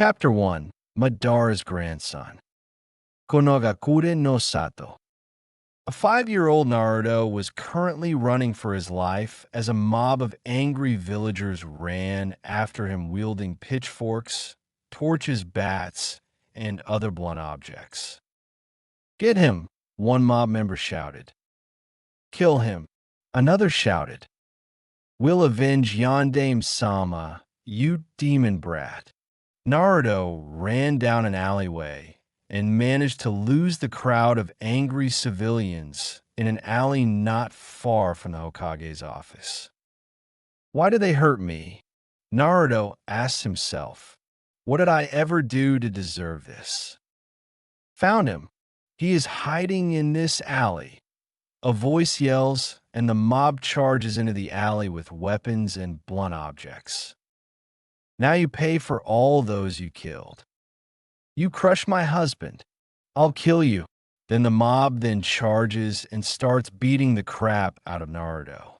Chapter 1. Madara's Grandson. Konogakure no Sato. A 5-year-old Naruto was currently running for his life as a mob of angry villagers ran after him wielding pitchforks, torches, bats, and other blunt objects. "Get him!" one mob member shouted. "Kill him!" another shouted. "We'll avenge Yondaime Sama, you demon brat." Naruto ran down an alleyway and managed to lose the crowd of angry civilians in an alley not far from the Hokage's office. Why did they hurt me? Naruto asked himself. What did I ever do to deserve this? Found him. He is hiding in this alley. A voice yells, and the mob charges into the alley with weapons and blunt objects. Now you pay for all those you killed. You crushed my husband. I'll kill you. Then the mob charges and starts beating the crap out of Naruto.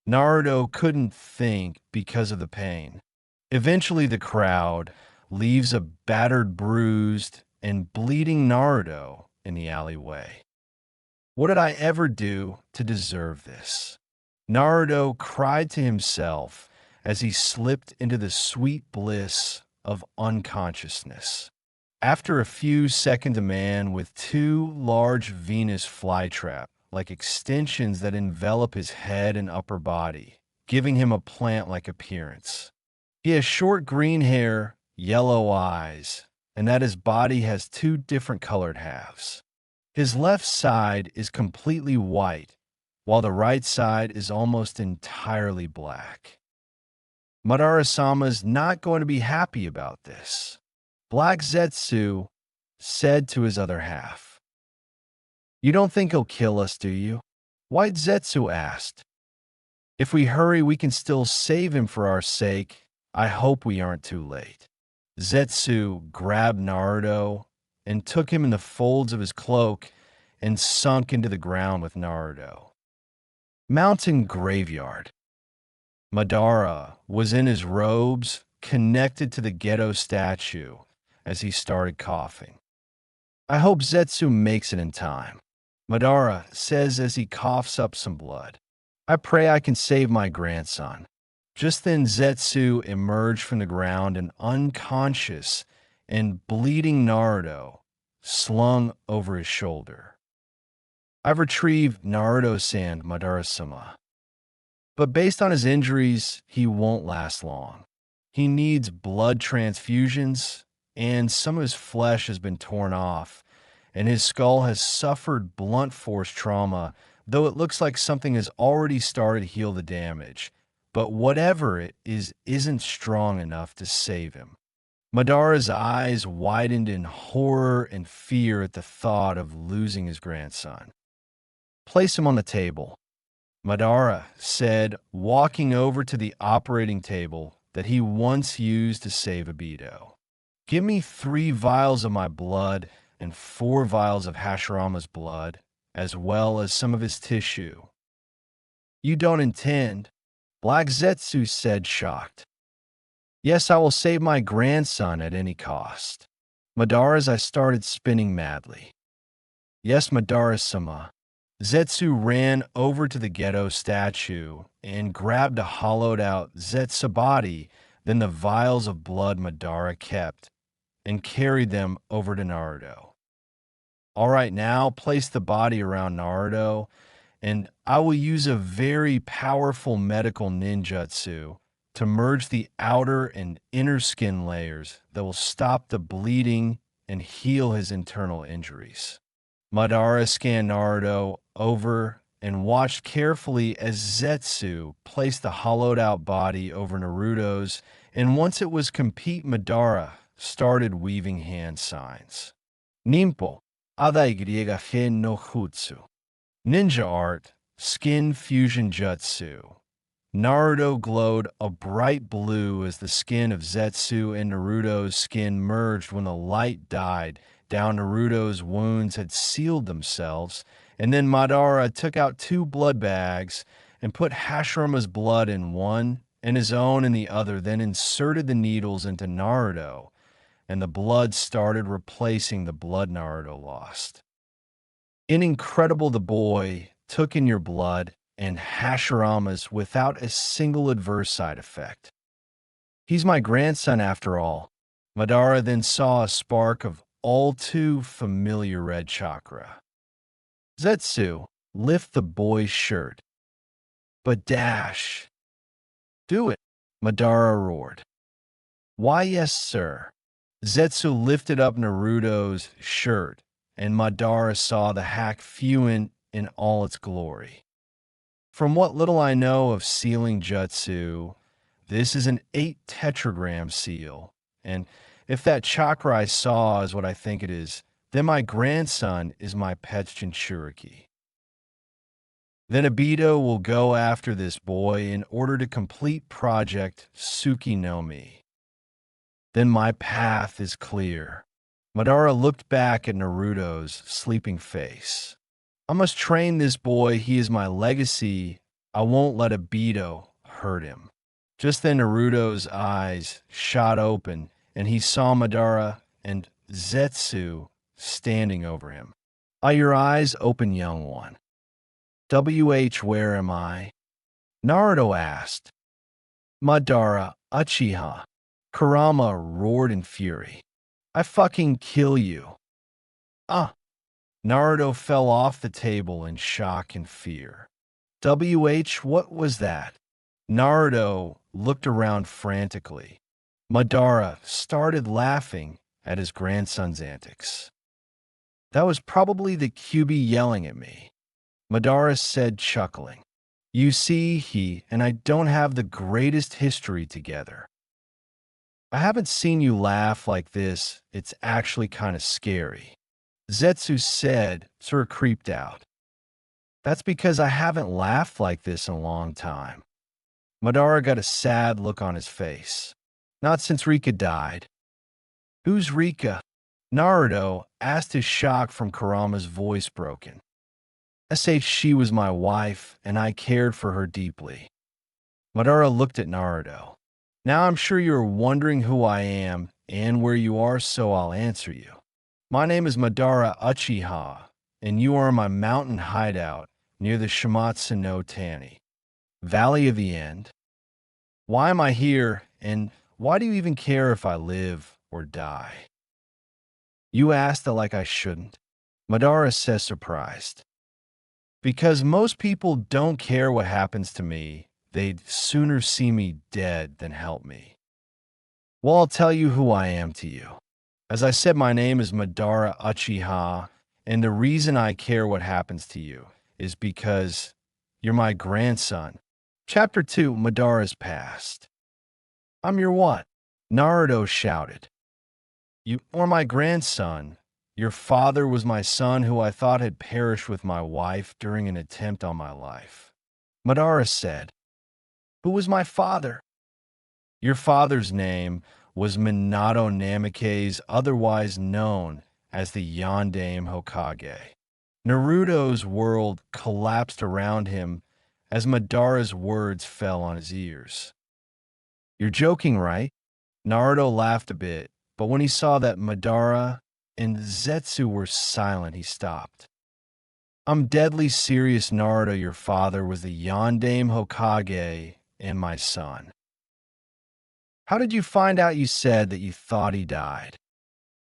Naruto couldn't think because of the pain. Eventually the crowd leaves a battered, bruised, and bleeding Naruto in the alleyway. What did I ever do to deserve this? Naruto cried to himself as he slipped into the sweet bliss of unconsciousness. After a few seconds, a man with 2 large Venus flytrap-like extensions that envelop his head and upper body, giving him a plant-like appearance. He has short green hair, yellow eyes, and that his body has 2 different colored halves. His left side is completely white, while the right side is almost entirely black. Madara-sama's not going to be happy about this. Black Zetsu said to his other half. "You don't think he'll kill us, do you?" White Zetsu asked. "If we hurry, we can still save him for our sake. I hope we aren't too late." Zetsu grabbed Naruto and took him in the folds of his cloak and sunk into the ground with Naruto. Mountain Graveyard. Madara was in his robes, connected to the ghetto statue, as he started coughing. "I hope Zetsu makes it in time," Madara says as he coughs up some blood. "I pray I can save my grandson." Just then Zetsu emerged from the ground and unconscious and bleeding Naruto slung over his shoulder. "I've retrieved Naruto-san, Madara-sama. But based on his injuries, he won't last long. He needs blood transfusions, and some of his flesh has been torn off, and his skull has suffered blunt force trauma, though it looks like something has already started to heal the damage. But whatever it is isn't strong enough to save him." Madara's eyes widened in horror and fear at the thought of losing his grandson. "Place him on the table," Madara said, walking over to the operating table that he once used to save Obito. "Give me 3 vials of my blood and 4 vials of Hashirama's blood, as well as some of his tissue." "You don't intend?" Black Zetsu said, shocked. "Yes, I will save my grandson at any cost." Madara's eyes started spinning madly. "Yes, Madara-sama." Zetsu ran over to the ghetto statue and grabbed a hollowed-out Zetsu body, then the vials of blood Madara kept, and carried them over to Naruto. "All right, now place the body around Naruto, and I will use a very powerful medical ninjutsu to merge the outer and inner skin layers that will stop the bleeding and heal his internal injuries." Madara scanned Naruto over and watched carefully as Zetsu placed the hollowed-out body over Naruto's, and once it was complete, Madara started weaving hand signs. Ninpo, Adaigriega no Jutsu. Ninja art, skin fusion jutsu. Naruto glowed a bright blue as the skin of Zetsu and Naruto's skin merged when the light died down Naruto's wounds had sealed themselves, and then Madara took out 2 blood bags and put Hashirama's blood in one and his own in the other, then inserted the needles into Naruto and the blood started replacing the blood Naruto lost. In Incredible, the boy took in your blood and Hashirama's without a single adverse side effect. He's my grandson after all. Madara then saw a spark of all too familiar red chakra. Zetsu, lift the boy's shirt. But Dash. Do it, Madara roared. Why, yes, sir. Zetsu lifted up Naruto's shirt, and Madara saw the hack Fuin in all its glory. From what little I know of sealing jutsu, this is an 8 tetragram seal, and if that chakra I saw is what I think it is, then my grandson is my pet Jinchuriki. Then Obito will go after this boy in order to complete Project Tsuki no Mi. Then my path is clear. Madara looked back at Naruto's sleeping face. I must train this boy. He is my legacy. I won't let Obito hurt him. Just then Naruto's eyes shot open, and he saw Madara and Zetsu standing over him. Are your eyes open, young one? Where am I? Naruto asked. Madara, Uchiha. Kurama roared in fury. I fucking kill you. Naruto fell off the table in shock and fear. What was that? Naruto looked around frantically. Madara started laughing at his grandson's antics. That was probably the QB yelling at me, Madara said, chuckling. You see, he and I don't have the greatest history together. I haven't seen you laugh like this. It's actually kind of scary. Zetsu said, sort of creeped out. That's because I haven't laughed like this in a long time. Madara got a sad look on his face. Not since Rika died. Who's Rika? Naruto asked, his shock from Kurama's voice broken. She was my wife, and I cared for her deeply. Madara looked at Naruto. Now I'm sure you're wondering who I am and where you are, so I'll answer you. My name is Madara Uchiha, and you are my mountain hideout near the Shimatsu no Tani, Valley of the End. Why am I here, and why do you even care if I live or die? You asked it like I shouldn't. Madara says, surprised. Because most people don't care what happens to me. They'd sooner see me dead than help me. Well, I'll tell you who I am to you. As I said, my name is Madara Uchiha, and the reason I care what happens to you is because you're my grandson. Chapter 2, Madara's Past. I'm your what? Naruto shouted. You are my grandson. Your father was my son who I thought had perished with my wife during an attempt on my life. Madara said, who was my father? Your father's name was Minato Namikaze, otherwise known as the Yondaime Hokage. Naruto's world collapsed around him as Madara's words fell on his ears. You're joking, right? Naruto laughed a bit, but when he saw that Madara and Zetsu were silent, he stopped. I'm deadly serious, Naruto. Your father was the Yondaime Hokage and my son. How did you find out? You said that you thought he died.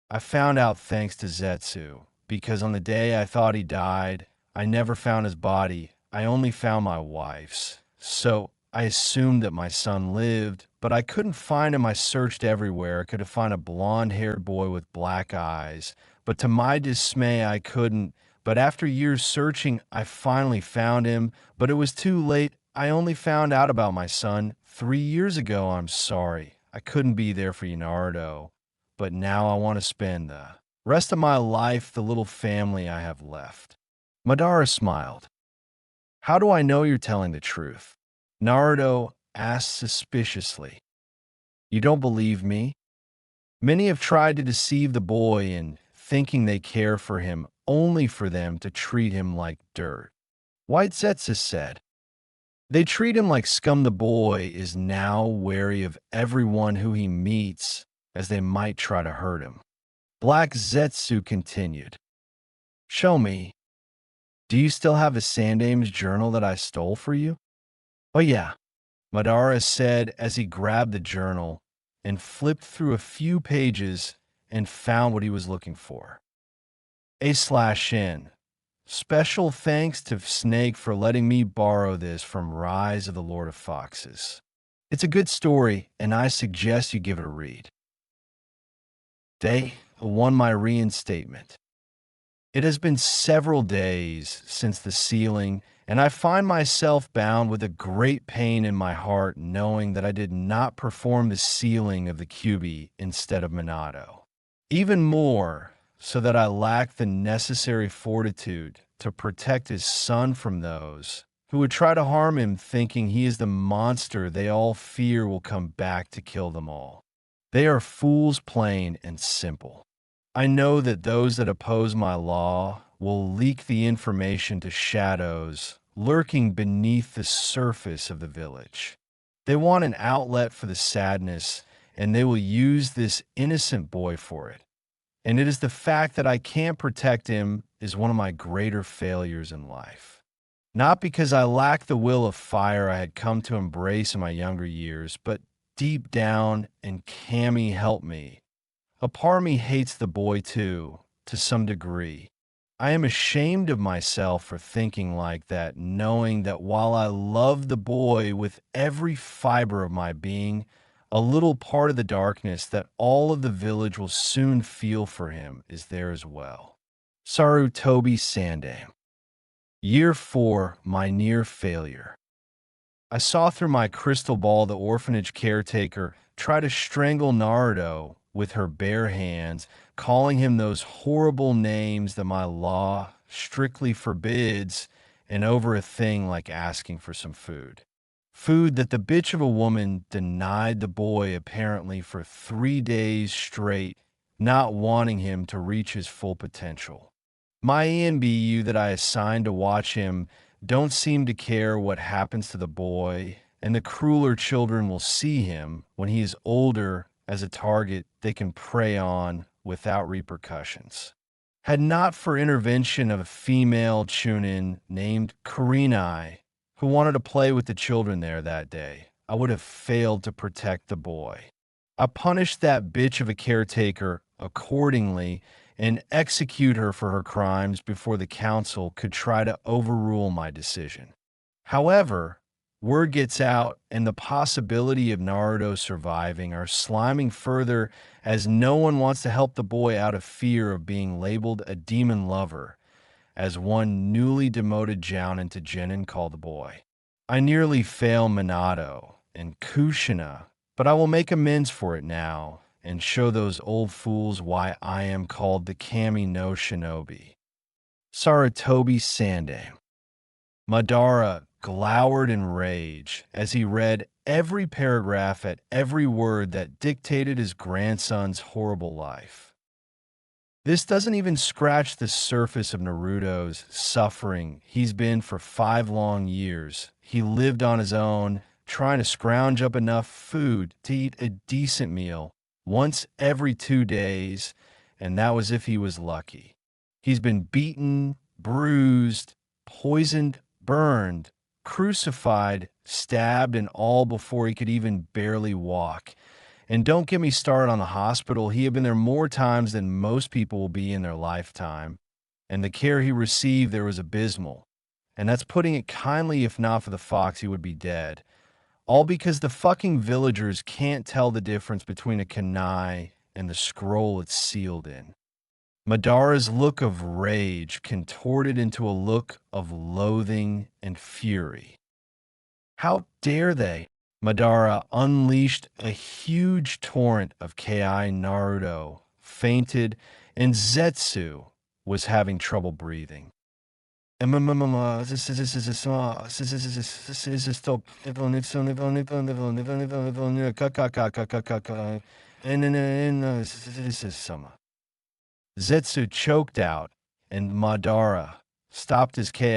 I found out thanks to Zetsu, because on the day I thought he died, I never found his body. I only found my wife's. So I assumed that my son lived, but I couldn't find him. I searched everywhere. I could have found a blonde-haired boy with black eyes, but to my dismay, I couldn't. But after years searching, I finally found him, but it was too late. I only found out about my son 3 years ago. I'm sorry. I couldn't be there for you, Naruto. But now I want to spend the rest of my life the little family I have left. Madara smiled. How do I know you're telling the truth? Naruto asked suspiciously. You don't believe me? Many have tried to deceive the boy in thinking they care for him, only for them to treat him like dirt. White Zetsu said. They treat him like scum. The boy is now wary of everyone who he meets, as they might try to hurt him. Black Zetsu continued. Show me. Do you still have a Sandame's journal that I stole for you? Oh yeah, Madara said as he grabbed the journal and flipped through a few pages and found what he was looking for. A/N. Special thanks to Snake for letting me borrow this from Rise of the Lord of Foxes. It's a good story, and I suggest you give it a read. Day 1. My reinstatement. It has been several days since the sealing, and I find myself bound with a great pain in my heart knowing that I did not perform the sealing of the Kyuubi instead of Minato. Even more, so that I lack the necessary fortitude to protect his son from those who would try to harm him, thinking he is the monster they all fear will come back to kill them all. They are fools plain and simple. I know that those that oppose my law will leak the information to shadows lurking beneath the surface of the village. They want an outlet for the sadness, and they will use this innocent boy for it. And it is the fact that I can't protect him is one of my greater failures in life. Not because I lack the will of fire I had come to embrace in my younger years, but deep down, and Cammy helped me, a part of me hates the boy too, to some degree. I am ashamed of myself for thinking like that, knowing that while I love the boy with every fiber of my being, a little part of the darkness that all of the village will soon feel for him is there as well. Sarutobi Sandame. Year 4, my near failure. I saw through my crystal ball the orphanage caretaker try to strangle Naruto with her bare hands, calling him those horrible names that my law strictly forbids, and over a thing like asking for some food. Food that the bitch of a woman denied the boy apparently for 3 days straight, not wanting him to reach his full potential. My ENBU that I assigned to watch him don't seem to care what happens to the boy, and the crueler children will see him when he is older as a target they can prey on without repercussions. Had not for intervention of a female chunin named Kurenai, who wanted to play with the children there that day, I would have failed to protect the boy. I punished that bitch of a caretaker accordingly and execute her for her crimes before the council could try to overrule my decision. However, word gets out and the possibility of Naruto surviving are sliming further as no one wants to help the boy out of fear of being labeled a demon lover, as one newly demoted jounin to Genin called the boy. I nearly fail Minato and Kushina, but I will make amends for it now and show those old fools why I am called the Kami no Shinobi. Sarutobi Sandame. Madara glowered in rage as he read every paragraph at every word that dictated his grandson's horrible life. This doesn't even scratch the surface of Naruto's suffering he's been for 5 long years. He lived on his own, trying to scrounge up enough food to eat a decent meal once every 2 days, and that was if he was lucky. He's been beaten, bruised, poisoned, burned, crucified, stabbed, and all before he could even barely walk. And don't get me started on the hospital. He had been there more times than most people will be in their lifetime. And the care he received there was abysmal. And that's putting it kindly. If not for the fox, he would be dead. All because the fucking villagers can't tell the difference between a kunai and the scroll it's sealed in. Madara's look of rage contorted into a look of loathing and fury. How dare they? Madara unleashed a huge torrent of Ki. Naruto fainted, and Zetsu was having trouble breathing. Zetsu choked out, and Madara stopped his Ki,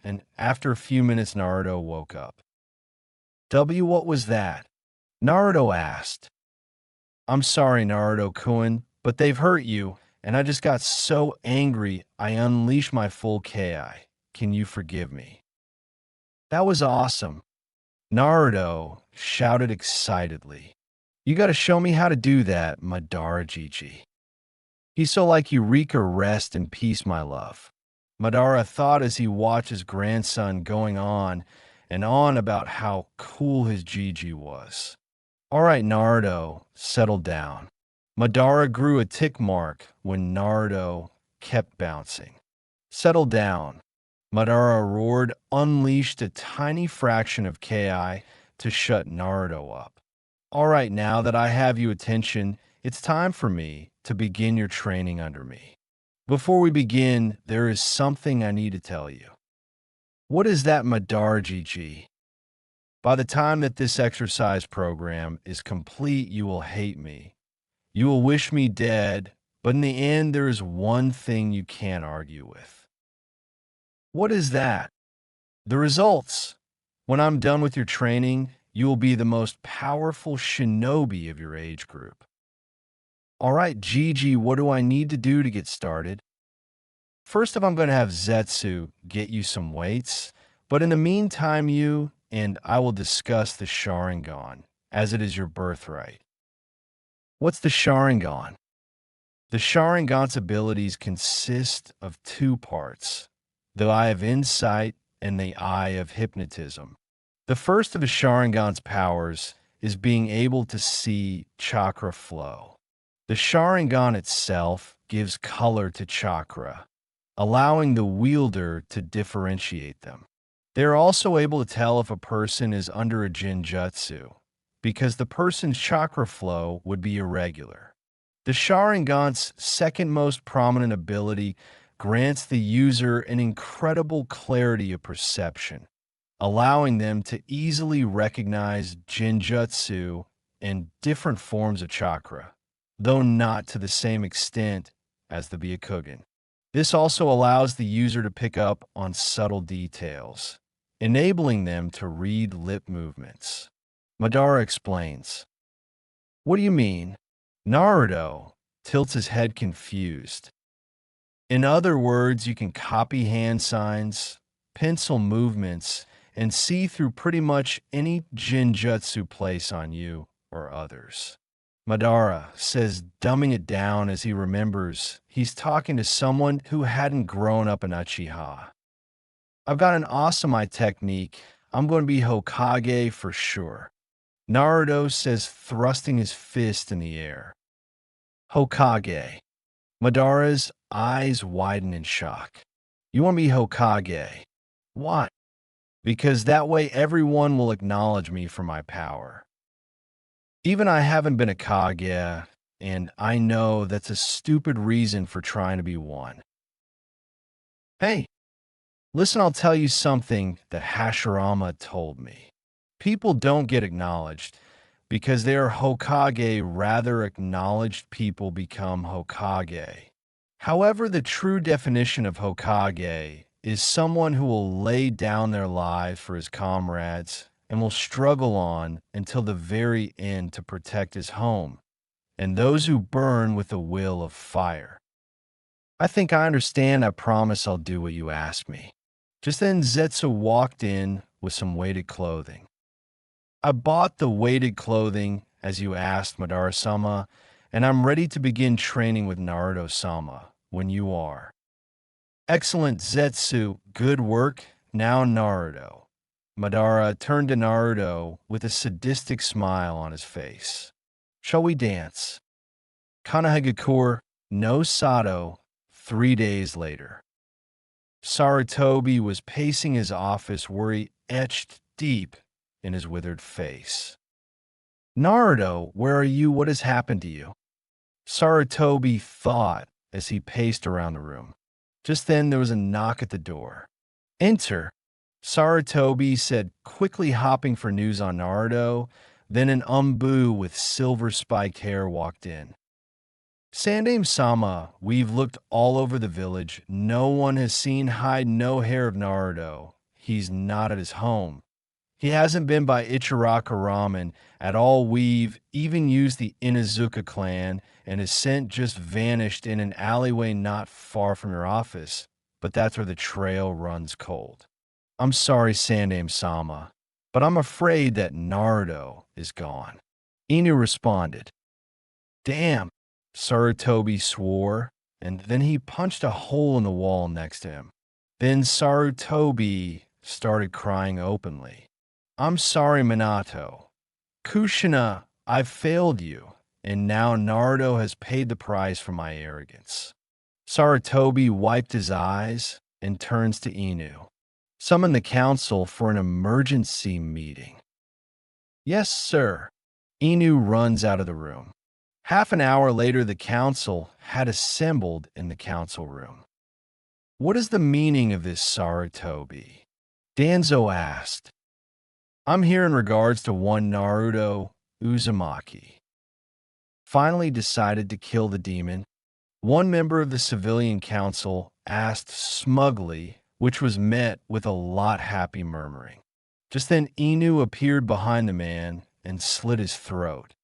and after a few minutes Naruto woke up. What was that? Naruto asked. I'm sorry, Naruto-kun, but they've hurt you, and I just got so angry I unleashed my full Ki. Can you forgive me? That was awesome. Naruto shouted excitedly. You gotta show me how to do that, Madara Gigi. He's so like Eureka, rest in peace, my love. Madara thought as he watched his grandson going on and on about how cool his Gigi was. All right, Naruto, settle down. Madara grew a tick mark when Naruto kept bouncing. Settle down. Madara roared, unleashed a tiny fraction of Ki to shut Naruto up. All right, now that I have you attention, it's time for me to begin your training under me. Before we begin, there is something I need to tell you. What is that, Madara Gigi? By the time that this exercise program is complete, you will hate me. You will wish me dead, but in the end, there is one thing you can't argue with. What is that? The results. When I'm done with your training, you will be the most powerful shinobi of your age group. All right, Gigi, what do I need to do to get started? First off, I'm going to have Zetsu get you some weights, but in the meantime, you and I will discuss the Sharingan, as it is your birthright. What's the Sharingan? The Sharingan's abilities consist of two parts, the Eye of Insight and the Eye of Hypnotism. The first of the Sharingan's powers is being able to see chakra flow. The Sharingan itself gives color to chakra, allowing the wielder to differentiate them. They are also able to tell if a person is under a Jinjutsu, because the person's chakra flow would be irregular. The Sharingan's second most prominent ability grants the user an incredible clarity of perception, allowing them to easily recognize Jinjutsu and different forms of chakra, though not to the same extent as the Byakugan. This also allows the user to pick up on subtle details, enabling them to read lip movements. Madara explains. What do you mean? Naruto tilts his head confused. In other words, you can copy hand signs, pencil movements, and see through pretty much any Jinjutsu place on you or others. Madara says, dumbing it down as he remembers he's talking to someone who hadn't grown up in Uchiha. I've got an awesome eye technique. I'm going to be Hokage for sure. Naruto says, thrusting his fist in the air. Hokage. Madara's eyes widen in shock. You want to be Hokage? Why? Because that way everyone will acknowledge me for my power. Even I haven't been a Kage, and I know that's a stupid reason for trying to be one. Hey, listen, I'll tell you something that Hashirama told me. People don't get acknowledged because they are Hokage, rather acknowledged people become Hokage. However, the true definition of Hokage is someone who will lay down their lives for his comrades and will struggle on until the very end to protect his home, and those who burn with a will of fire. I think I understand. I promise I'll do what you asked me. Just then, Zetsu walked in with some weighted clothing. I bought the weighted clothing as you asked, Madara-sama, and I'm ready to begin training with Naruto-sama when you are. Excellent, Zetsu. Good work. Now Naruto. Madara turned to Naruto with a sadistic smile on his face. Shall we dance? Konohagakure no Sato, 3 days later. Sarutobi was pacing his office, worry etched deep in his withered face. Naruto, where are you? What has happened to you? Sarutobi thought as he paced around the room. Just then there was a knock at the door. Enter, Sarutobi said, quickly hopping for news on Naruto. Then an Umbu with silver-spiked hair walked in. Sandaime-sama, we've looked all over the village. No one has seen hide no hair of Naruto. He's not at his home. He hasn't been by Ichiraka Ramen at all. We've even used the Inuzuka clan, and his scent just vanished in an alleyway not far from your office. But that's where the trail runs cold. I'm sorry, Sandame-sama, but I'm afraid that Naruto is gone. Inu responded. Damn, Sarutobi swore, and then he punched a hole in the wall next to him. Then Sarutobi started crying openly. I'm sorry, Minato. Kushina, I've failed you, and now Naruto has paid the price for my arrogance. Sarutobi wiped his eyes and turns to Inu. Summon the council for an emergency meeting. Yes, sir. Inu runs out of the room. Half an hour later, the council had assembled in the council room. What is the meaning of this, Sarutobi? Danzo asked. I'm here in regards to one Naruto Uzumaki. Finally decided to kill the demon. One member of the civilian council asked smugly, which was met with a lot happy murmuring. Just then Inu appeared behind the man and slit his throat.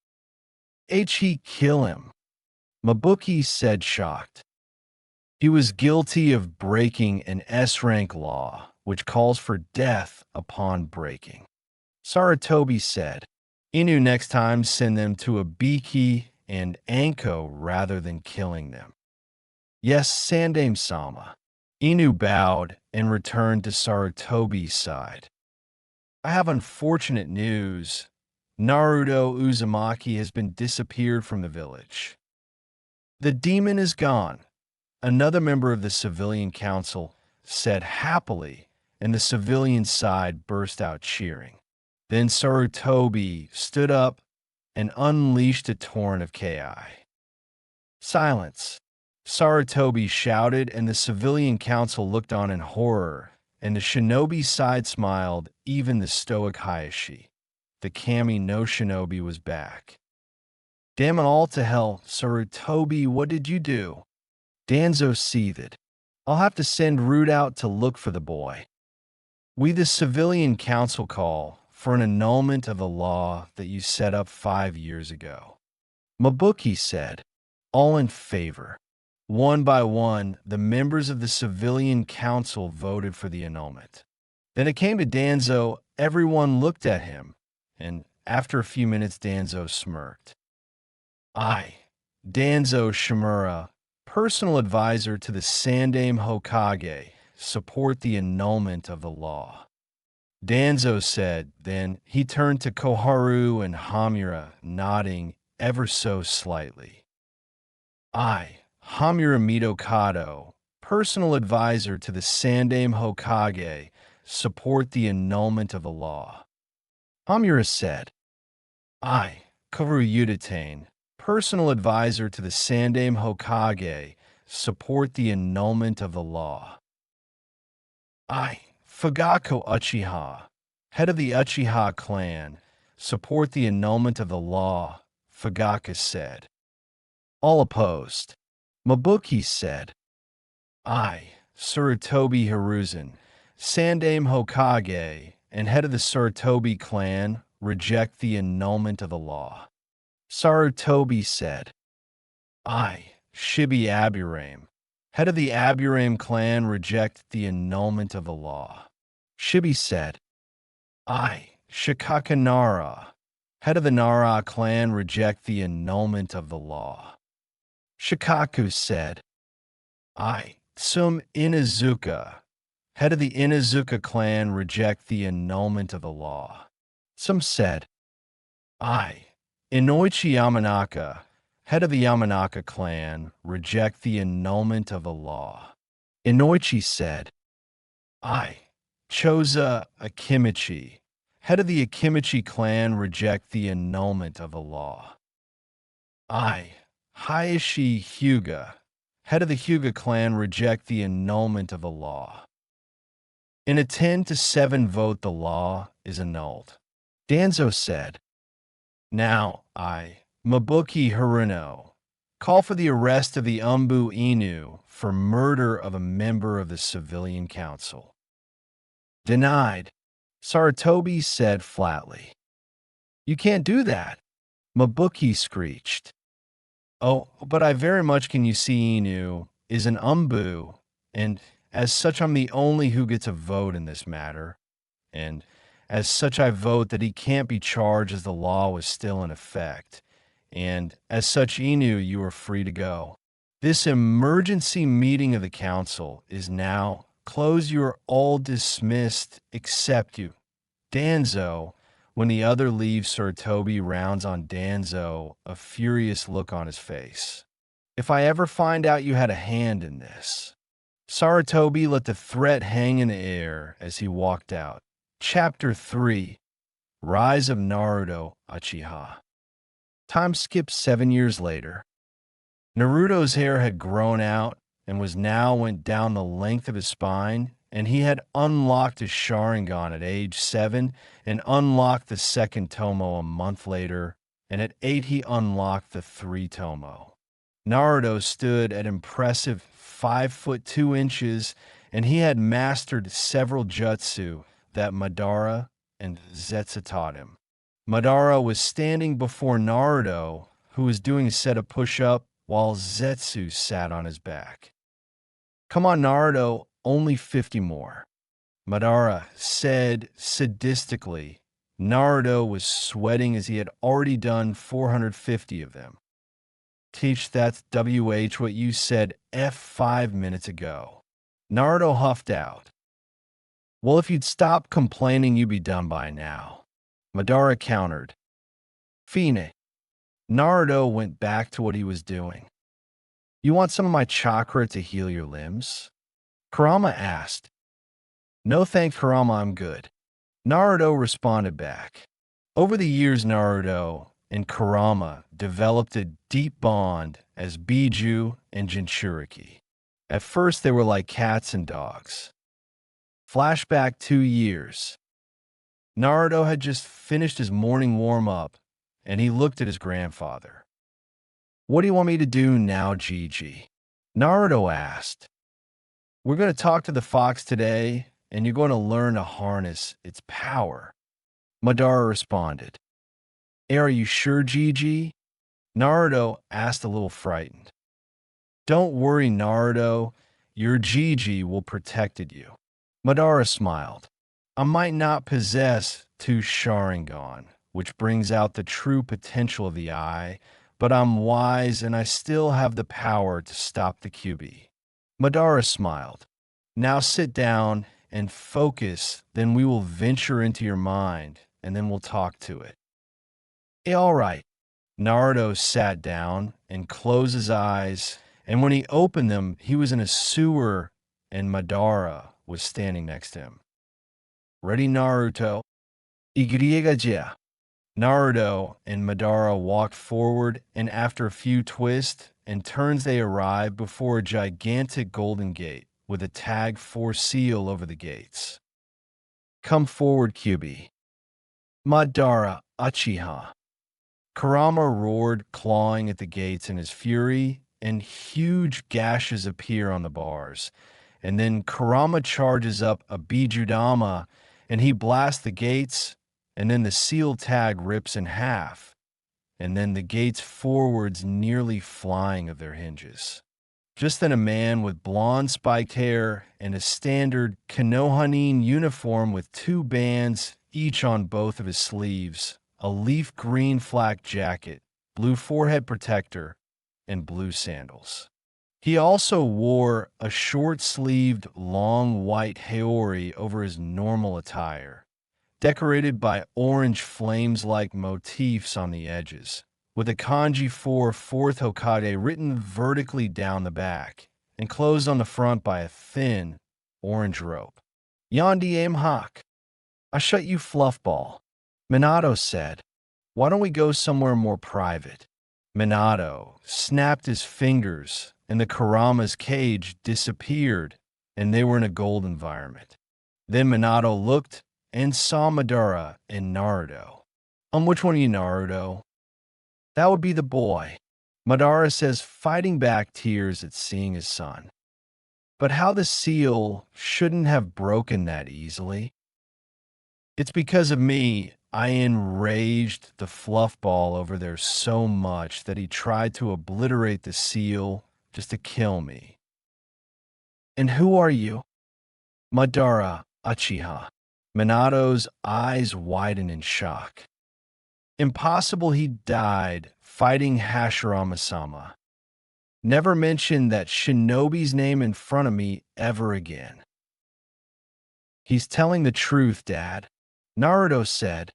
He kill him? Mabuki said, shocked. He was guilty of breaking an S-rank law, which calls for death upon breaking. Sarutobi said, Inu, next time send them to Ibiki and Anko rather than killing them. Yes, Sandame-sama. Inu bowed and returned to Sarutobi's side. I have unfortunate news. Naruto Uzumaki has been disappeared from the village. The demon is gone, another member of the civilian council said happily, and the civilian side burst out cheering. Then Sarutobi stood up and unleashed a torrent of chaos. Silence. Sarutobi shouted, and the civilian council looked on in horror, and the shinobi side smiled, even the stoic Hayashi. The Kami no shinobi was back. Damn it all to hell, Sarutobi, what did you do? Danzo seethed. I'll have to send Root out to look for the boy. We, the civilian council, call for an annulment of the law that you set up 5 years ago. Mabuki said, all in favor. One by one, the members of the civilian council voted for the annulment. Then it came to Danzo. Everyone looked at him, and after a few minutes, Danzo smirked. I, Danzo Shimura, personal advisor to the Sandame Hokage, support the annulment of the law. Danzo said, then he turned to Koharu and Hamura, nodding ever so slightly. I, Hamura Mitokado, personal advisor to the Sandame Hokage, support the annulment of the law. Hamura said, I, Koharu Udatane, personal advisor to the Sandame Hokage, support the annulment of the law. I, Fugako Uchiha, head of the Uchiha clan, support the annulment of the law, Fugaka said. All opposed. Mabuki said, I, Sarutobi Hiruzen, Sandame Hokage, and head of the Sarutobi clan, reject the annulment of the law. Sarutobi said, I, Shibi Aburame, head of the Aburame clan, reject the annulment of the law. Shibi said, I, Shikaka Nara, head of the Nara clan, reject the annulment of the law. Shikaku said, I, Tsum Inuzuka, head of the Inuzuka clan, reject the annulment of the law. Some said, I, Inoichi Yamanaka, head of the Yamanaka clan, reject the annulment of the law. Inoichi said, I, Choza Akimichi, head of the Akimichi clan, reject the annulment of the law. I, Hayashi Hyuga, head of the Hyuga clan, reject the annulment of the law. In a 10-7 vote, the law is annulled. Danzo said, now I, Mabuki Haruno, call for the arrest of the Umbu Inu for murder of a member of the civilian council. Denied. Sarutobi said flatly. You can't do that, Mabuki screeched. Oh, but I very much can. You see, Inu is an umbu, and as such I'm the only who gets a vote in this matter, and as such I vote that he can't be charged as the law was still in effect, and as such Inu, you are free to go. This emergency meeting of the council is now closed. You are all dismissed except you. Danzo. When the other leaves, Sarutobi rounds on Danzo, a furious look on his face. If I ever find out you had a hand in this. Sarutobi let the threat hang in the air as he walked out. Chapter 3. Rise of Naruto Uchiha. Time skipped 7 years later. Naruto's hair had grown out and went down the length of his spine, and he had unlocked his Sharingan at age 7 and unlocked the second Tomo a month later, and at 8 he unlocked the 3 Tomo. Naruto stood at impressive 5 foot 2 inches, and he had mastered several jutsu that Madara and Zetsu taught him. Madara was standing before Naruto, who was doing a set of push-up, while Zetsu sat on his back. Come on, Naruto, only 50 more. Madara said sadistically. Naruto was sweating as he had already done 450 of them. Teach that's WH what you said F5 minutes ago. Naruto huffed out. Well, if you'd stop complaining, you'd be done by now. Madara countered. Fine. Naruto went back to what he was doing. You want some of my chakra to heal your limbs? Kurama asked. No thanks, Kurama, I'm good. Naruto responded back. Over the years, Naruto and Kurama developed a deep bond as Biju and Jinchuriki. At first, they were like cats and dogs. Flashback 2 years. Naruto had just finished his morning warm-up, and he looked at his grandfather. What do you want me to do now, Gigi? Naruto asked. We're going to talk to the fox today, and you're going to learn to harness its power. Madara responded. Hey, are you sure, Gigi? Naruto asked, a little frightened. Don't worry, Naruto. Your Gigi will protect you. Madara smiled. I might not possess 2 Sharingan, which brings out the true potential of the eye, but I'm wise and I still have the power to stop the Kyuubi. Madara smiled. Now sit down and focus, then we will venture into your mind, and then we'll talk to it. Hey, all right. Naruto sat down and closed his eyes, and when he opened them, he was in a sewer, and Madara was standing next to him. Ready, Naruto? Igriega. Naruto and Madara walked forward, and after a few twists and turns, they arrived before a gigantic golden gate with a tag 4 seal over the gates. Come forward, Kyuubi. Madara Uchiha. Kurama roared, clawing at the gates in his fury, and huge gashes appear on the bars. And then Kurama charges up a Bijudama, and he blasts the gates, and then the seal tag rips in half, and then the gates forwards nearly flying of their hinges. Just then a man with blonde spiked hair and a standard Konohanin uniform with 2 bands, each on both of his sleeves, a leaf green flak jacket, blue forehead protector, and blue sandals. He also wore a short-sleeved, long white haori over his normal attire, decorated by orange flames-like motifs on the edges, with a kanji 4 4th Hokage written vertically down the back, and closed on the front by a thin, orange rope. Yandi aim hawk. I shut you fluffball. Minato said, why don't we go somewhere more private? Minato snapped his fingers, and the Kurama's cage disappeared, and they were in a gold environment. Then Minato looked and saw Madara and Naruto. Which one are you, Naruto? That would be the boy. Madara says, fighting back tears at seeing his son. But how the seal shouldn't have broken that easily. It's because of me. I enraged the fluff ball over there so much that he tried to obliterate the seal just to kill me. And who are you? Madara Uchiha. Minato's eyes widen in shock. Impossible, he died fighting Hashirama-sama. Never mention that shinobi's name in front of me ever again. He's telling the truth, Dad, Naruto said.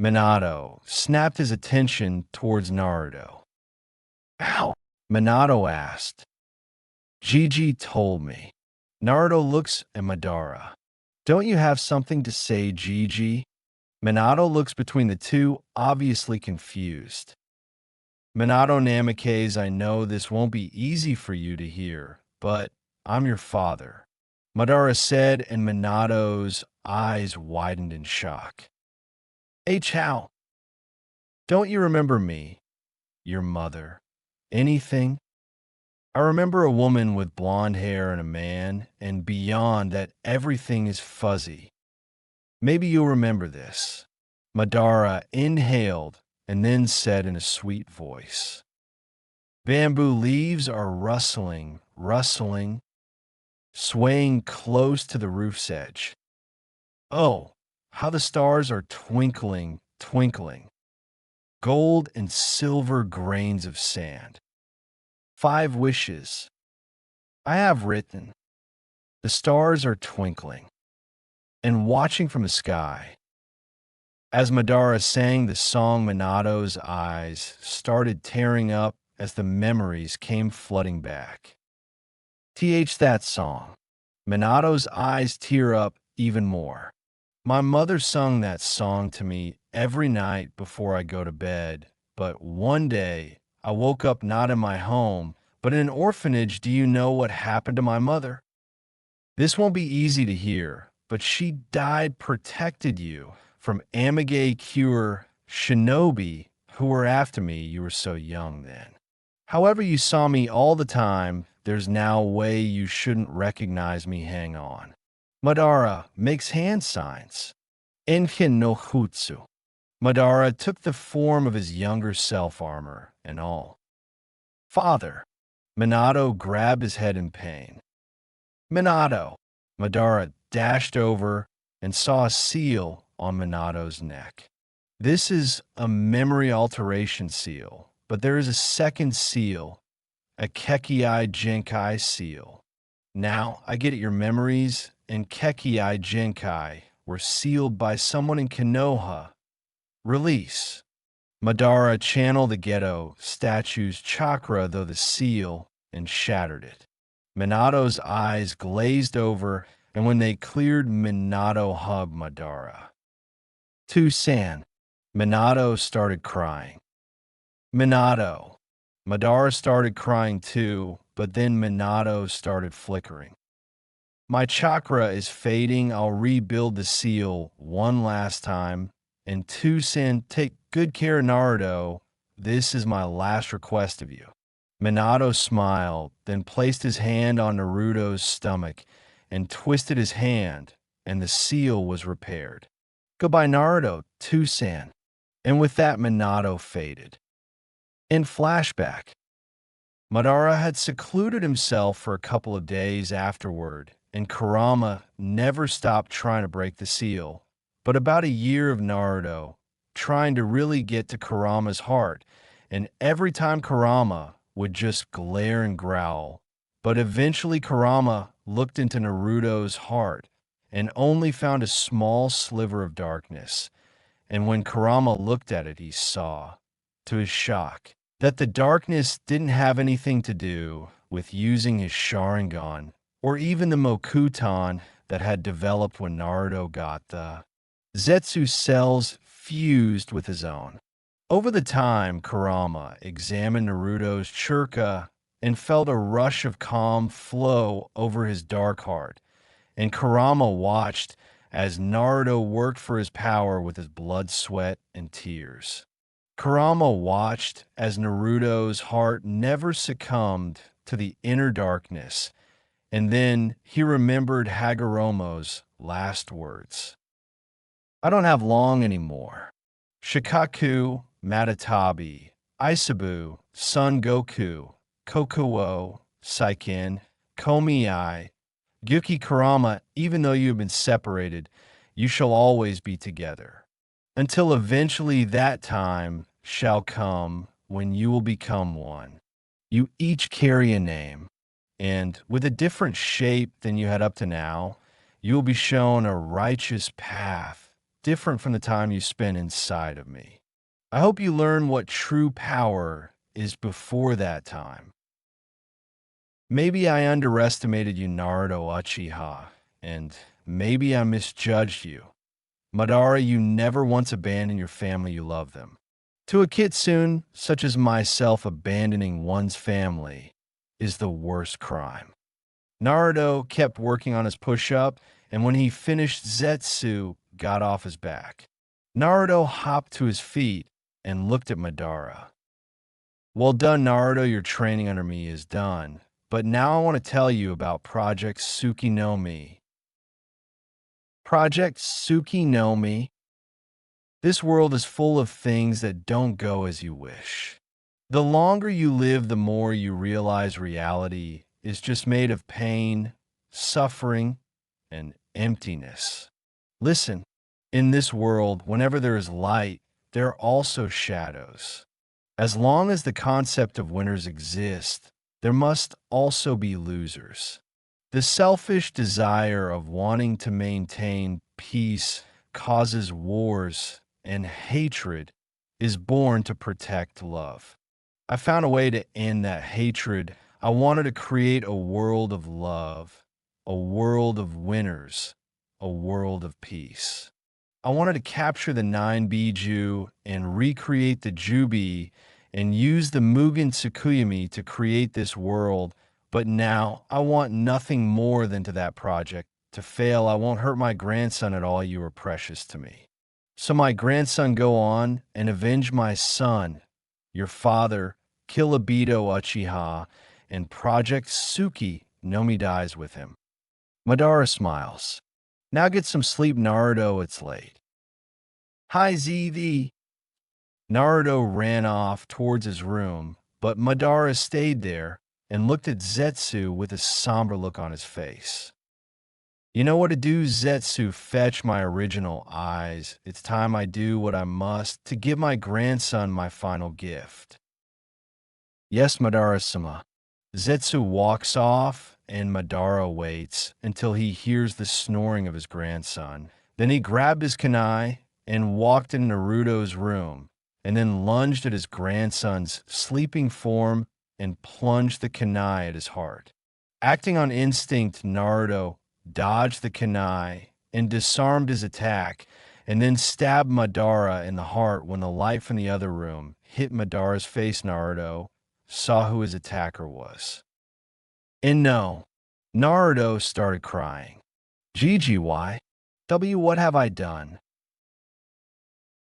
Minato snapped his attention towards Naruto. Ow, Minato asked. Gigi told me. Naruto looks at Madara. Don't you have something to say, Gigi? Minato looks between the two, obviously confused. Minato Namikaze, I know this won't be easy for you to hear, but I'm your father, Madara said, and Minato's eyes widened in shock. How? Don't you remember me, your mother? Anything? I remember a woman with blonde hair and a man, and beyond that, everything is fuzzy. Maybe you'll remember this. Madara inhaled and then said in a sweet voice, Bamboo leaves are rustling, rustling, swaying close to the roof's edge. Oh, how the stars are twinkling, twinkling. Gold and silver grains of sand. 5 wishes. I have written. The stars are twinkling and watching from the sky. As Madara sang the song, Minato's eyes started tearing up as the memories came flooding back. That song. Minato's eyes tear up even more. My mother sung that song to me every night before I go to bed, but one day I woke up not in my home, but in an orphanage. Do you know what happened to my mother? This won't be easy to hear, but she died protected you from Mangekyō shinobi who were after me. You were so young then. However, you saw me all the time. There's now a way you shouldn't recognize me. Hang on. Madara makes hand signs. Enkin no Jutsu. Madara took the form of his younger self, armor and all. Father. Minato grabbed his head in pain. Minato. Madara dashed over and saw a seal on Minato's neck. This is a memory alteration seal, but there is a second seal, a Kekii Genkai seal. Now, I get it, your memories and Kekii Genkai were sealed by someone in Konoha. Release. Madara channeled the Geto statue's chakra though the seal and shattered it. Minato's eyes glazed over, and when they cleared, Minato hugged Madara. San. Minato started crying. Minato. Madara started crying too, but then Minato started flickering. My chakra is fading. I'll rebuild the seal one last time. And San, take good care of Naruto. This is my last request of you. Minato smiled, then placed his hand on Naruto's stomach and twisted his hand, and the seal was repaired. Goodbye, Naruto, San. And with that, Minato faded. In flashback, Madara had secluded himself for a couple of days afterward, and Kurama never stopped trying to break the seal. But about a year of Naruto trying to really get to Kurama's heart, and every time Kurama would just glare and growl. But eventually Kurama looked into Naruto's heart and only found a small sliver of darkness. And when Kurama looked at it, he saw, to his shock, that the darkness didn't have anything to do with using his Sharingan or even the Mokuton that had developed when Naruto got the Zetsu cells fused with his own. Over the time, Kurama examined Naruto's chakra and felt a rush of calm flow over his dark heart, and Kurama watched as Naruto worked for his power with his blood, sweat, and tears. Kurama watched as Naruto's heart never succumbed to the inner darkness, and then he remembered Hagoromo's last words. I don't have long anymore. Shikaku, Matatabi, Isabu, Son Goku, Kokuo, Saiken, Komi-ai, Yuki Kurama, even though you have been separated, you shall always be together. Until eventually that time shall come when you will become one. You each carry a name, and with a different shape than you had up to now, you will be shown a righteous path, different from the time you spent inside of me. I hope you learn what true power is before that time. Maybe I underestimated you, Naruto Uchiha, and maybe I misjudged you. Madara, you never once abandoned your family, you love them. To a kitsune, such as myself, abandoning one's family is the worst crime. Naruto kept working on his push-up, and when he finished, Zetsu got off his back. Naruto hopped to his feet and looked at Madara. Well done, Naruto, your training under me is done. But now I want to tell you about Project Tsuki no Mi. Project Tsuki no Mi. This world is full of things that don't go as you wish. The longer you live, the more you realize reality is just made of pain, suffering, and emptiness. Listen, in this world, whenever there is light, there are also shadows. As long as the concept of winners exists, there must also be losers. The selfish desire of wanting to maintain peace causes wars, and hatred is born to protect love. I found a way to end that hatred. I wanted to create a world of love, a world of winners, a world of peace. I wanted to capture the 9 Biju and recreate the Jubi and use the Mugen Tsukuyami to create this world, but now I want nothing more than to that project. To fail, I won't hurt my grandson at all. You are precious to me. So my grandson, go on and avenge my son, your father, kill Obito Uchiha, and Project Tsuki no Mi dies with him. Madara smiles. Now get some sleep, Naruto, it's late. Hi, ZV. Naruto ran off towards his room, but Madara stayed there and looked at Zetsu with a somber look on his face. You know what to do, Zetsu, fetch my original eyes. It's time I do what I must to give my grandson my final gift. Yes, Madara-sama. Zetsu walks off, and Madara waits until he hears the snoring of his grandson. Then he grabbed his kunai and walked in Naruto's room, and then lunged at his grandson's sleeping form and plunged the kunai at his heart. Acting on instinct, Naruto dodged the kunai and disarmed his attack, and then stabbed Madara in the heart. When the light from the other room hit Madara's face, Naruto saw who his attacker was. And no, Naruto started crying. GGY, what have I done?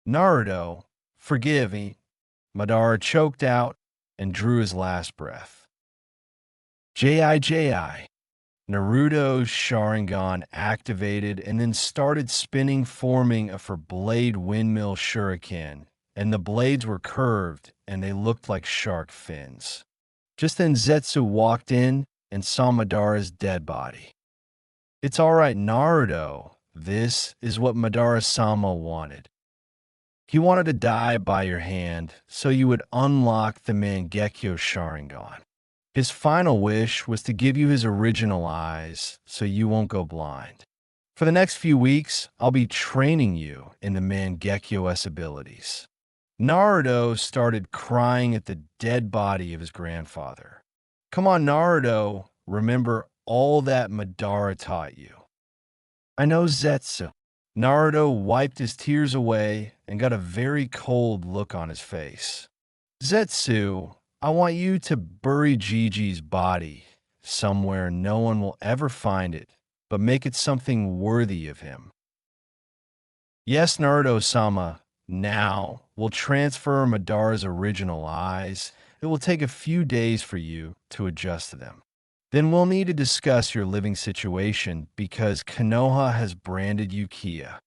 Naruto, forgive me. Madara choked out and drew his last breath. Ji. Naruto's Sharingan activated and then started spinning, forming a four-blade windmill shuriken, and the blades were curved and they looked like shark fins. Just then Zetsu walked in and saw Madara's dead body. It's all right, Naruto. This is what Madara-sama wanted. He wanted to die by your hand so you would unlock the Mangekyō Sharingan. His final wish was to give you his original eyes so you won't go blind. For the next few weeks, I'll be training you in the Mangekyō's abilities. Naruto started crying at the dead body of his grandfather. Come on, Naruto, remember all that Madara taught you. I know, Zetsu. Naruto wiped his tears away and got a very cold look on his face. Zetsu, I want you to bury Gigi's body somewhere no one will ever find it, but make it something worthy of him. Yes, Naruto-sama, now we'll transfer Madara's original eyes. It will take a few days for you to adjust to them. Then we'll need to discuss your living situation because Konoha has branded you Kia.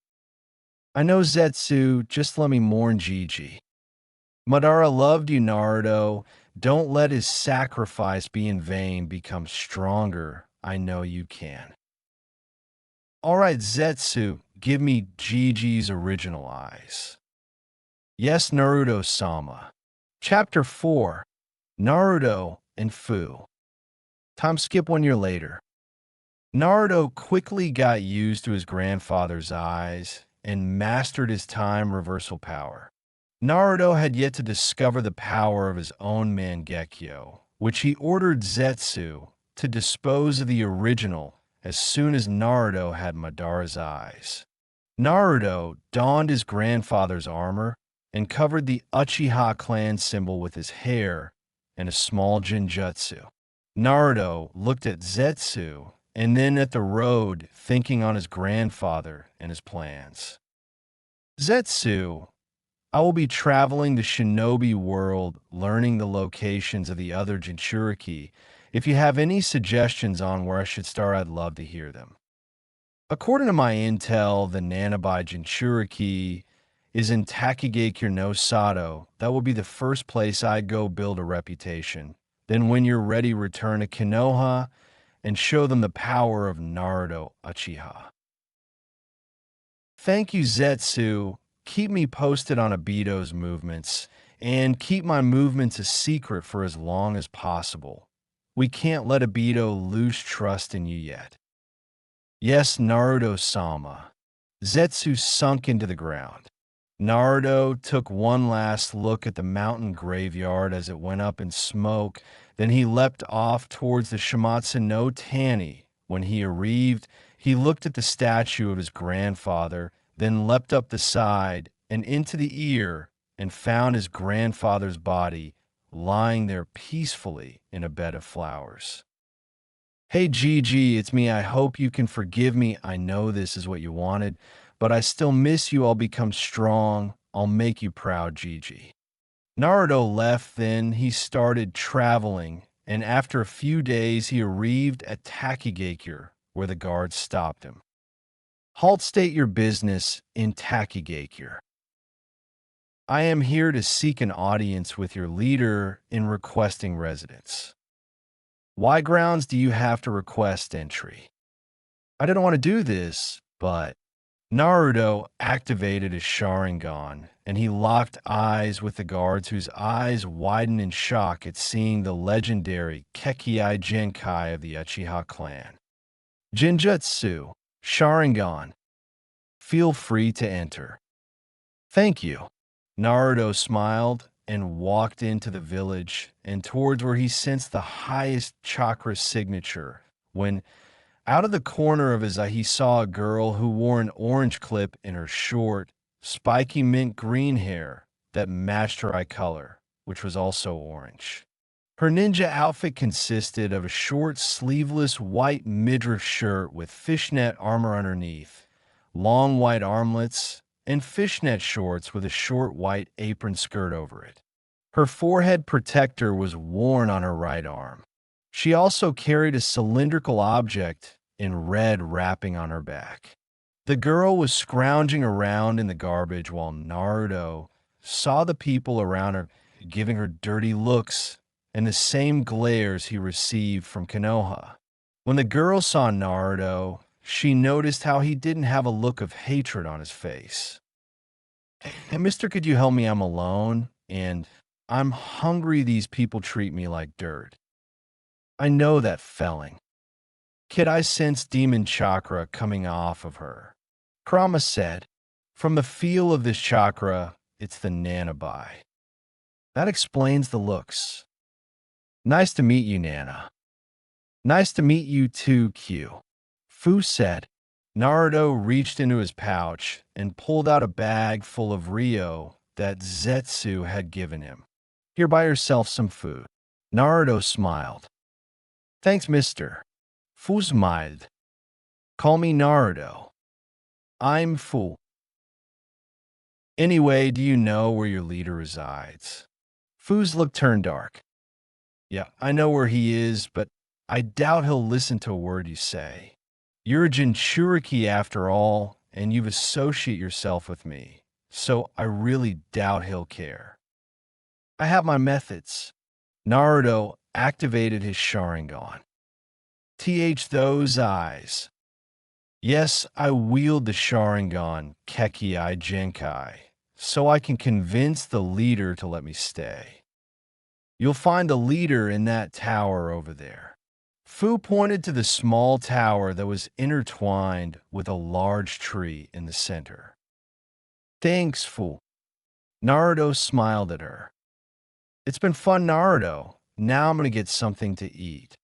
I know Zetsu, just let me mourn Gigi. Madara loved you, Naruto. Don't let his sacrifice be in vain. Become stronger. I know you can. All right, Zetsu, give me Gigi's original eyes. Yes, Naruto-sama. Chapter 4. Naruto and Fu. Time skip 1 year later. Naruto quickly got used to his grandfather's eyes and mastered his time reversal power. Naruto had yet to discover the power of his own Mangekyō, which he ordered Zetsu to dispose of the original as soon as Naruto had Madara's eyes. Naruto donned his grandfather's armor and covered the Uchiha clan symbol with his hair and a small genjutsu. Naruto looked at Zetsu and then at the road, thinking on his grandfather and his plans. Zetsu, I will be traveling the shinobi world, learning the locations of the other Jinchuriki. If you have any suggestions on where I should start, I'd love to hear them. According to my intel, the Nanabai Jinchuriki is in Takigakure no Sato. That will be the first place I go build a reputation. Then when you're ready, return to Konoha and show them the power of Naruto Uchiha. Thank you, Zetsu. Keep me posted on Obito's movements, and keep my movements a secret for as long as possible. We can't let Obito lose trust in you yet. Yes, Naruto-sama. Zetsu sunk into the ground. Naruto took one last look at the mountain graveyard as it went up in smoke. Then he leapt off towards the Shimatsu no Tani. When he arrived, he looked at the statue of his grandfather, then leapt up the side and into the ear and found his grandfather's body lying there peacefully in a bed of flowers. Hey Gigi, it's me. I hope you can forgive me. I know this is what you wanted, but I still miss you. I'll become strong. I'll make you proud, Gigi. Naruto left, then he started traveling, and after a few days he arrived at Takigakure, where the guards stopped him. Halt, state your business in Takigakure. I am here to seek an audience with your leader in requesting residence. Why grounds do you have to request entry? I didn't want to do this, but Naruto activated his Sharingan, and he locked eyes with the guards, whose eyes widened in shock at seeing the legendary Kekkei Genkai of the Uchiha clan. Genjutsu, Sharingan. Feel free to enter. Thank you. Naruto smiled and walked into the village and towards where he sensed the highest chakra signature when, out of the corner of his eye, he saw a girl who wore an orange clip in her short, spiky mint green hair that matched her eye color, which was also orange. Her ninja outfit consisted of a short, sleeveless white midriff shirt with fishnet armor underneath, long white armlets, and fishnet shorts with a short white apron skirt over it. Her forehead protector was worn on her right arm. She also carried a cylindrical object in red wrapping on her back. The girl was scrounging around in the garbage while Naruto saw the people around her giving her dirty looks and the same glares he received from Konoha. When the girl saw Naruto, she noticed how he didn't have a look of hatred on his face. Hey, mister, could you help me? I'm alone, and I'm hungry. These people treat me like dirt. I know that feeling. Kid, I sense demon chakra coming off of her. Kurama said, from the feel of this chakra, it's the Nanabai. That explains the looks. Nice to meet you, Nana. Nice to meet you too, Q. Fu said. Naruto reached into his pouch and pulled out a bag full of Ryo that Zetsu had given him. Here, buy yourself some food. Naruto smiled. Thanks, mister. Fu smiled. Call me Naruto. I'm Fu. Anyway, do you know where your leader resides? Fu's look turned dark. Yeah, I know where he is, but I doubt he'll listen to a word you say. You're a Jinchuriki after all, and you've associated yourself with me, so I really doubt he'll care. I have my methods. Naruto activated his Sharingan. Those eyes. Yes, I wield the Sharingan Kekkei Genkai, so I can convince the leader to let me stay. You'll find the leader in that tower over there. Fu pointed to the small tower that was intertwined with a large tree in the center. Thanks, Fu. Naruto smiled at her. It's been fun, Naruto. Now I'm gonna get something to eat.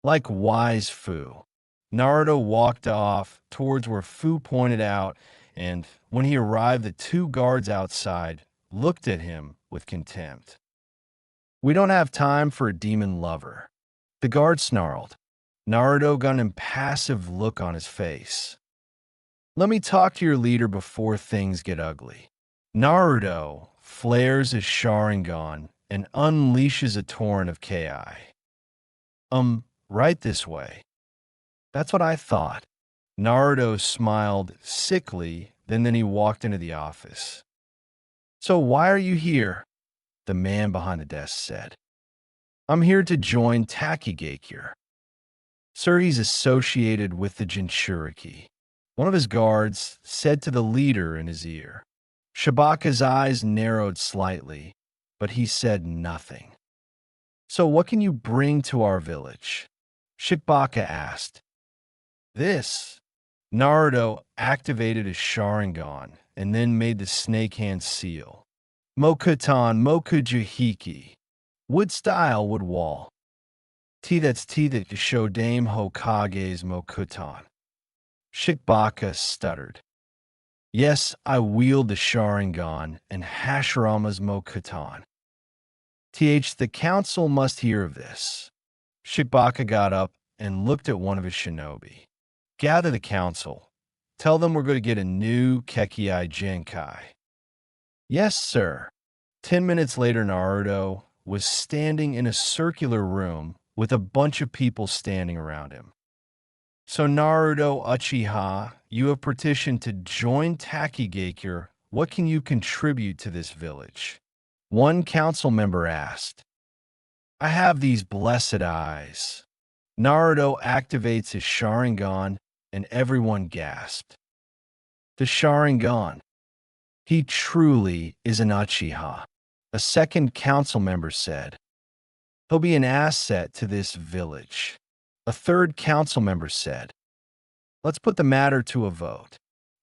Like wise Fu, Naruto walked off towards where Fu pointed out, and when he arrived, the two guards outside looked at him with contempt. We don't have time for a demon lover, the guard snarled. Naruto got an impassive look on his face. Let me talk to your leader before things get ugly. Naruto flares his Sharingan and unleashes a torrent of Ki. Right this way. That's what I thought. Naruto smiled sickly, then he walked into the office. So why are you here? The man behind the desk said. I'm here to join Takigakure. Sir, he's associated with the Jinchuriki. One of his guards said to the leader in his ear. Shibaka's eyes narrowed slightly, but he said nothing. So what can you bring to our village? Shibaka asked. This. Naruto activated his Sharingan and then made the snake hand seal. Mokutan Mokujihiki. Wood style, wood wall. That's that to show Dame Hokage's Mokutan. Shibaka stuttered. Yes, I wield the Sharingan and Hashirama's Mokutan. The council must hear of this. Shibaka got up and looked at one of his shinobi. Gather the council. Tell them we're going to get a new Kekkei Genkai. Yes, sir. 10 minutes later, Naruto was standing in a circular room with a bunch of people standing around him. So Naruto Uchiha, you have petitioned to join Takigakure. What can you contribute to this village? One council member asked. I have these blessed eyes. Naruto activates his Sharingan, and everyone gasped. The Sharingan. He truly is an Uchiha. A second council member said. He'll be an asset to this village. A third council member said. Let's put the matter to a vote.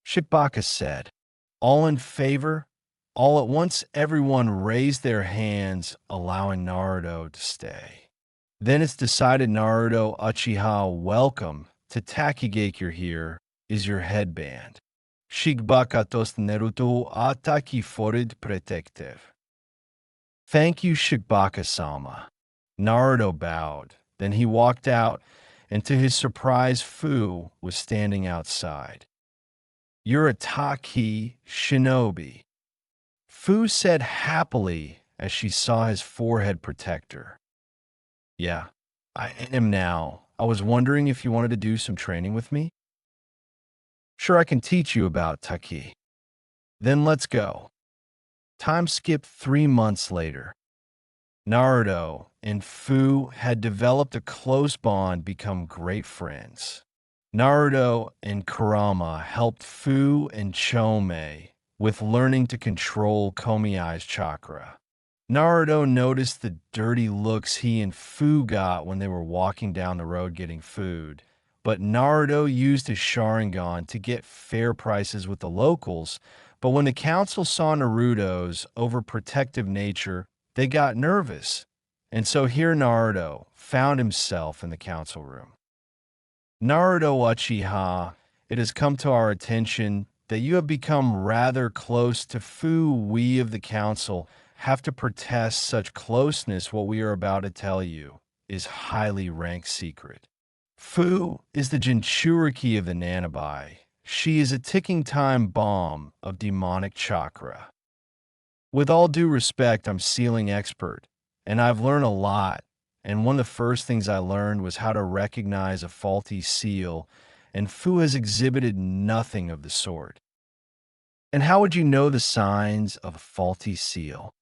Shibaka said. All in favor? All at once, everyone raised their hands, allowing Naruto to stay. Then it's decided, Naruto Uchiha, welcome to Takigakure. Here is your headband. Shibaka tos Naruto ataki forid protective. Thank you, Shibaka-sama. Naruto bowed. Then he walked out, and to his surprise, Fu was standing outside. You're a Taki shinobi. Fu said happily as she saw his forehead protector. Yeah, I am now. I was wondering if you wanted to do some training with me? Sure, I can teach you about Taki. Then let's go. Time skipped 3 months later. Naruto and Fu had developed a close bond, become great friends. Naruto and Kurama helped Fu and Chome with learning to control Komiai's chakra. Naruto noticed the dirty looks he and Fu got when they were walking down the road getting food, but Naruto used his Sharingan to get fair prices with the locals, but when the council saw Naruto's overprotective nature, they got nervous, and so here Naruto found himself in the council room. Naruto Uchiha, it has come to our attention that you have become rather close to Fu. We of the council have to protest such closeness. What we are about to tell you is highly ranked secret. Fu is the Jinchuriki of the Nanabai. She is a ticking time bomb of demonic chakra. With all due respect, I'm sealing expert, and I've learned a lot, and one of the first things I learned was how to recognize a faulty seal and Fu has exhibited nothing of the sort. And how would you know the signs of a faulty seal?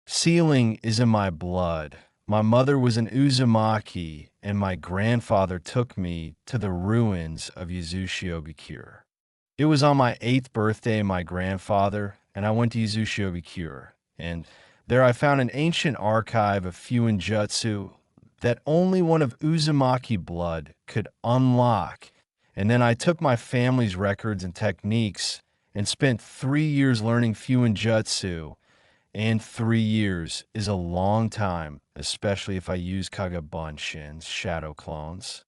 Sealing is in my blood. My mother was an Uzumaki, and my grandfather took me to the ruins of Yuzushiobikure. It was on my 8th birthday, my grandfather, and I went to Yuzushiobikure, and there I found an ancient archive of Fuin Jutsu that only one of Uzumaki blood could unlock. And then I took my family's records and techniques and spent 3 years learning Fuin Jutsu. And 3 years is a long time, especially if I use Kage shadow clones,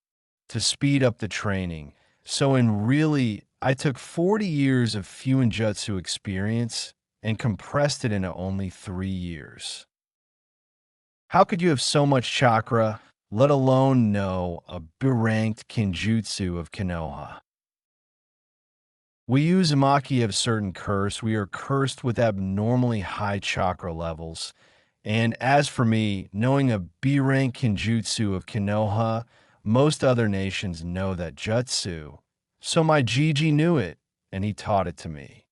to speed up the training. So I took 40 years of Fuin Jutsu experience and compressed it into only 3 years. How could you have so much chakra, let alone know a B-ranked Kinjutsu of Konoha? We Uzumaki have certain curse. We are cursed with abnormally high chakra levels. And as for me, knowing a B-rank Kinjutsu of Konoha, most other nations know that jutsu. So my Gigi knew it, and he taught it to me.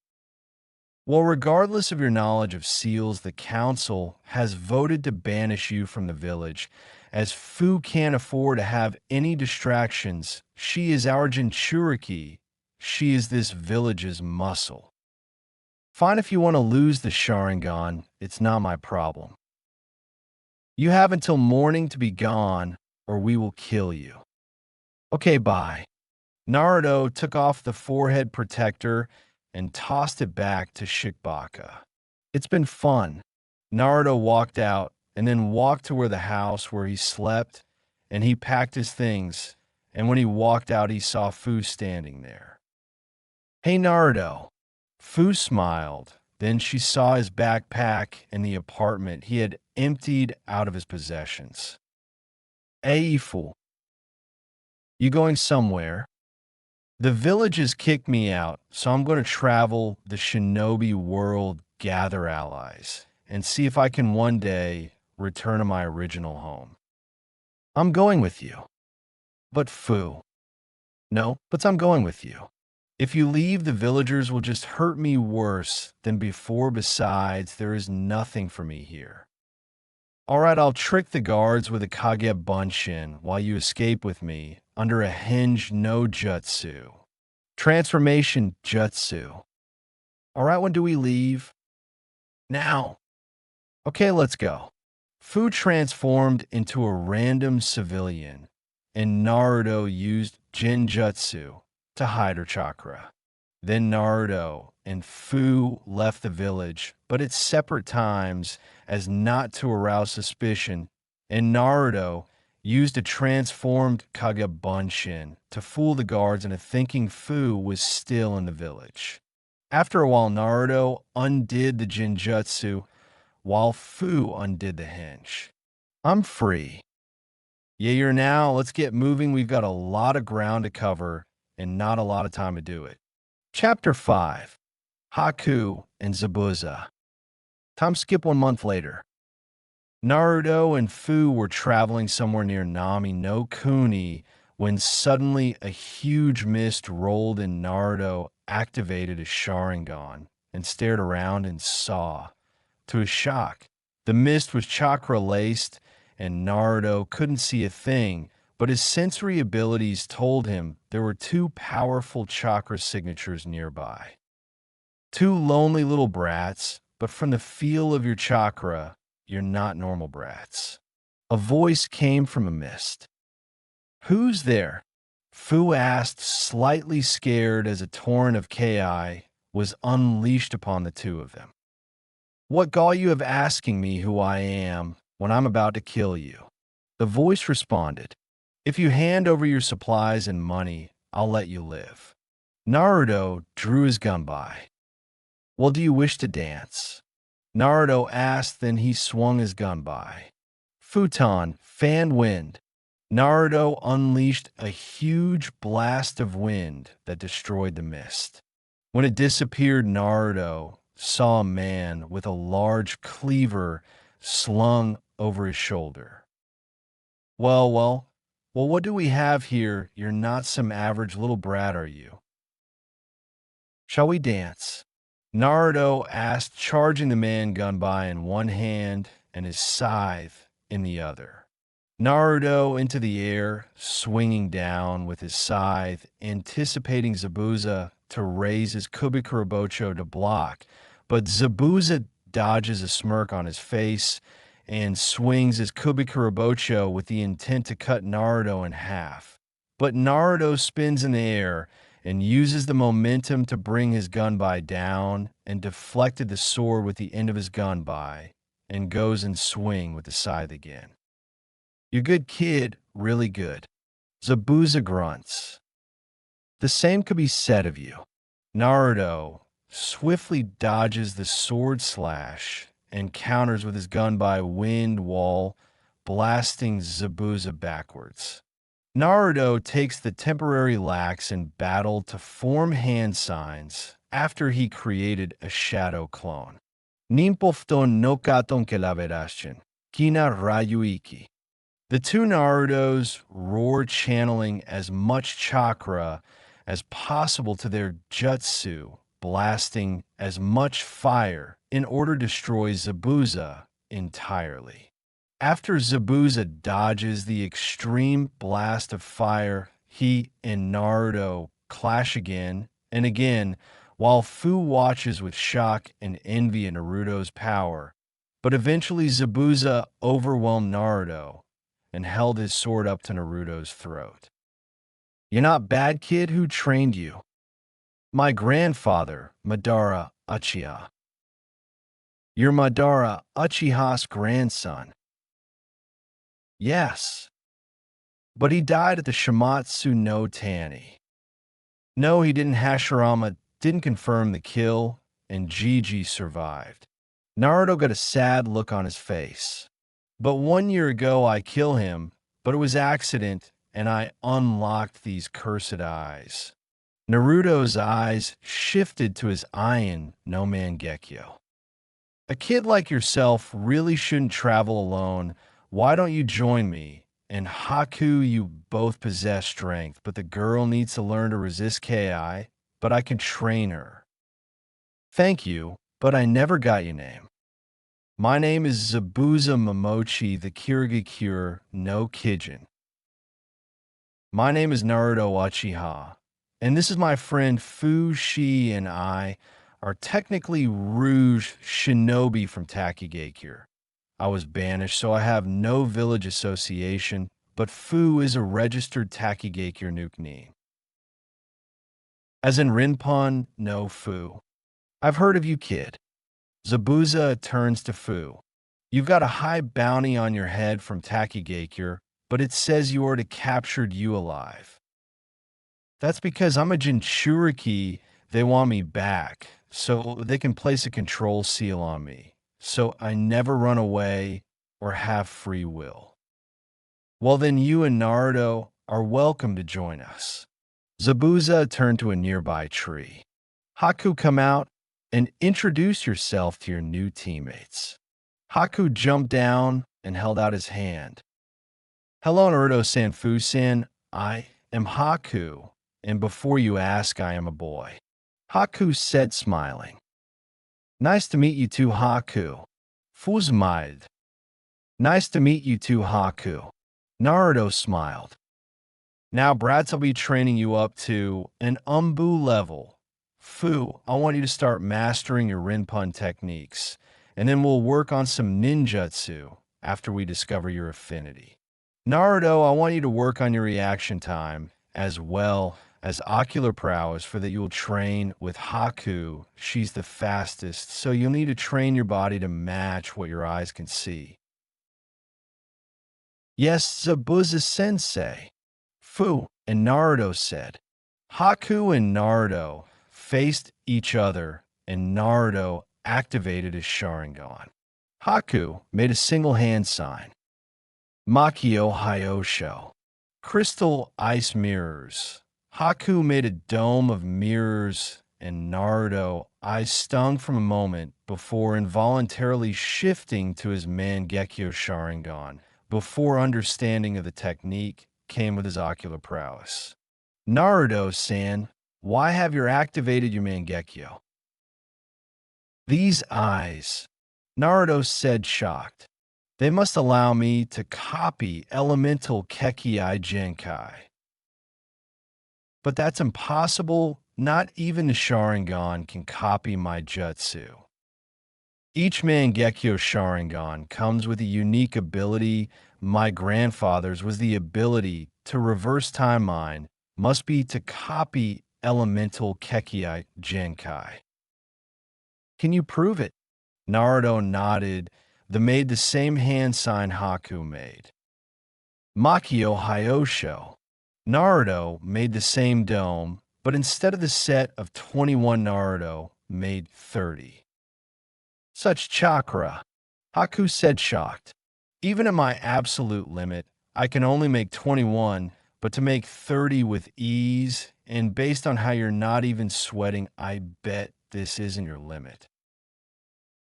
Well, regardless of your knowledge of seals, the council has voted to banish you from the village, as Fu can't afford to have any distractions. She is our Jinchuriki. She is this village's muscle. Fine if you want to lose the Sharingan, it's not my problem. You have until morning to be gone, or we will kill you. Okay, bye. Naruto took off the forehead protector and tossed it back to Shikbaka. It's been fun. Naruto walked out and then walked to where the house where he slept, and he packed his things, and when he walked out, he saw Fu standing there. Hey, Naruto. Fu smiled. Then she saw his backpack and the apartment he had emptied out of his possessions. Hey, Fu. You going somewhere? The village has kicked me out, so I'm going to travel the shinobi world, gather allies, and see if I can one day return to my original home. I'm going with you. But Fu. No, but I'm going with you. If you leave, the villagers will just hurt me worse than before. Besides, there is nothing for me here. All right, I'll trick the guards with a Kage Bunshin while you escape with me under a hinge no jutsu. Transformation jutsu. All right, when do we leave? Now. Okay, let's go. Fu transformed into a random civilian, and Naruto used Jinjutsu to hide her chakra. Then Naruto and Fu left the village, but at separate times as not to arouse suspicion, and Naruto used a transformed Kage Bunshin to fool the guards into thinking Fu was still in the village. After a while, Naruto undid the Jinjutsu, while Fu undid the hinge. I'm free. Yeah, you're now. Let's get moving. We've got a lot of ground to cover and not a lot of time to do it. Chapter 5. Haku and Zabuza. Time skip 1 month later. Naruto and Fu were traveling somewhere near Nami no Kuni when suddenly a huge mist rolled and Naruto activated his Sharingan and stared around and saw. To his shock, the mist was chakra-laced and Naruto couldn't see a thing, but his sensory abilities told him there were 2 powerful chakra signatures nearby. 2 lonely little brats, but from the feel of your chakra, you're not normal brats. A voice came from a mist. Who's there? Fu asked, slightly scared as a torrent of Ki was unleashed upon the 2 of them. What gall you have asking me who I am when I'm about to kill you? The voice responded. If you hand over your supplies and money, I'll let you live. Naruto drew his gun by. Well, do you wish to dance? Naruto asked, then he swung his gun by. Futon fanned wind. Naruto unleashed a huge blast of wind that destroyed the mist. When it disappeared, Naruto saw a man with a large cleaver slung over his shoulder. Well, Well, what do we have here? You're not some average little brat, are you? Shall we dance? Naruto asked, charging the man Gunbai in one hand and his scythe in the other. Naruto into the air, swinging down with his scythe, anticipating Zabuza to raise his Kubikurabocho to block, but Zabuza dodges a smirk on his face and swings his Kubikurabocho with the intent to cut Naruto in half. But Naruto spins in the air and uses the momentum to bring his gunbai down and deflected the sword with the end of his gunbai and goes and swing with the scythe again. You're good, kid, really good. Zabuza grunts. The same could be said of you. Naruto swiftly dodges the sword slash and counters with his gunbai wind wall, blasting Zabuza backwards. Naruto takes the temporary lax in battle to form hand signs after he created a shadow clone. Nimpofton no katon kelaverashin, kina rayuiki. The two Narutos roar, channeling as much chakra as possible to their jutsu, blasting as much fire in order to destroy Zabuza entirely. After Zabuza dodges the extreme blast of fire, he and Naruto clash again and again, while Fu watches with shock and envy at Naruto's power. But eventually Zabuza overwhelmed Naruto and held his sword up to Naruto's throat. You're not bad, kid. Who trained you? My grandfather, Madara Uchiha. You're Madara Uchiha's grandson. Yes, but he died at the Shimatsu no Tani. No, he didn't. Hashirama didn't confirm the kill, and Gigi survived. Naruto got a sad look on his face. But 1 year ago I killed him, but it was accident, and I unlocked these cursed eyes. Naruto's eyes shifted to his Iron no Mangekyō. A kid like yourself really shouldn't travel alone. Why don't you join me? And Haku, you both possess strength, but the girl needs to learn to resist Ki, but I can train her. Thank you, but I never got your name. My name is Zabuza Momochi, the Kirigakure no Kijin. My name is Naruto Uchiha, and this is my friend Fu. She and I are technically Rouge Shinobi from Takigakure. I was banished, so I have no village association, but Fu is a registered Takigakure Nukni. As in Rinpon, no Fu. I've heard of you, kid. Zabuza turns to Fu. You've got a high bounty on your head from Takigakure, but it says you already captured you alive. That's because I'm a Jinchuriki. They want me back, so they can place a control seal on me, so I never run away or have free will. Well, then you and Naruto are welcome to join us. Zabuza turned to a nearby tree. Haku, come out and introduce yourself to your new teammates. Haku jumped down and held out his hand. Hello, Naruto-san, Fu-san. I am Haku, and before you ask, I am a boy. Haku said, smiling. Nice to meet you too, Haku. Fu smiled. Nice to meet you too, Haku. Naruto smiled. Now, brats, I'll be training you up to an Umbu level. Fu, I want you to start mastering your Rinpon techniques, and then we'll work on some ninjutsu after we discover your affinity. Naruto, I want you to work on your reaction time, as well as ocular prowess, for that you will train with Haku. She's the fastest, so you'll need to train your body to match what your eyes can see. Yes, Zabuza sensei. Fu and Naruto said. Haku and Naruto faced each other, and Naruto activated his Sharingan. Haku made a single hand sign. Mangekyō Hyosho. Crystal ice mirrors. Haku made a dome of mirrors, and Naruto eyes stung for a moment before involuntarily shifting to his Mangekyō Sharingan. Before understanding of the technique, came with his ocular prowess. Naruto-san, why have you activated your Mangekyō? These eyes, Naruto said, shocked. They must allow me to copy elemental Kekkai Genkai. But that's impossible. Not even the Sharingan can copy my jutsu. Each Mangekyō Sharingan comes with a unique ability. My grandfather's was the ability to reverse timeline, must be to copy elemental Kekkai Genkai. Can you prove it? Naruto nodded. They made the same hand sign Haku made. Mangekyō Hyosho. Naruto made the same dome, but instead of the set of 21, Naruto made 30. Such chakra, Haku said, shocked. Even at my absolute limit, I can only make 21, but to make 30 with ease, and based on how you're not even sweating, I bet this isn't your limit.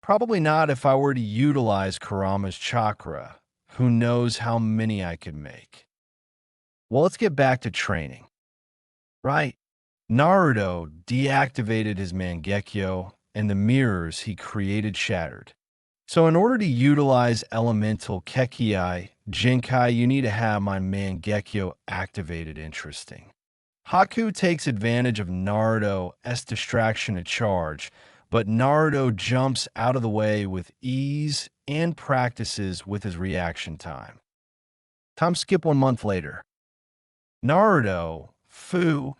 Probably not if I were to utilize Kurama's chakra. Who knows how many I could make. Well, let's get back to training. Right. Naruto deactivated his Mangekyō, and the mirrors he created shattered. So in order to utilize elemental Kekkai Genkai, you need to have my Mangekyō activated. Interesting. Haku takes advantage of Naruto's distraction to charge, but Naruto jumps out of the way with ease and practices with his reaction time. Time skip 1 month later. Naruto, Fu,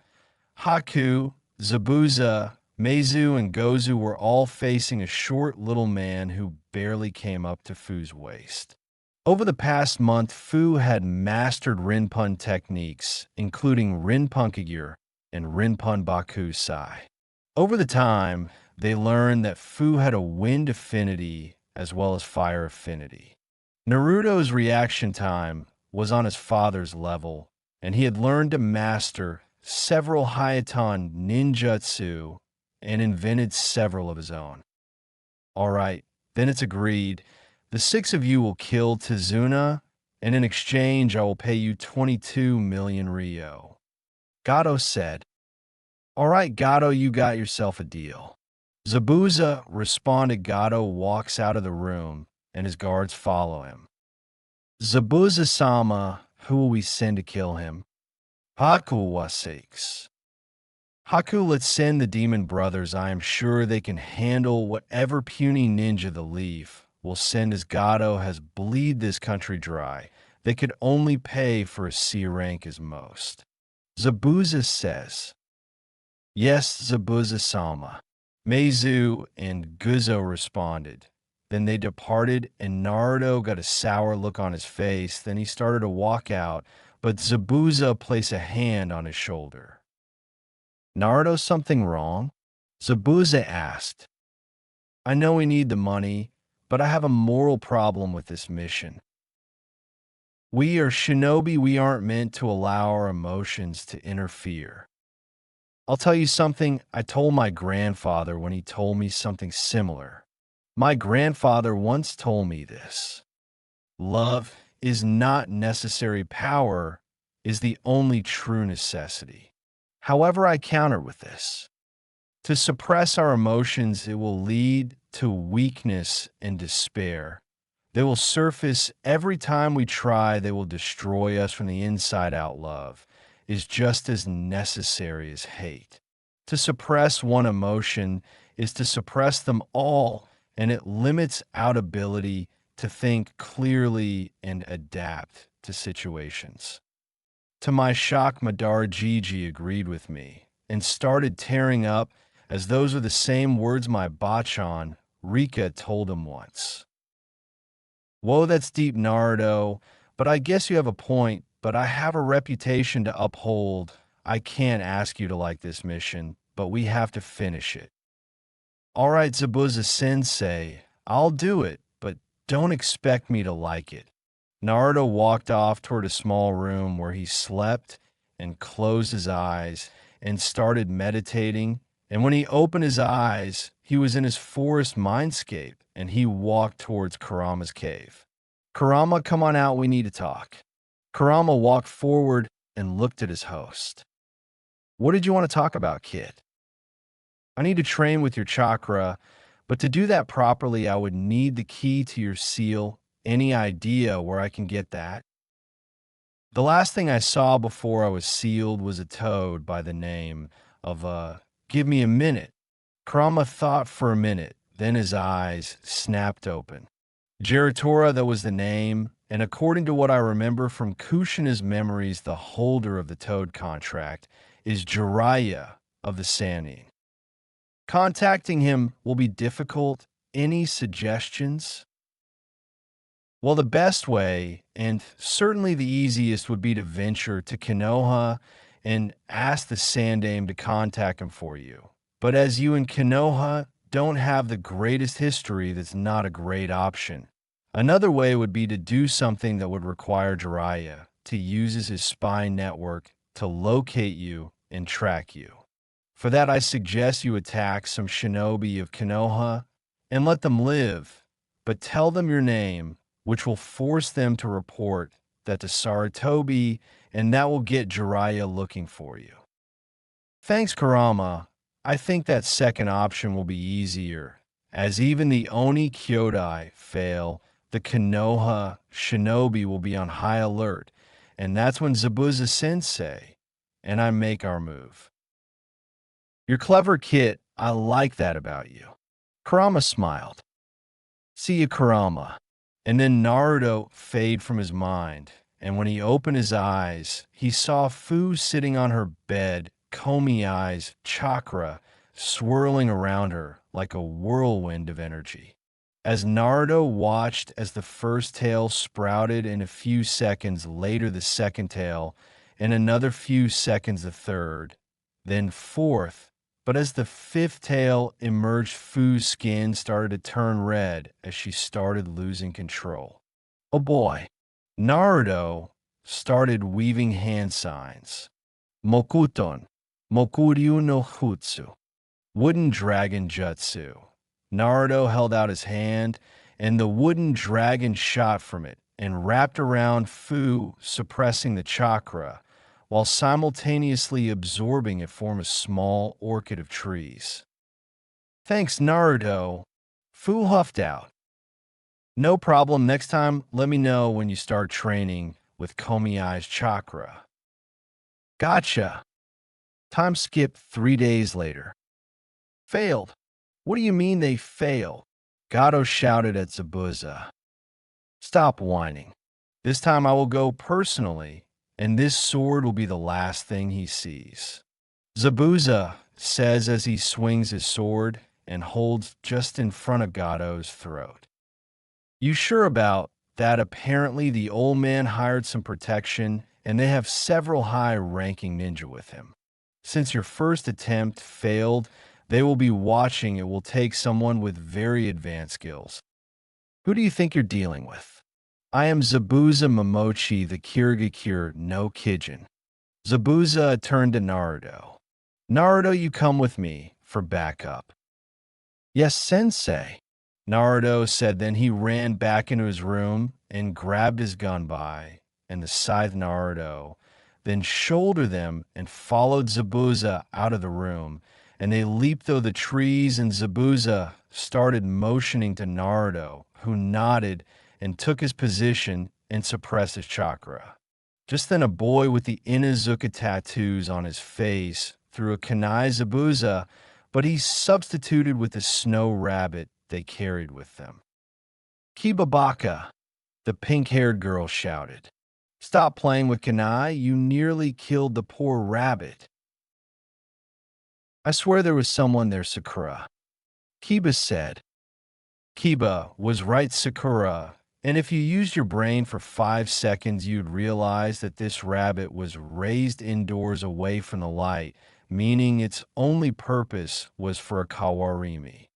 Haku, Zabuza, Meizu, and Gozu were all facing a short little man who barely came up to Fu's waist. Over the past month, Fu had mastered Rinpun techniques, including Rinpun Kagure and Rinpun Bakusai. Over the time, they learned that Fu had a wind affinity as well as fire affinity. Naruto's reaction time was on his father's level, and he had learned to master several Hayaton ninjutsu and invented several of his own. All right, then it's agreed. The 6 of you will kill Tizuna, and in exchange I will pay you 22 million Ryo. Gato said. All right, Gato, you got yourself a deal. Zabuza responded. Gato walks out of the room, and his guards follow him. Zabuza-sama, who will we send to kill him? Haku wa 6. Haku, let's send the demon brothers. I am sure they can handle whatever puny ninja the leaf will send, as Gato has bleed this country dry. They could only pay for a C rank as most. Zabuza says. Yes, Zabuza-sama. Meizu and Guzo responded. Then they departed, and Naruto got a sour look on his face. Then he started to walk out, but Zabuza placed a hand on his shoulder. Naruto, something wrong? Zabuza asked. I know we need the money, but I have a moral problem with this mission. We are shinobi. We aren't meant to allow our emotions to interfere. I'll tell you something I told my grandfather when he told me something similar. My grandfather once told me this. Love is not necessary. Power is the only true necessity. However, I counter with this. To suppress our emotions, it will lead to weakness and despair. They will surface every time we try. They will destroy us from the inside out. Love is just as necessary as hate. To suppress one emotion is to suppress them all, and it limits our ability to think clearly and adapt to situations. To my shock, Madara Gigi agreed with me and started tearing up, as those are the same words my Bachan, Rika, told him once. Whoa, that's deep, Naruto, but I guess you have a point, but I have a reputation to uphold. I can't ask you to like this mission, but we have to finish it. All right, Zabuza-sensei, I'll do it, but don't expect me to like it. Naruto walked off toward a small room where he slept and closed his eyes and started meditating. And when he opened his eyes, he was in his forest mindscape, and he walked towards Kurama's cave. Kurama, come on out, we need to talk. Kurama walked forward and looked at his host. What did you want to talk about, kid? I need to train with your chakra, but to do that properly, I would need the key to your seal. Any idea where I can get that? The last thing I saw before I was sealed was a toad by the name of, give me a minute. Kurama thought for a minute, then his eyes snapped open. Giratora, that was the name, and according to what I remember from Kushina's memories, the holder of the toad contract is Jiraiya of the Sannin. Contacting him will be difficult. Any suggestions? Well, the best way, and certainly the easiest, would be to venture to Konoha and ask the Sandaime to contact him for you. But as you and Konoha don't have the greatest history, that's not a great option. Another way would be to do something that would require Jiraiya to use his spy network to locate you and track you. For that, I suggest you attack some shinobi of Konoha and let them live, but tell them your name, which will force them to report that to Saratobi, and that will get Jiraiya looking for you. Thanks, Kurama. I think that second option will be easier, as even the Oni Kyodai fail, the Konoha shinobi will be on high alert, and that's when Zabuza-sensei and I make our move. You're clever, Kit. I like that about you. Kurama smiled. See you, Kurama. And then Naruto fade from his mind, and when he opened his eyes, he saw Fu sitting on her bed, Komi eyes, chakra, swirling around her like a whirlwind of energy. As Naruto watched as the first tail sprouted and a few seconds later the second tail, and another few seconds the third, then fourth, but as the fifth tail emerged, Fu's skin started to turn red as she started losing control. Oh boy. Naruto started weaving hand signs. Mokuton, Mokuryu no Jutsu, wooden dragon jutsu. Naruto held out his hand, and the wooden dragon shot from it and wrapped around Fu, suppressing the chakra, while simultaneously absorbing it form a small orchid of trees. Thanks, Naruto. Fu huffed out. No problem. Next time, let me know when you start training with Komi-Ai's chakra. Gotcha. Time skipped 3 days later. Failed. What do you mean they failed? Gato shouted at Zabuza. Stop whining. This time I will go personally, and this sword will be the last thing he sees. Zabuza says as he swings his sword and holds just in front of Gato's throat. You sure about that? Apparently the old man hired some protection, and they have several high-ranking ninja with him. Since your first attempt failed, they will be watching. It will take someone with very advanced skills. Who do you think you're dealing with? I am Zabuza Momochi, the Kirigakure no Kijin. Zabuza turned to Naruto. Naruto, you come with me for backup. Yes, sensei, Naruto said. Then he ran back into his room and grabbed his gunbai and the scythe Naruto, then shouldered them and followed Zabuza out of the room, and they leaped through the trees, and Zabuza started motioning to Naruto, who nodded and took his position and suppressed his chakra. Just then a boy with the Inazuka tattoos on his face threw a kunai Zabuza, but he substituted with the snow rabbit they carried with them. Kibabaka, the pink-haired girl shouted. Stop playing with kunai, you nearly killed the poor rabbit. I swear there was someone there, Sakura, Kiba said. Kiba was right, Sakura, and if you used your brain for 5 seconds, you'd realize that this rabbit was raised indoors away from the light, meaning its only purpose was for a kawarimi.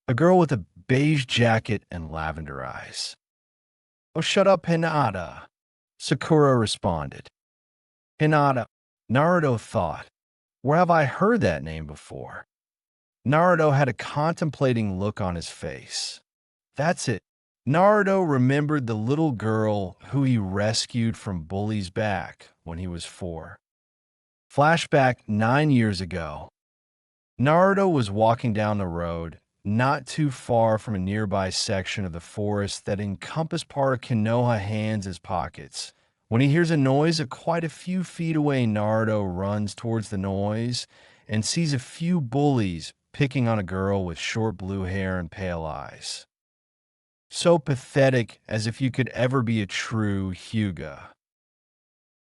A girl with a beige jacket and lavender eyes. Oh, shut up, Hinata, Sakura responded. Hinata, Naruto thought. Where have I heard that name before? Naruto had a contemplating look on his face. That's it. Naruto remembered the little girl who he rescued from bullies back when he was 4. Flashback 9 years ago. Naruto was walking down the road, not too far from a nearby section of the forest that encompassed part of Konoha hands as pockets. When he hears a noise quite a few feet away, Naruto runs towards the noise and sees a few bullies picking on a girl with short blue hair and pale eyes. So pathetic, as if you could ever be a true Hyuga.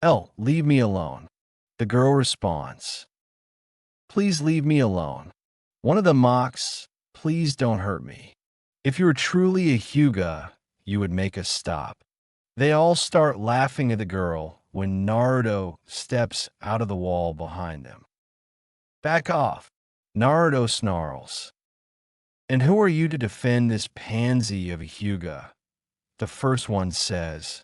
"El, leave me alone," the girl responds. "Please leave me alone." One of them mocks, "Please don't hurt me. If you were truly a Hyuga, you would make us stop." They all start laughing at the girl when Naruto steps out of the wall behind them. "Back off," Naruto snarls. "And who are you to defend this pansy of a Hyuga?" the first one says.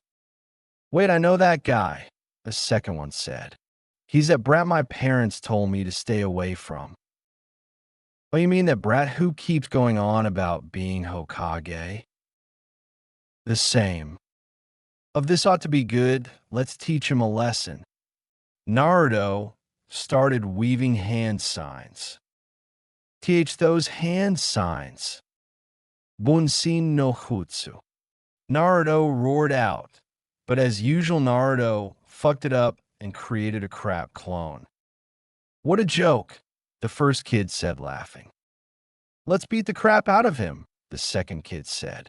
"Wait, I know that guy," the second one said. "He's that brat my parents told me to stay away from." "Oh, you mean that brat who keeps going on about being Hokage?" "The same. Of this ought to be good, let's teach him a lesson." Naruto started weaving hand signs. Those hand signs. Bunshin no Jutsu. Naruto roared out, but as usual Naruto fucked it up and created a crap clone. "What a joke," the first kid said, laughing. "Let's beat the crap out of him," the second kid said.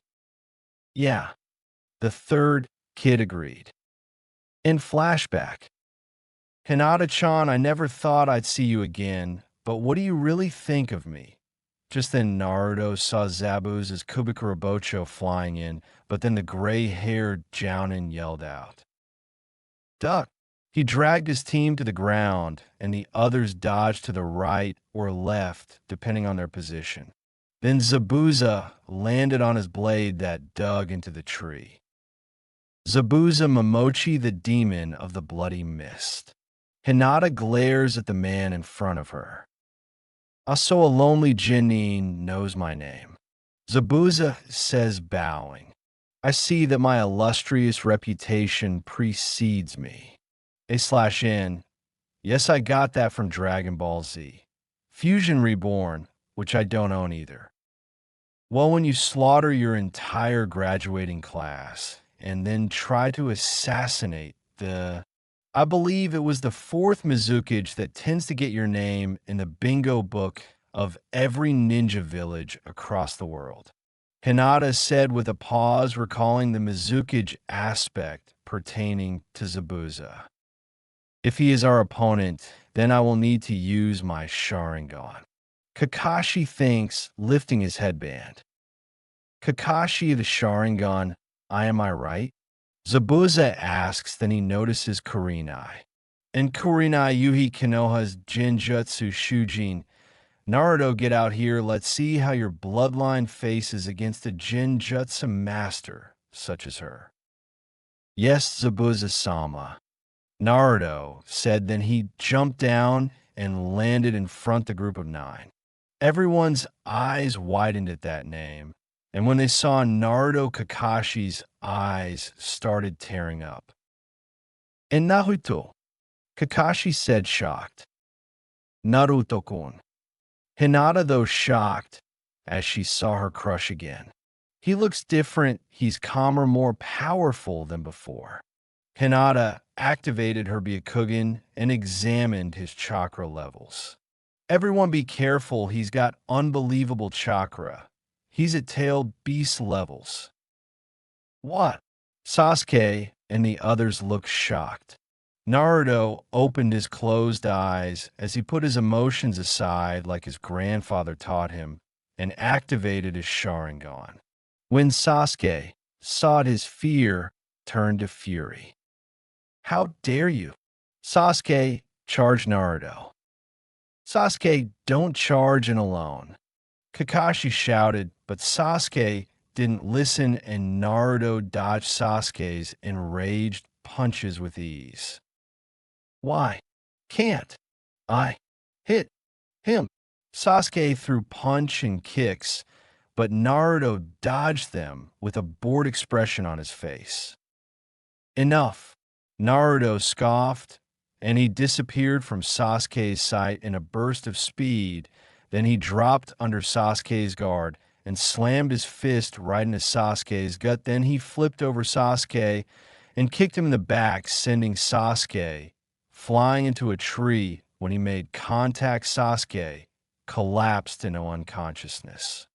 "Yeah," the third kid agreed. In flashback. "Hinata-chan, I never thought I'd see you again, but what do you really think of me?" Just then Naruto saw Zabuza's Kubikurabocho flying in, but then the gray-haired Jounin yelled out, "Duck!" He dragged his team to the ground, and the others dodged to the right or left, depending on their position. Then Zabuza landed on his blade that dug into the tree. Zabuza Momochi, the demon of the bloody mist. Hinata glares at the man in front of her. "Also a lonely Jinnin knows my name." Zabuza says, bowing. "I see that my illustrious reputation precedes me." A/N. "Yes, I got that from Dragon Ball Z. Fusion Reborn, which I don't own either." "Well, when you slaughter your entire graduating class and then try to assassinate I believe it was the 4th Mizukage that tends to get your name in the bingo book of every ninja village across the world." Hinata said with a pause, recalling the Mizukage aspect pertaining to Zabuza. "If he is our opponent, then I will need to use my Sharingan." Kakashi thinks, lifting his headband. "Kakashi the Sharingan, am I right?" Zabuza asks, then he notices Kurenai. "And Kurenai Yuhi Konoha's Genjutsu Shujin. Naruto, get out here, let's see how your bloodline faces against a Genjutsu master such as her." "Yes, Zabuza-sama," Naruto said, then he jumped down and landed in front of the group of 9. Everyone's eyes widened at that name, and when they saw Naruto, Kakashi's eyes started tearing up. "And Naruto," Kakashi said, shocked. "Naruto-kun." Hinata, though shocked, as she saw her crush again. "He looks different, he's calmer, more powerful than before." Hinata activated her Byakugan and examined his chakra levels. "Everyone be careful, he's got unbelievable chakra. He's at tailed beast levels." "What?" Sasuke and the others looked shocked. Naruto opened his closed eyes as he put his emotions aside like his grandfather taught him and activated his Sharingan. When Sasuke saw it, his fear turned to fury. "How dare you?" Sasuke charged Naruto. "Sasuke, don't charge in alone," Kakashi shouted, but Sasuke didn't listen and Naruto dodged Sasuke's enraged punches with ease. "Why can't I hit him?" Sasuke threw punch and kicks, but Naruto dodged them with a bored expression on his face. Enough, Naruto scoffed, and he disappeared from Sasuke's sight in a burst of speed. Then he dropped under Sasuke's guard and slammed his fist right into Sasuke's gut. Then he flipped over Sasuke and kicked him in the back, sending Sasuke flying into a tree. When he made contact, Sasuke collapsed into unconsciousness.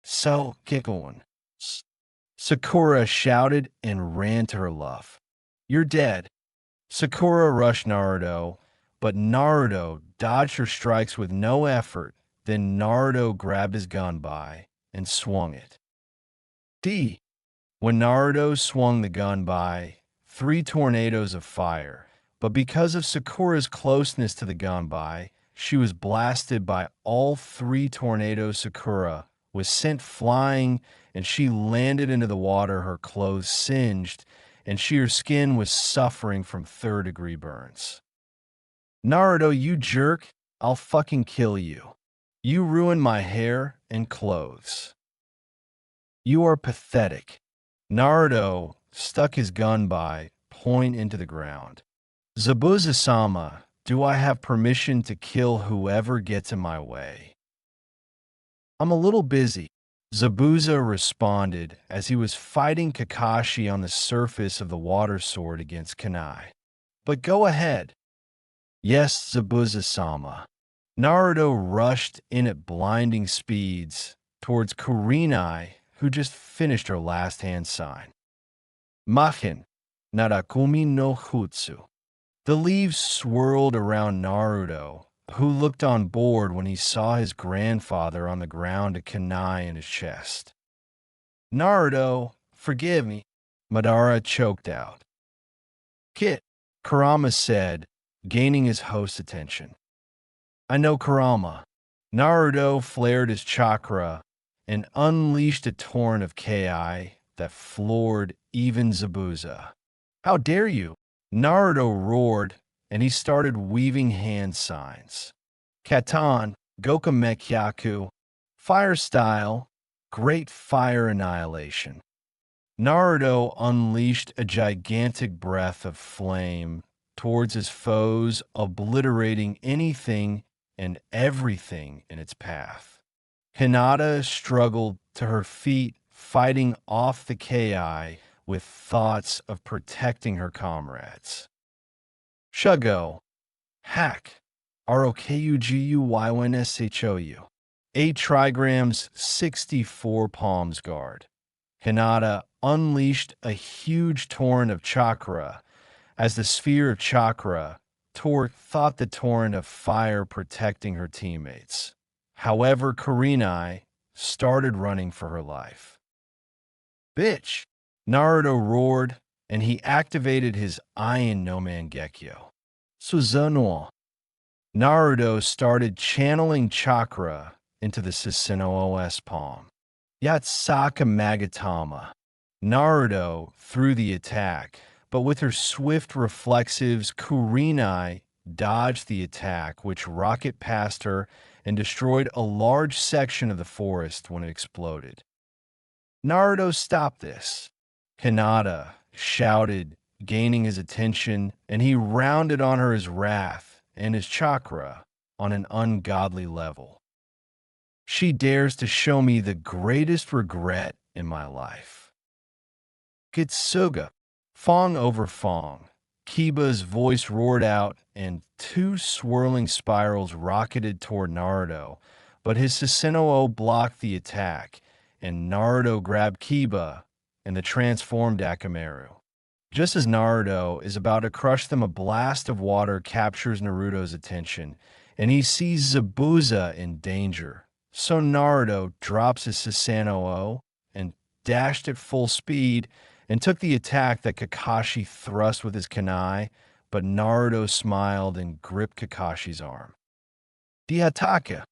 So, Kikkoin, Sakura shouted and ran to her love. You're dead. Sakura rushed Naruto, but Naruto dodged her strikes with no effort. Then Naruto grabbed his gunbai and swung it. When Naruto swung the gunbai, 3 tornadoes of fire, but because of Sakura's closeness to the gunbai, she was blasted by all 3 tornadoes. Sakura was sent flying, and she landed into the water, her clothes singed, and her skin was suffering from third-degree burns. Naruto, you jerk, I'll fucking kill you. You ruined my hair and clothes. You are pathetic. Naruto stuck his gunbai point into the ground. Zabuza-sama, do I have permission to kill whoever gets in my way? I'm a little busy, Zabuza responded as he was fighting Kakashi on the surface of the water sword against Kunai. But go ahead. Yes, Zabuza-sama. Naruto rushed in at blinding speeds towards Kurenai, who just finished her last hand sign. Machen, Narakumi no Jutsu. The leaves swirled around Naruto, who looked on board when he saw his grandfather on the ground, a kunai in his chest. Naruto, forgive me, Madara choked out. Kit, Kurama said, gaining his host's attention. I know Kurama. Naruto flared his chakra and unleashed a torrent of Ki that floored even Zabuza. How dare you? Naruto roared, and he started weaving hand signs. Katan, Goku Mekyaku, fire style, great fire annihilation. Naruto unleashed a gigantic breath of flame towards his foes, obliterating anything and everything in its path. Hinata struggled to her feet, fighting off the Ki with thoughts of protecting her comrades. Shugo, Hack, Rokuguynsshou, 8 trigrams, 64 palms guard. Hinata unleashed a huge torrent of chakra as the sphere of chakra thought the torrent of fire protecting her teammates. However, Kurenai started running for her life. Bitch! Naruto roared, and he activated his Iron no Mangekyō. Susanoo. Naruto started channeling chakra into the Susanoo palm. Yatsaka Magatama. Naruto threw the attack, but with her swift reflexives, Kurenai dodged the attack, which rocketed past her and destroyed a large section of the forest when it exploded. Naruto, stop this! Hinata shouted, gaining his attention, and he rounded on her his wrath and his chakra on an ungodly level. She dares to show me the greatest regret in my life. Kitsuga, Fong over Fong. Kiba's voice roared out, and 2 swirling spirals rocketed toward Naruto, but his Susanoo blocked the attack, and Naruto grabbed Kiba and the transformed Akamaru. Just as Naruto is about to crush them, a blast of water captures Naruto's attention, and he sees Zabuza in danger. So Naruto drops his Susanoo and dashed at full speed and took the attack that Kakashi thrust with his kunai, but Naruto smiled and gripped Kakashi's arm. Diataka.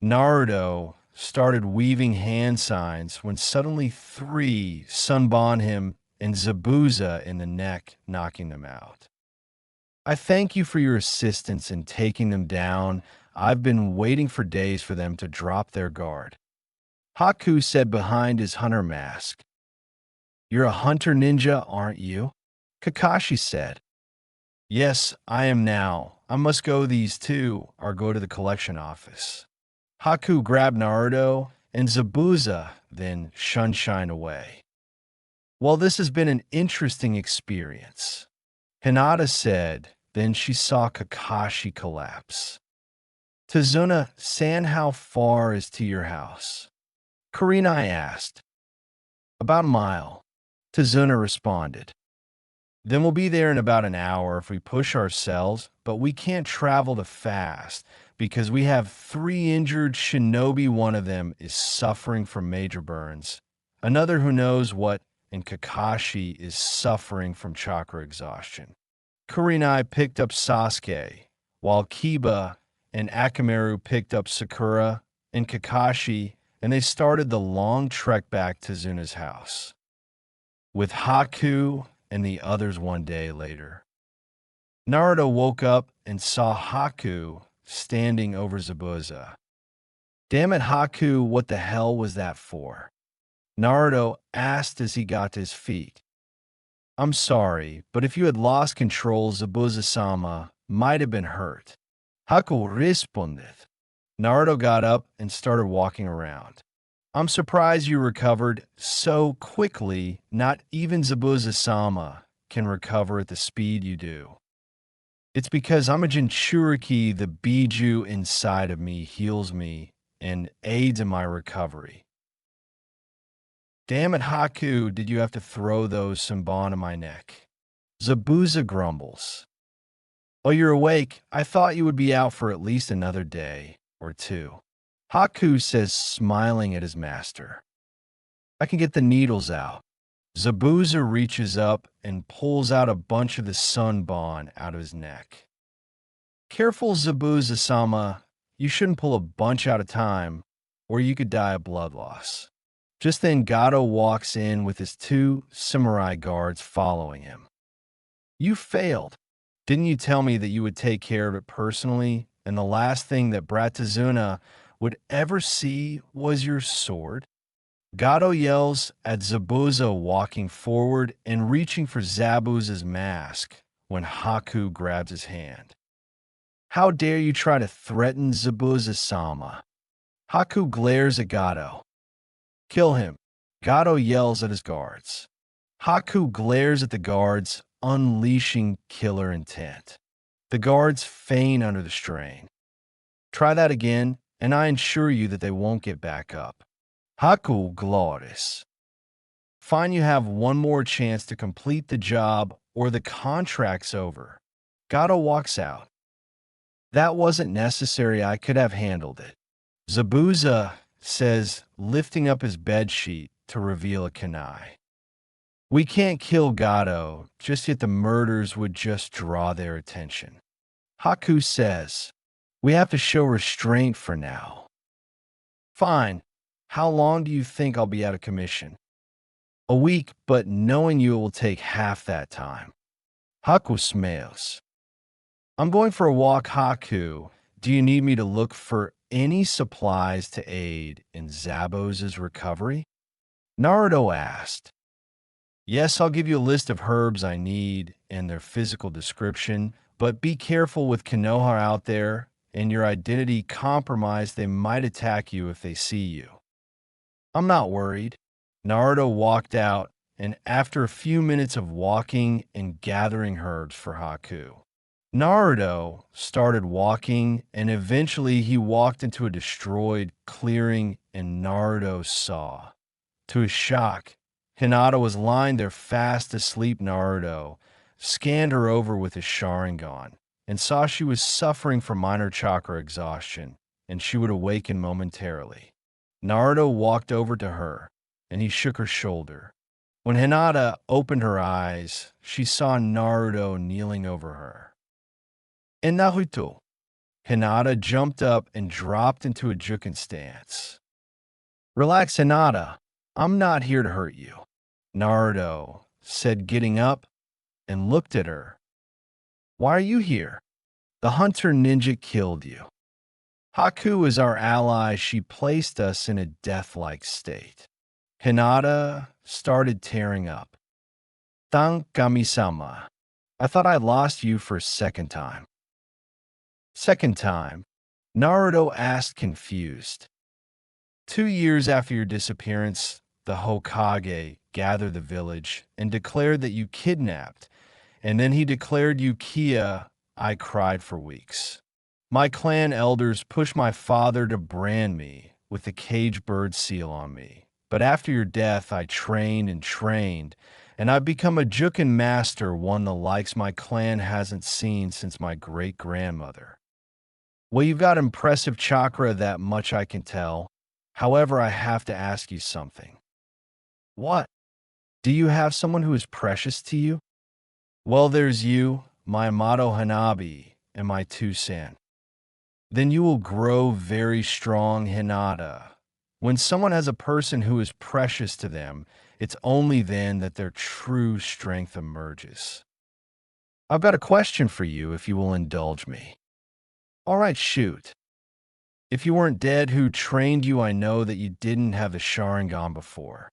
Naruto started weaving hand signs when suddenly 3 sunbon him and Zabuza in the neck, knocking them out. I thank you for your assistance in taking them down. I've been waiting for days for them to drop their guard. Haku said behind his hunter mask. You're a hunter ninja, aren't you? Kakashi said. Yes, I am now. I must go these two, or go to the collection office. Haku grabbed Naruto and Zabuza, then Sunshine away. Well, this has been an interesting experience, Hinata said. Then she saw Kakashi collapse. Tazuna-san, how far is to your house? Kurenai asked. About a mile, Tazuna responded. Then we'll be there in about an hour if we push ourselves, but we can't travel too fast because we have 3 injured shinobi. One of them is suffering from major burns. Another who knows what, and Kakashi is suffering from chakra exhaustion. Kurenai picked up Sasuke, while Kiba and Akamaru picked up Sakura and Kakashi, and they started the long trek back to Zuna's house. With Haku and the others 1 day later, Naruto woke up and saw Haku standing over Zabuza. Damn it, Haku, what the hell was that for? Naruto asked as he got to his feet. I'm sorry, but if you had lost control, Zabuza-sama might have been hurt. Haku responded. Naruto got up and started walking around. I'm surprised you recovered so quickly. Not even Zabuza-sama can recover at the speed you do. It's because I'm a Jinchuriki. The Biju inside of me heals me and aids in my recovery. Damn it, Haku, did you have to throw those Senbon on my neck? Zabuza grumbles. Oh, you're awake. I thought you would be out for at least another day or 2. Haku says, smiling at his master. I can get the needles out. Zabuza reaches up and pulls out a bunch of the Senbon out of his neck. Careful, Zabuza-sama. You shouldn't pull a bunch out of time, or you could die of blood loss. Just then, Gato walks in with his 2 samurai guards following him. You failed. Didn't you tell me that you would take care of it personally, and the last thing that Brat Tazuna would ever see was your sword? Gato yells at Zabuza, walking forward and reaching for Zabuza's mask when Haku grabs his hand. How dare you try to threaten Zabuza-sama? Haku glares at Gato. Kill him, Gato yells at his guards. Haku glares at the guards, unleashing killer intent. The guards faint under the strain. Try that again, and I assure you that they won't get back up. Haku glories. Fine, you have one more chance to complete the job or the contract's over. Gato walks out. That wasn't necessary, I could have handled it. Zabuza says, lifting up his bedsheet to reveal a kunai. We can't kill Gato, just yet the murders would just draw their attention. Haku says, we have to show restraint for now. Fine. How long do you think I'll be out of commission? A week, but knowing you, it will take half that time. Haku smiles. I'm going for a walk, Haku. Do you need me to look for any supplies to aid in Zabuza's recovery? Naruto asked. Yes, I'll give you a list of herbs I need and their physical description, but be careful with Konoha out there and your identity compromised. They might attack you if they see you. I'm not worried. Naruto walked out, and after a few minutes of walking and gathering herbs for Haku, Naruto started walking, and eventually he walked into a destroyed clearing, and Naruto saw. To his shock, Hinata was lying there fast asleep. Naruto scanned her over with his Sharingan and saw she was suffering from minor chakra exhaustion, and she would awaken momentarily. Naruto walked over to her, and he shook her shoulder. When Hinata opened her eyes, she saw Naruto kneeling over her. In Naruto, Hinata jumped up and dropped into a Juken stance. Relax, Hinata. I'm not here to hurt you, Naruto said, getting up and looked at her. Why are you here? The hunter ninja killed you. Haku is our ally. She placed us in a death-like state. Hinata started tearing up. Thank Kami-sama. I thought I lost you for a second time. Second time, Naruto asked, confused. 2 years after your disappearance, the Hokage gathered the village and declared that you kidnapped, and then he declared you Kia. I cried for weeks. My clan elders pushed my father to brand me with the cage bird seal on me. But after your death, I trained and trained, and I've become a Juken master, one the likes my clan hasn't seen since my great-grandmother. Well, you've got impressive chakra, that much I can tell. However, I have to ask you something. What? Do you have someone who is precious to you? Well, there's you, my Amato Hanabi, and my Tusan. Then you will grow very strong, Hinata. When someone has a person who is precious to them, it's only then that their true strength emerges. I've got a question for you, if you will indulge me. All right, shoot. If you weren't dead, who trained you? I know that you didn't have the Sharingan before.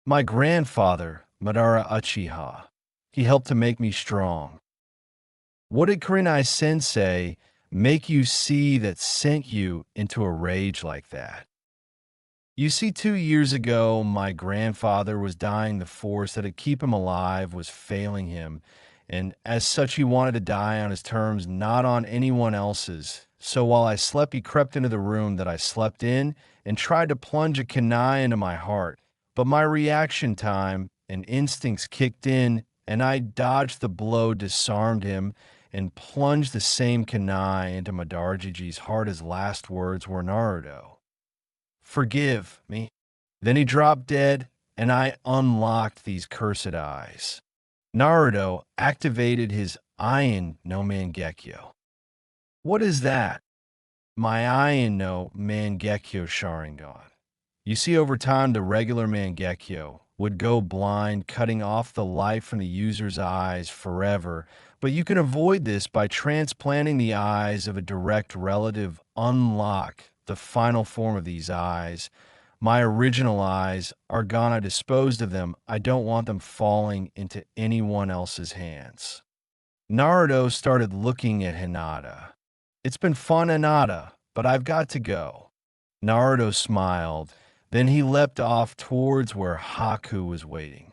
My grandfather, Madara Uchiha. He helped to make me strong. What did Kurenai Sensei make you see that sent you into a rage like that? You see, 2 years ago, my grandfather was dying. The force that had keep him alive was failing him, and as such he wanted to die on his terms, not on anyone else's. So while I slept, he crept into the room that I slept in and tried to plunge a kunai into my heart. But my reaction time and instincts kicked in, and I dodged the blow, disarmed him, and plunged the same kunai into Madaraji's heart. His last words were, Naruto, forgive me. Then he dropped dead, and I unlocked these cursed eyes. Naruto activated his Iron no Mangekyō. What is that? My Iron no Mangekyō Sharingan. You see, over time, the regular Mangekyō would go blind, cutting off the light from the user's eyes forever. But you can avoid this by transplanting the eyes of a direct relative. Unlock the final form of these eyes. My original eyes are gone. I disposed of them. I don't want them falling into anyone else's hands. Naruto started looking at Hinata. It's been fun, Hinata, but I've got to go. Naruto smiled. Then he leapt off towards where Haku was waiting.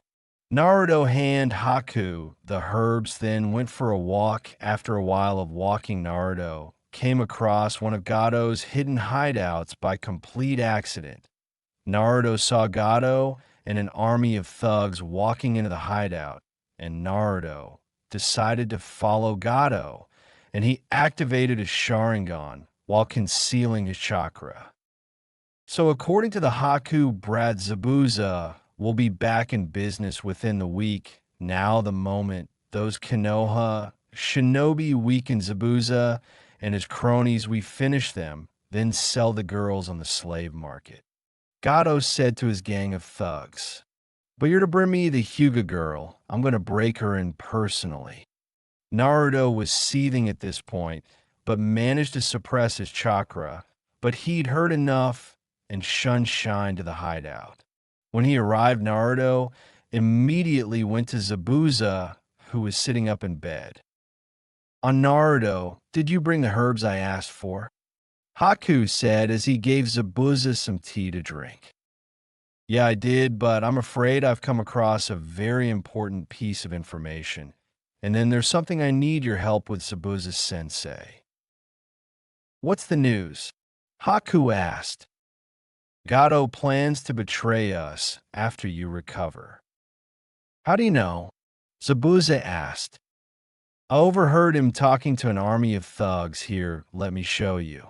Naruto handed Haku the herbs, then went for a walk. After a while of walking, Naruto came across one of Gado's hidden hideouts by complete accident. Naruto saw Gado and an army of thugs walking into the hideout, and Naruto decided to follow Gado, and he activated his Sharingan while concealing his chakra. So according to the Haku, Brad Zabuza will be back in business within the week. Now the moment those Konoha shinobi weaken Zabuza and his cronies, we finish them, then sell the girls on the slave market. Gado said to his gang of thugs, but you're to bring me the Hyuga girl. I'm going to break her in personally. Naruto was seething at this point, but managed to suppress his chakra. But he'd heard enough and shunned Shine to the hideout. When he arrived, Naruto immediately went to Zabuza, who was sitting up in bed. On Naruto, did you bring the herbs I asked for? Haku said as he gave Zabuza some tea to drink. Yeah, I did, but I'm afraid I've come across a very important piece of information. And then there's something I need your help with, Zabuza-sensei. What's the news? Haku asked. Gado plans to betray us after you recover. How do you know? Zabuza asked. I overheard him talking to an army of thugs. Here, let me show you.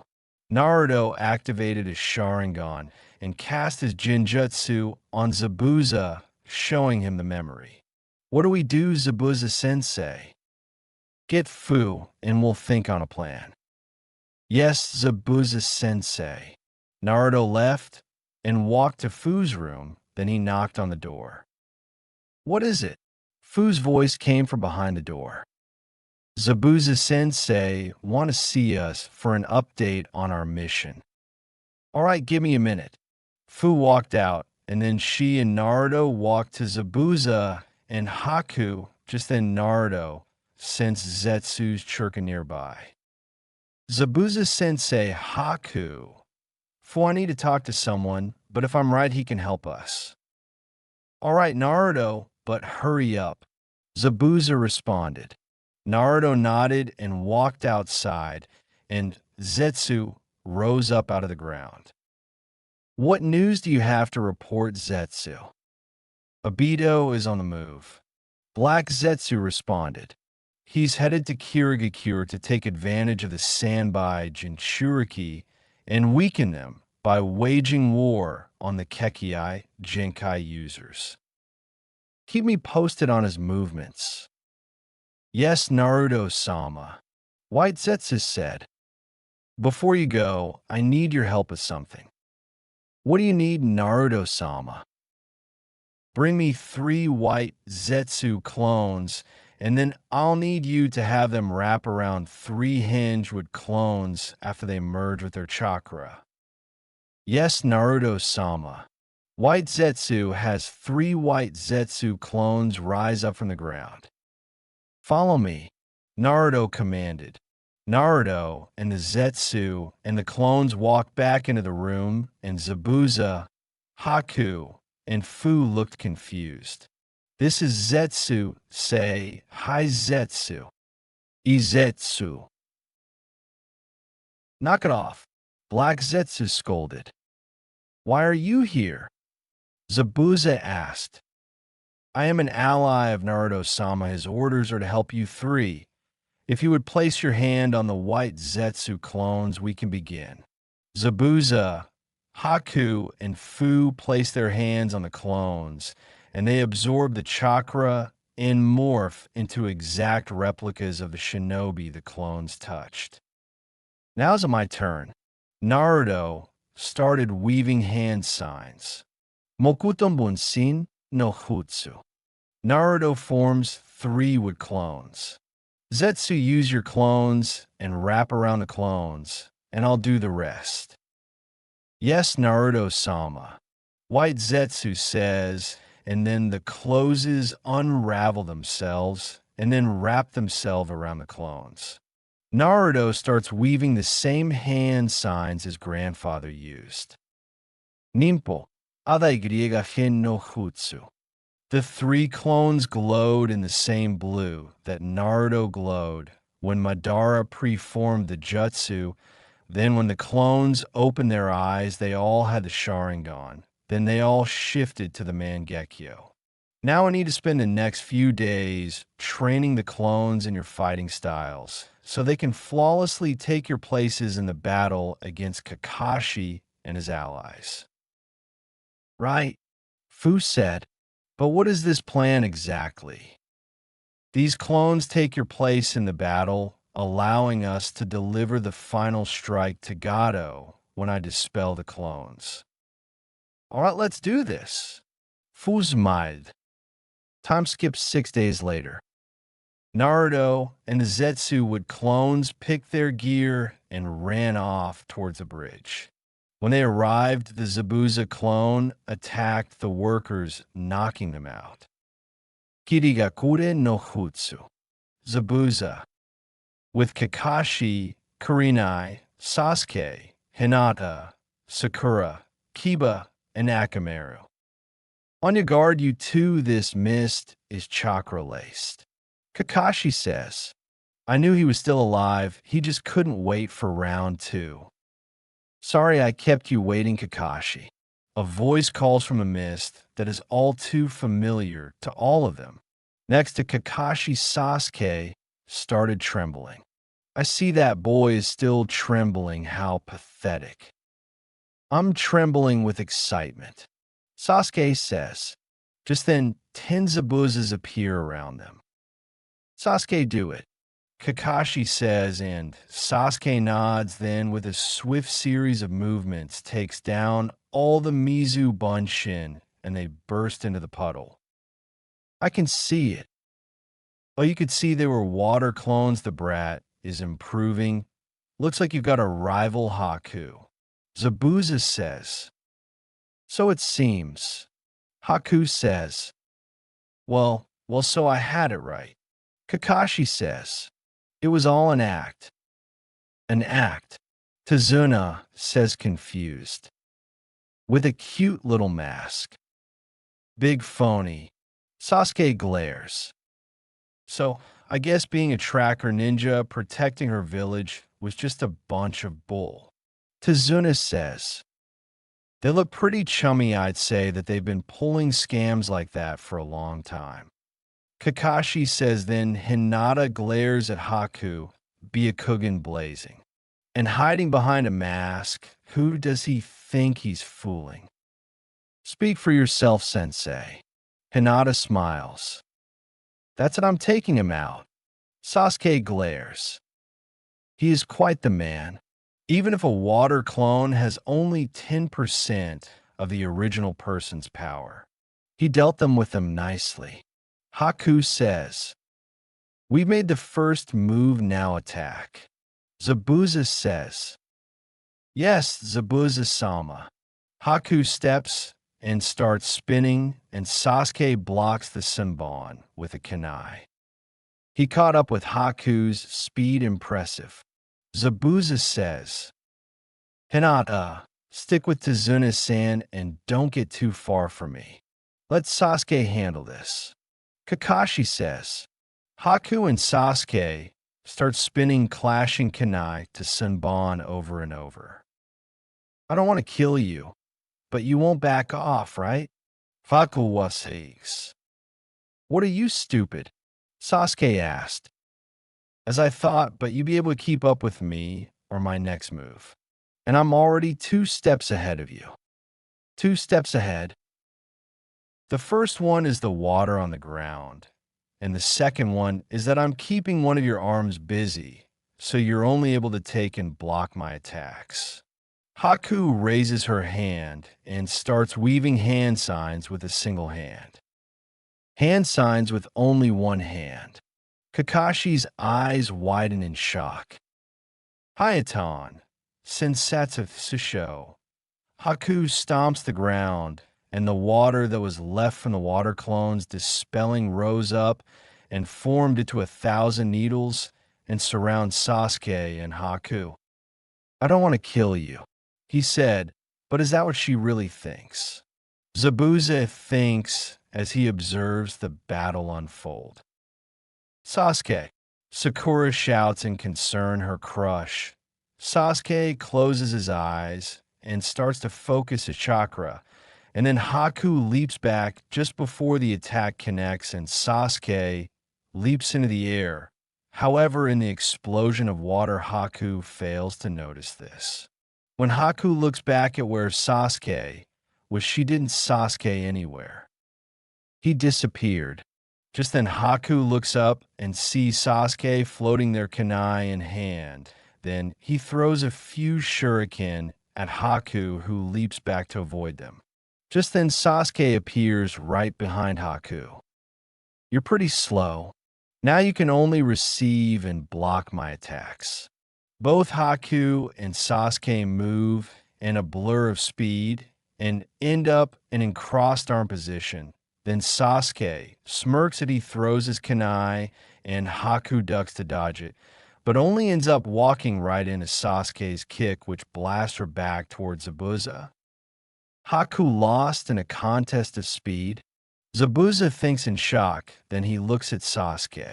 Naruto activated his Sharingan and cast his Jinjutsu on Zabuza, showing him the memory. What do we do, Zabuza-sensei? Get Fu, and we'll think on a plan. Yes, Zabuza-sensei. Naruto left and walked to Fu's room. Then he knocked on the door. What is it? Fu's voice came from behind the door. Zabuza-sensei want to see us for an update on our mission. All right, give me a minute. Fu walked out, and then she and Naruto walked to Zabuza and Haku, just then Naruto, since Zetsu's churka nearby. Zabuza-sensei, Haku. Fu, I need to talk to someone, but if I'm right, he can help us. All right, Naruto, but hurry up. Zabuza responded. Naruto nodded and walked outside, and Zetsu rose up out of the ground. What news do you have to report, Zetsu? Obito is on the move. Black Zetsu responded. He's headed to Kirigakure to take advantage of the Sanbai Jinchuriki and weaken them by waging war on the Kekkei Genkai users. Keep me posted on his movements. Yes, Naruto-sama, White Zetsu said. Before you go, I need your help with something. What do you need, Naruto-sama? Bring me 3 white Zetsu clones, and then I'll need you to have them wrap around 3 Hinge-wood clones after they merge with their chakra. Yes, Naruto-sama. White Zetsu has 3 white Zetsu clones rise up from the ground. Follow me, Naruto commanded. Naruto and the Zetsu and the clones walked back into the room, and Zabuza, Haku, and Fu looked confused. This is Zetsu, say, hi Zetsu. Izetsu. Knock it off, Black Zetsu scolded. Why are you here? Zabuza asked. I am an ally of Naruto-sama. His orders are to help you 3. If you would place your hand on the white Zetsu clones, we can begin. Zabuza, Haku, and Fu place their hands on the clones, and they absorb the chakra and morph into exact replicas of the shinobi the clones touched. Now's my turn. Naruto started weaving hand signs. Mokuton Bunsin no Jutsu. Naruto forms 3 wood clones. Zetsu, use your clones and wrap around the clones, and I'll do the rest. Yes, Naruto-sama. White Zetsu says, and then the closes unravel themselves and then wrap themselves around the clones. Naruto starts weaving the same hand signs his grandfather used. Nimpo, adai griega gen no jutsu. The 3 clones glowed in the same blue that Naruto glowed when Madara preformed the jutsu. Then when the clones opened their eyes, they all had the Sharingan. Then they all shifted to the Mangekyō. Now I need to spend the next few days training the clones in your fighting styles so they can flawlessly take your places in the battle against Kakashi and his allies. Right, Fu said. But what is this plan exactly? These clones take your place in the battle, allowing us to deliver the final strike to Gato when I dispel the clones. All right, let's do this. Fu smiled. Time skips 6 days later. Naruto and the Zetsu-wood clones picked their gear and ran off towards the bridge. When they arrived, the Zabuza clone attacked the workers, knocking them out. Kirigakure no Jutsu. Zabuza. With Kakashi, Kurenai, Sasuke, Hinata, Sakura, Kiba, and Akamaru. On your guard, you 2, this mist is chakra-laced. Kakashi says, I knew he was still alive, he just couldn't wait for round 2. Sorry I kept you waiting, Kakashi. A voice calls from a mist that is all too familiar to all of them. Next to Kakashi, Sasuke started trembling. I see that boy is still trembling, how pathetic. I'm trembling with excitement. Sasuke says. Just then, 10 Zabuzas appear around them. Sasuke, do it. Kakashi says, and Sasuke nods, then with a swift series of movements takes down all the Mizu Bunshin and they burst into the puddle. I can see it. Oh, you could see they were water clones. The brat is improving. Looks like you've got a rival Haku. Zabuza says. So it seems. Haku says. Well, so I had it right. Kakashi says. It was all an act. An act. Tazuna says confused. With a cute little mask. Big phony. Sasuke glares. So, I guess being a tracker ninja protecting her village was just a bunch of bull. Tazuna says. They look pretty chummy. I'd say that they've been pulling scams like that for a long time. Kakashi says. Then Hinata glares at Haku, Byakugan blazing. And hiding behind a mask, who does he think he's fooling? Speak for yourself, sensei. Hinata smiles. That's what I'm taking him out. Sasuke glares. He is quite the man. Even if a water clone has only 10% of the original person's power. He dealt them with them nicely. Haku says, we've made the first move, now attack. Zabuza says, yes, Zabuza-sama. Haku steps and starts spinning, and Sasuke blocks the Senbon with a kunai. He caught up with Haku's speed impressive. Zabuza says, Hinata, stick with Tazuna-san and don't get too far from me. Let Sasuke handle this. Kakashi says. Haku and Sasuke start spinning clashing kunai to Senbon over and over. I don't want to kill you, but you won't back off, right? Fakuwa says. What are you, stupid? Sasuke asked. As I thought, but you'd be able to keep up with me or my next move. And I'm already 2 steps ahead of you. 2 steps ahead. The first one is the water on the ground. And the second one is that I'm keeping one of your arms busy, so you're only able to take and block my attacks. Haku raises her hand and starts weaving hand signs with a single hand. Hand signs with only one hand. Kakashi's eyes widen in shock. Hayatan, Sensatsu Susho. Haku stomps the ground, and the water that was left from the water clones dispelling rose up and formed into 1,000 needles and surround Sasuke and Haku. I don't want to kill you, he said, but is that what she really thinks? Zabuza thinks as he observes the battle unfold. Sasuke, Sakura shouts in concern, her crush. Sasuke closes his eyes and starts to focus his chakra, and then Haku leaps back just before the attack connects and Sasuke leaps into the air. However, in the explosion of water, Haku fails to notice this. When Haku looks back at where Sasuke was, she didn't Sasuke anywhere. He disappeared. Just then Haku looks up and sees Sasuke floating their kunai in hand. Then he throws a few shuriken at Haku, who leaps back to avoid them. Just then Sasuke appears right behind Haku. You're pretty slow. Now you can only receive and block my attacks. Both Haku and Sasuke move in a blur of speed and end up in crossed arm position. Then Sasuke smirks as he throws his kunai and Haku ducks to dodge it, but only ends up walking right into Sasuke's kick, which blasts her back towards Zabuza. Haku lost in a contest of speed. Zabuza thinks in shock, then he looks at Sasuke.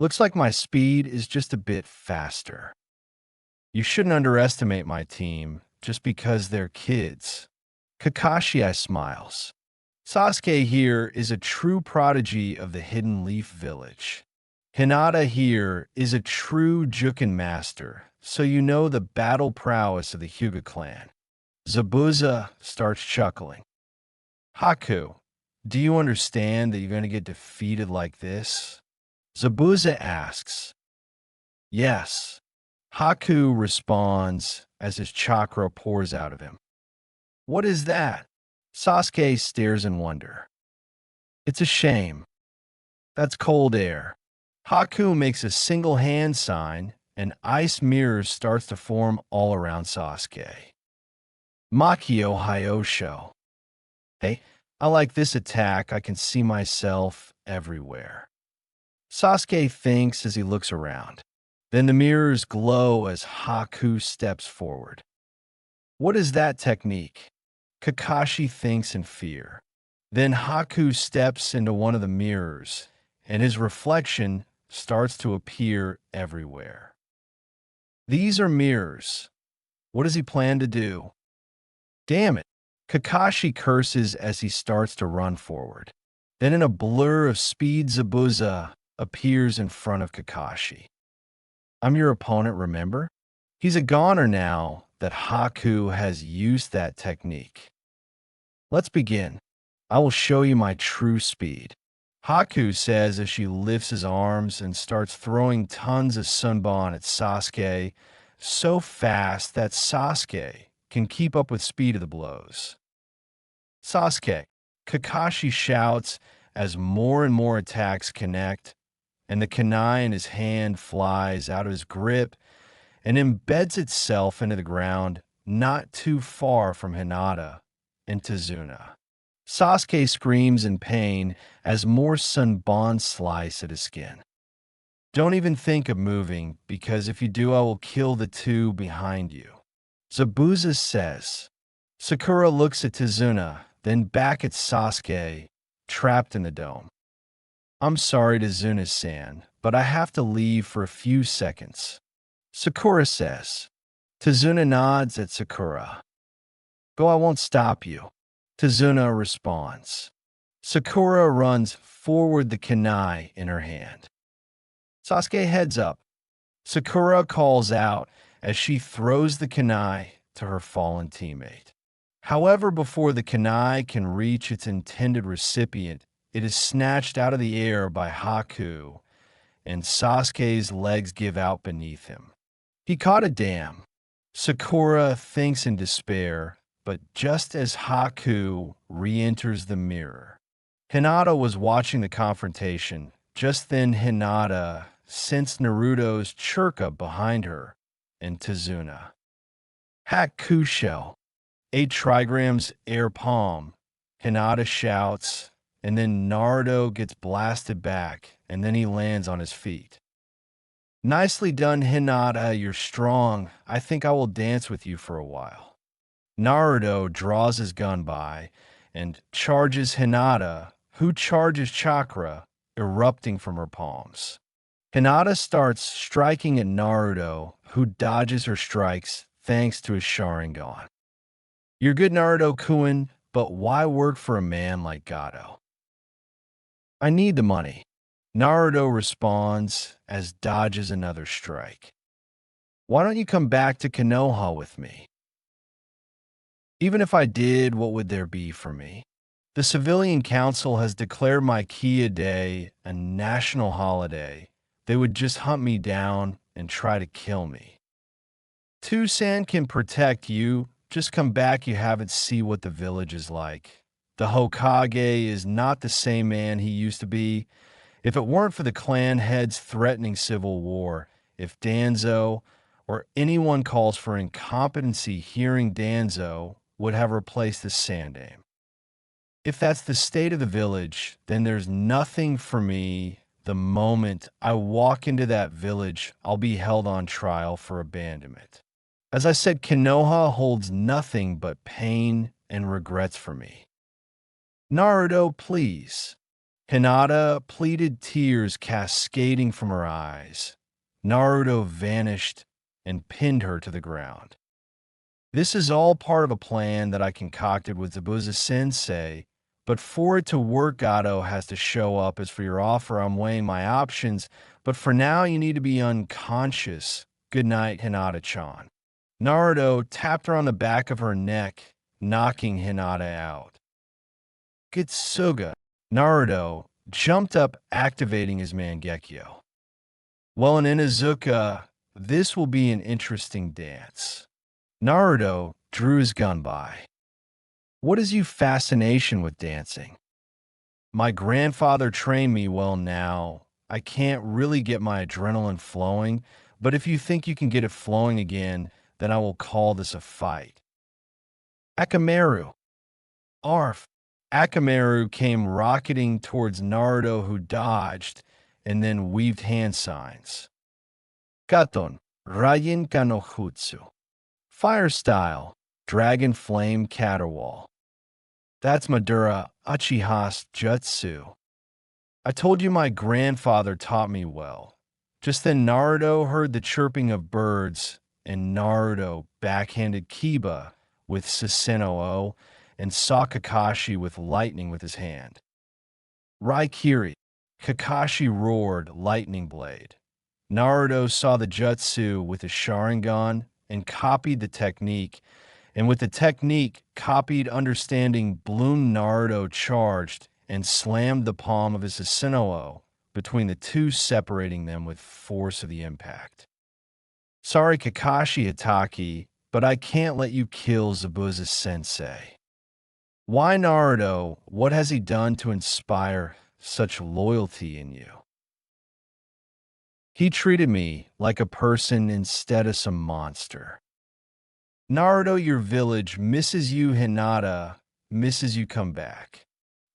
Looks like my speed is just a bit faster. You shouldn't underestimate my team just because they're kids. Kakashi smiles. Sasuke here is a true prodigy of the Hidden Leaf Village. Hinata here is a true Juken master, so you know the battle prowess of the Hyuga clan. Zabuza starts chuckling. Haku, do you understand that you're going to get defeated like this? Zabuza asks. Yes. Haku responds as his chakra pours out of him. What is that? Sasuke stares in wonder. It's a shame. That's cold air. Haku makes a single hand sign, and ice mirrors starts to form all around Sasuke. Mangekyō Hyosho. Hey, I like this attack. I can see myself everywhere. Sasuke thinks as he looks around. Then the mirrors glow as Haku steps forward. What is that technique? Kakashi thinks in fear. Then Haku steps into one of the mirrors, and his reflection starts to appear everywhere. These are mirrors. What does he plan to do? Damn it! Kakashi curses as he starts to run forward. Then in a blur of speed, Zabuza appears in front of Kakashi. I'm your opponent, remember? He's a goner now that Haku has used that technique. Let's begin. I will show you my true speed. Haku says as she lifts his arms and starts throwing tons of sunbon at Sasuke so fast that Sasuke can keep up with speed of the blows. Sasuke, Kakashi shouts as more and more attacks connect, and the kunai in his hand flies out of his grip and embeds itself into the ground not too far from Hinata and Tazuna. Sasuke screams in pain as more sunbon slice at his skin. Don't even think of moving, because if you do, I will kill the two behind you. Zabuza says. Sakura looks at Tazuna, then back at Sasuke, trapped in the dome. I'm sorry, Tazuna-san, but I have to leave for a few seconds. Sakura says. Tazuna nods at Sakura. Go, I won't stop you. Tazuna responds. Sakura runs forward, the kunai in her hand. Sasuke heads up. Sakura calls out as she throws the kunai to her fallen teammate. However, before the kunai can reach its intended recipient, it is snatched out of the air by Haku, and Sasuke's legs give out beneath him. He caught a damn. Sakura thinks in despair, but just as Haku re-enters the mirror. Hinata was watching the confrontation. Just then Hinata sensed Naruto's chirka behind her and Tazuna. Hakusho. 8 trigrams air palm. Hinata shouts, and then Naruto gets blasted back, and then he lands on his feet. Nicely done, Hinata, you're strong. I think I will dance with you for a while. Naruto draws his gun by and charges Hinata, who charges chakra erupting from her palms. Hinata starts striking at Naruto, who dodges her strikes thanks to his Sharingan. You're good, Naruto-kun, but why work for a man like Gato? I need the money. Naruto responds as dodges another strike. Why don't you come back to Konoha with me? Even if I did, what would there be for me? The Civilian Council has declared my Kia Day a national holiday. They would just hunt me down and try to kill me. Tusan can protect you. Just come back, you haven't seen what the village is like. The Hokage is not the same man he used to be. If it weren't for the clan heads threatening civil war, if Danzo or anyone calls for incompetency, hearing Danzo would have replaced the Sandaime. If that's the state of the village, then there's nothing for me. The moment I walk into that village, I'll be held on trial for abandonment. As I said, Konoha holds nothing but pain and regrets for me. Naruto, please. Hinata pleaded, tears cascading from her eyes. Naruto vanished and pinned her to the ground. This is all part of a plan that I concocted with Zabuza-sensei, but for it to work, Gato has to show up. As for your offer, I'm weighing my options, but for now you need to be unconscious. Good night, Hinata-chan. Naruto tapped her on the back of her neck, knocking Hinata out. Getsuga. Naruto jumped up, activating his Mangekyō. Well, in Inuzuka, this will be an interesting dance. Naruto drew his gun by. What is your fascination with dancing? My grandfather trained me well now. I can't really get my adrenaline flowing, but if you think you can get it flowing again, then I will call this a fight. Akamaru. Arf. Akamaru came rocketing towards Naruto, who dodged and then weaved hand signs. Katon. Rayen Kanohutsu. Fire style. Dragon flame caterwall. That's Madara Uchiha's jutsu. I told you my grandfather taught me well. Just then Naruto heard the chirping of birds, and Naruto backhanded Kiba with Susanoo and saw Kakashi with lightning with his hand. Raikiri. Kakashi roared lightning blade. Naruto saw the jutsu with his Sharingan and copied the technique, and with the technique copied understanding, Bloom Naruto charged and slammed the palm of his Susanoo between the two, separating them with force of the impact. Sorry, Kakashi Hatake, but I can't let you kill Zabuza Sensei. Why, Naruto? What has he done to inspire such loyalty in you? He treated me like a person instead of some monster. Naruto, your village misses you. Hinata misses you. Come back.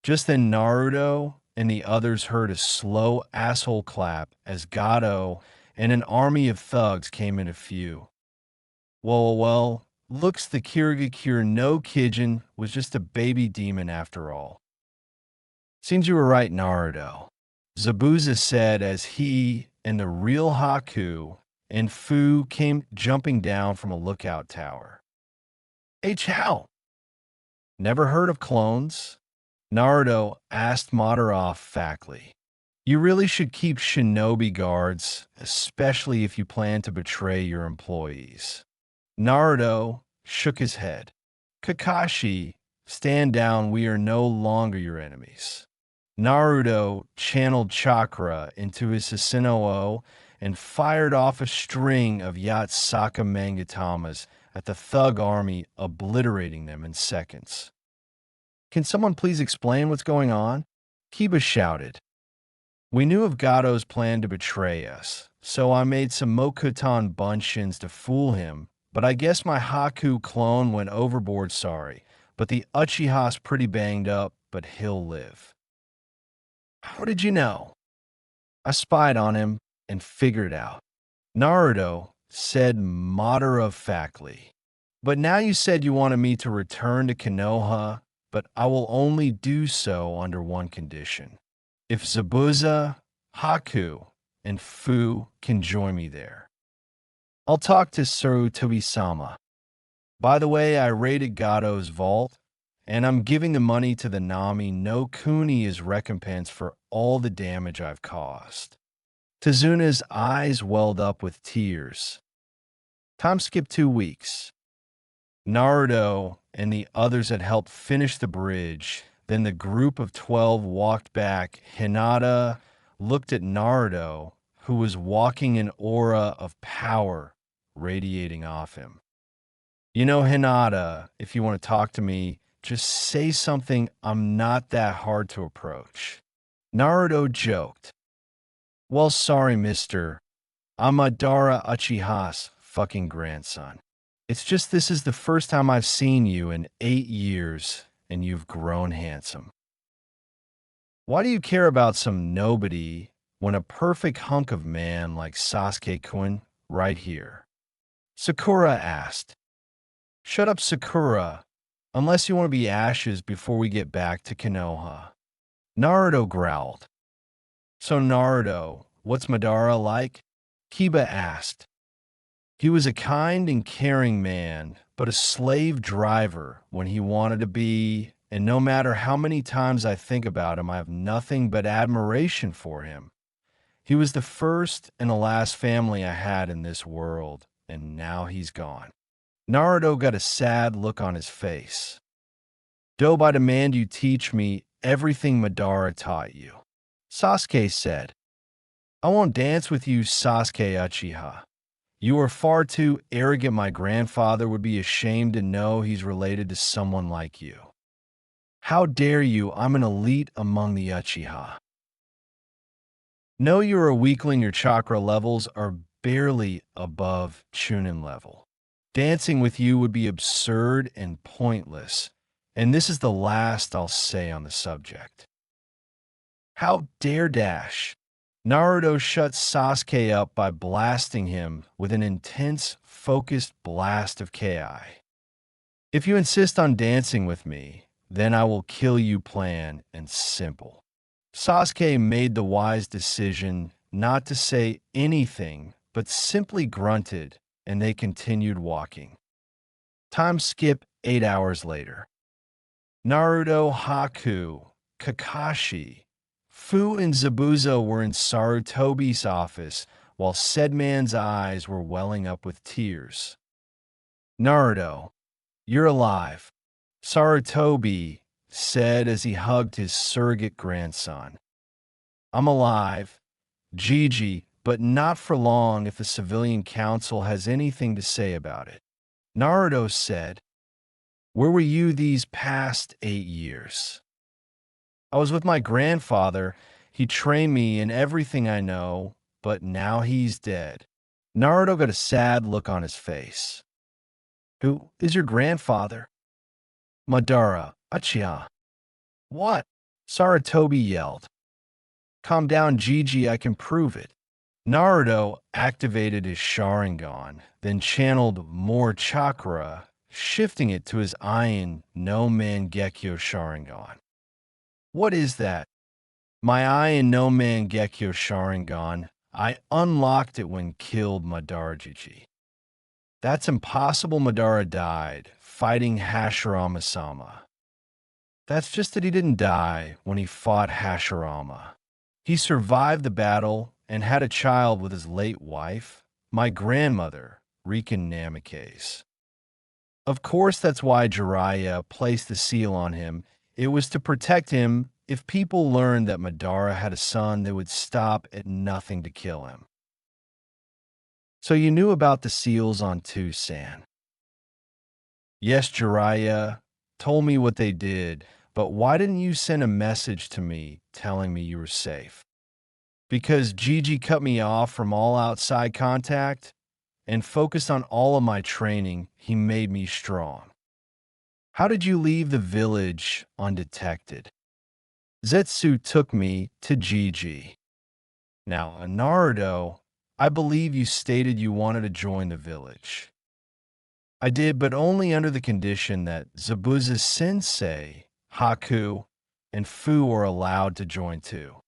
Just then Naruto and the others heard a slow asshole clap as Gato and an army of thugs came in a few. Well, looks the Kirigakure no Kijin was just a baby demon after all. Seems you were right, Naruto, Zabuza said as he and the real Haku and Fu came jumping down from a lookout tower. How? Never heard of clones? Naruto asked Madara factly. You really should keep shinobi guards, especially if you plan to betray your employees. Naruto shook his head. Kakashi, stand down, we are no longer your enemies. Naruto channeled chakra into his Susanoo and fired off a string of Yatsaka Mangatamas at the thug army, obliterating them in seconds. Can someone please explain what's going on? Kiba shouted. We knew of Gato's plan to betray us, so I made some Mokuton Bunshins to fool him, but I guess my Haku clone went overboard, sorry, but the Uchiha's pretty banged up, but he'll live. How did you know? I spied on him and figured out. Naruto said matter-of-factly. But now you said you wanted me to return to Konoha, but I will only do so under one condition. If Zabuza, Haku, and Fu can join me there. I'll talk to Sarutobi-sama. By the way, I raided Gato's vault, and I'm giving the money to the Nami no Kuni as recompense for all the damage I've caused. Tazuna's eyes welled up with tears. Time skipped 2 weeks. Naruto and the others had helped finish the bridge. Then the group of 12 walked back. Hinata looked at Naruto, who was walking an aura of power radiating off him. You know, Hinata, if you want to talk to me, just say something. I'm not that hard to approach. Naruto joked. Well, sorry, mister. I'm Madara Uchiha's fucking grandson. It's just this is the first time I've seen you in 8 years, and you've grown handsome. Why do you care about some nobody when a perfect hunk of man like Sasuke-kun right here? Sakura asked. Shut up, Sakura, unless you want to be ashes before we get back to Konoha. Naruto growled. So Naruto, what's Madara like? Kiba asked. He was a kind and caring man, but a slave driver when he wanted to be, and no matter how many times I think about him, I have nothing but admiration for him. He was the first and the last family I had in this world, and now he's gone. Naruto got a sad look on his face. Dobe, I demand you teach me everything Madara taught you. Sasuke said, I won't dance with you, Sasuke Uchiha. You are far too arrogant. My grandfather would be ashamed to know he's related to someone like you. How dare you? I'm an elite among the Uchiha. Know you're a weakling. Your chakra levels are barely above Chunin level. Dancing with you would be absurd and pointless, and this is the last I'll say on the subject. How dare Dash? Naruto shuts Sasuke up by blasting him with an intense, focused blast of Ki. If you insist on dancing with me, then I will kill you, plain and simple. Sasuke made the wise decision not to say anything, but simply grunted, and they continued walking. Time skip 8 hours later. Naruto, Haku, Kakashi, Fu, and Zabuza were in Sarutobi's office while said man's eyes were welling up with tears. Naruto, you're alive, Sarutobi said as he hugged his surrogate grandson. I'm alive, Gigi, but not for long if the civilian council has anything to say about it. Naruto said, where were you these past 8 years? I was with my grandfather. He trained me in everything I know, but now he's dead. Naruto got a sad look on his face. Who is your grandfather? Madara, Uchiha. What? Sarutobi yelled. Calm down, Gigi, I can prove it. Naruto activated his Sharingan, then channeled more chakra, shifting it to his Iron no Mangekyō Sharingan. What is that? My Iron no Mangekyō Sharingan. I unlocked it when killed Madara Gigi. That's impossible. Madara died, fighting Hashirama-sama. That's just that he didn't die when he fought Hashirama. He survived the battle and had a child with his late wife, my grandmother, Riken Namikaze. Of course, that's why Jiraiya placed the seal on him. It was to protect him. If people learned that Madara had a son, they would stop at nothing to kill him. So you knew about the seals on Tusan? Yes, Jiraiya told me what they did, but why didn't you send a message to me telling me you were safe? Because Gigi cut me off from all outside contact and focused on all of my training. He made me strong. How did you leave the village undetected? Zetsu took me to Gigi. Now, Naruto, I believe you stated you wanted to join the village. I did, but only under the condition that Zabuza's sensei, Haku, and Fu are allowed to join too.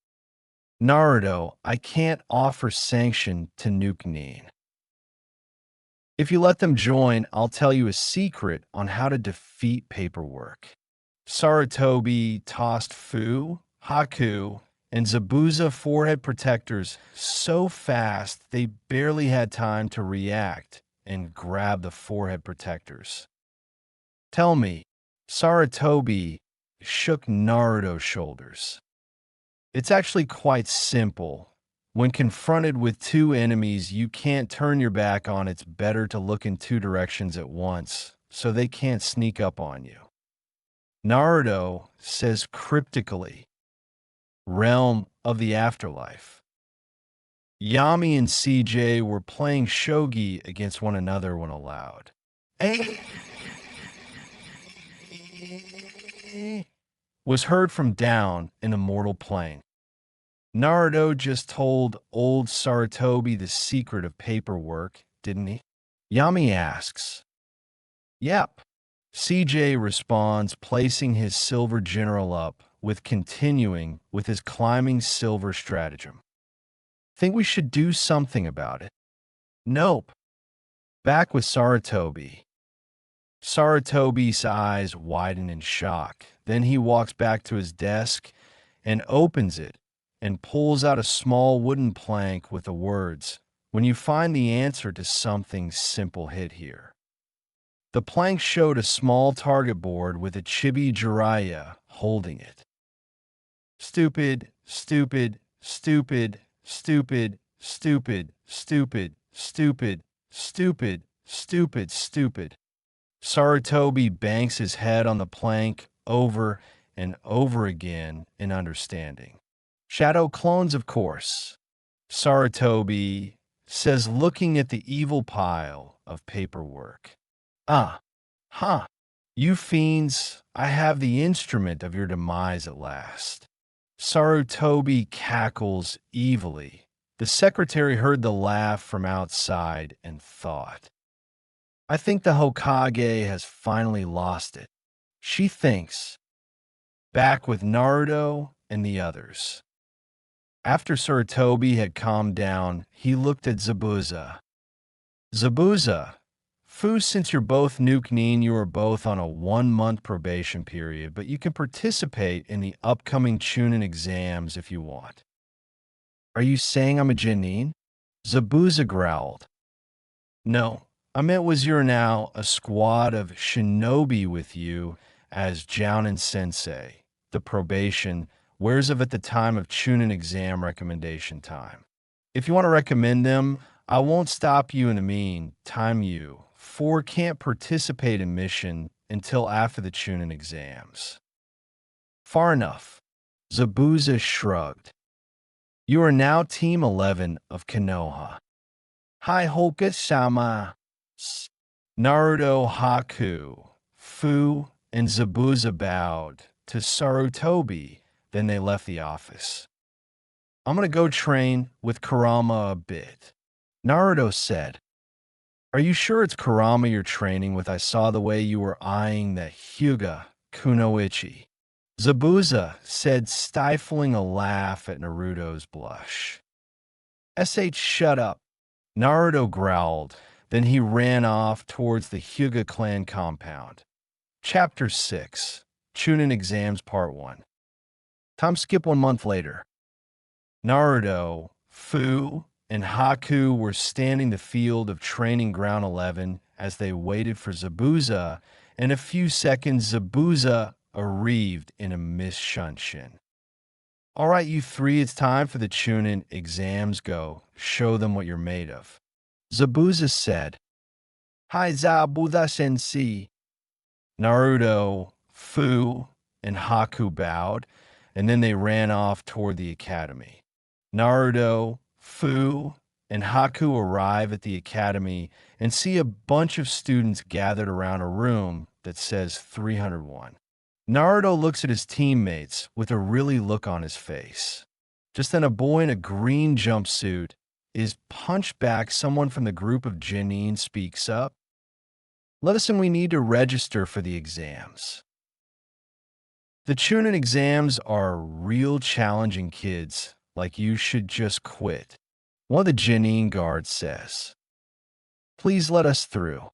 Naruto, I can't offer sanction to Nuke Nin. If you let them join, I'll tell you a secret on how to defeat paperwork. Sarutobi tossed Fu, Haku, and Zabuza forehead protectors so fast they barely had time to react and grab the forehead protectors. Tell me, Sarutobi shook Naruto's shoulders. It's actually quite simple. When confronted with two enemies you can't turn your back on, it's better to look in two directions at once so they can't sneak up on you. Naruto says cryptically, realm of the afterlife. Yami and CJ were playing shogi against one another when allowed. Was heard from down in Immortal Plane. Naruto just told old Sarutobi the secret of paperwork, didn't he? Yami asks. Yep. CJ responds, placing his silver general up, with continuing with his climbing silver stratagem. Think we should do something about it? Nope. Back with Sarutobi. Sarutobi's eyes widen in shock. Then he walks back to his desk and opens it and pulls out a small wooden plank with the words, when you find the answer to something simple, hit here. The plank showed a small target board with a chibi Jiraiya holding it. Stupid, stupid, stupid, stupid, stupid, stupid, stupid, stupid, stupid, stupid. Sarutobi bangs his head on the plank over and over again in understanding. Shadow clones, of course. Sarutobi says, looking at the evil pile of paperwork. Ah, huh. You fiends, I have the instrument of your demise at last. Sarutobi cackles evilly. The secretary heard the laugh from outside and thought, I think the Hokage has finally lost it. She thinks, back with Naruto and the others. After Sarutobi had calmed down, he looked at Zabuza. Zabuza, Fu, since you're both Nuke-Nin, you are both on a 1-month probation period, but you can participate in the upcoming Chunin exams if you want. Are you saying I'm a Genin? Zabuza growled. No, I meant was you're now a squad of shinobi with you as Jounin Sensei. The probation wears of at the time of Chunin exam recommendation time. If you want to recommend them, I won't stop you in the meantime. You 4 can't participate in mission until after the Chunin exams. Far enough. Zabuza shrugged. You are now Team 11 of Konoha. Hi Hoka-sama. Naruto, Haku, Fu, and Zabuza bowed to Sarutobi. Then they left the office. I'm gonna go train with Kurama a bit. Naruto said, Are you sure it's Kurama you're training with? I saw the way you were eyeing the Hyuga Kunoichi. Zabuza said, stifling a laugh at Naruto's blush. Shut up. Naruto growled. Then he ran off towards the Hyuga clan compound. Chapter 6. Chunin Exams Part 1. Time skip 1 month later. Naruto, Fu, and Haku were standing the field of training ground 11 as they waited for Zabuza. In a few seconds, Zabuza arrived in a misshunshin. All right, you 3, it's time for the Chunin exams. Go. Show them what you're made of. Zabuza said, Hi Zabuza-sensei. Naruto, Fu, and Haku bowed, and then they ran off toward the academy. Naruto, Fu, and Haku arrive at the academy and see a bunch of students gathered around a room that says 301. Naruto looks at his teammates with a really look on his face. Just then a boy in a green jumpsuit is punched back. Someone from the group of Genin speaks up. Listen, we need to register for the exams. The Chunin exams are real challenging, kids. Like you should just quit. One of the Genin guards says. Please let us through.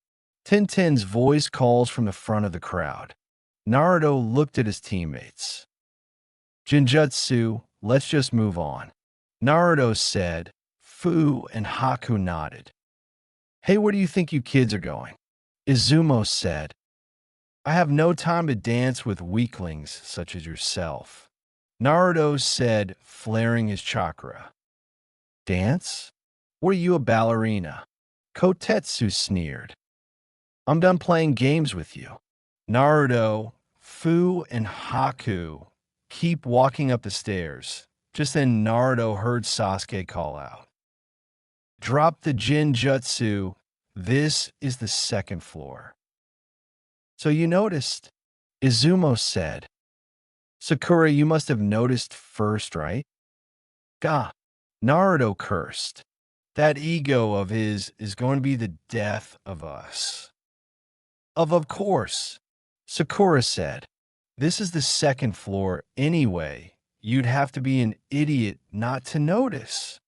Tintin's voice calls from the front of the crowd. Naruto looked at his teammates. Jinjutsu, let's just move on. Naruto said. Fu and Haku nodded. Hey, where do you think you kids are going? Izumo said. I have no time to dance with weaklings such as yourself. Naruto said, flaring his chakra. Dance? Were you a ballerina? Kotetsu sneered. I'm done playing games with you. Naruto, Fu, and Haku keep walking up the stairs. Just then Naruto heard Sasuke call out. Drop the Jinjutsu. This is the 2nd floor. So you noticed, Izumo said. Sakura, you must have noticed first, right? Gah, Naruto cursed. That ego of his is going to be the death of us. Of course, Sakura said. This is the 2nd floor anyway. You'd have to be an idiot not to notice.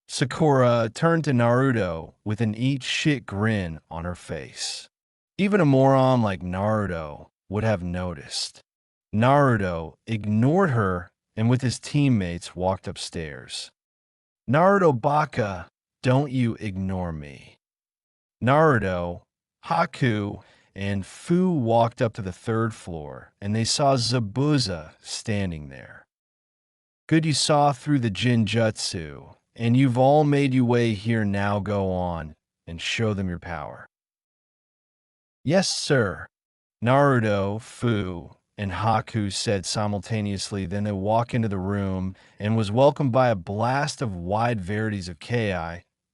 Sakura turned to Naruto with an eat shit grin on her face. Even a moron like Naruto would have noticed. Naruto ignored her and with his teammates walked upstairs. Naruto Baka, don't you ignore me. Naruto, Haku, and Fu walked up to the 3rd floor and they saw Zabuza standing there. Good, you saw through the Jinjutsu. And you've all made your way here. Now go on and show them your power. Yes, sir. Naruto, Fu, and Haku said simultaneously. Then they walk into the room and was welcomed by a blast of wide varieties of Ki,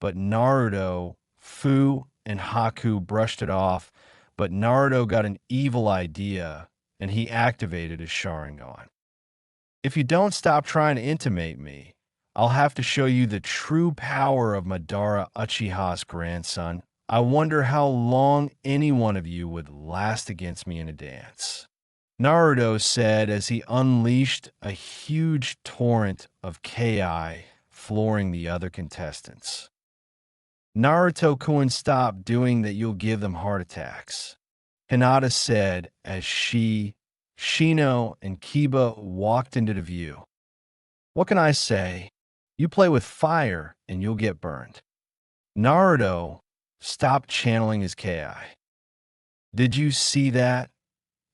but Naruto, Fu, and Haku brushed it off, but Naruto got an evil idea, and he activated his Sharingan. If you don't stop trying to intimidate me, I'll have to show you the true power of Madara Uchiha's grandson. I wonder how long any one of you would last against me in a dance. Naruto said as he unleashed a huge torrent of Ki, flooring the other contestants. Naruto couldn't stop doing that, you'll give them heart attacks. Hinata said as Shino, and Kiba walked into the view. What can I say? You play with fire and you'll get burned. Naruto stopped channeling his Ki. Did you see that?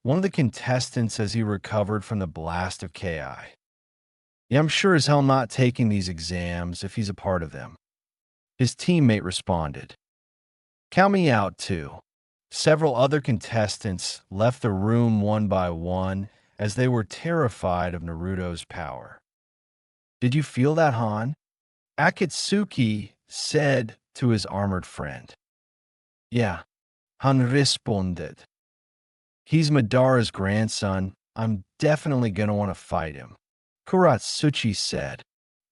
One of the contestants as he recovered from the blast of Ki. Yeah, I'm sure as hell not taking these exams if he's a part of them. His teammate responded. Count me out too. Several other contestants left the room one by one as they were terrified of Naruto's power. Did you feel that, Han? Akatsuki said to his armored friend. Yeah, Han responded. He's Madara's grandson. I'm definitely going to want to fight him. Kuratsuchi said.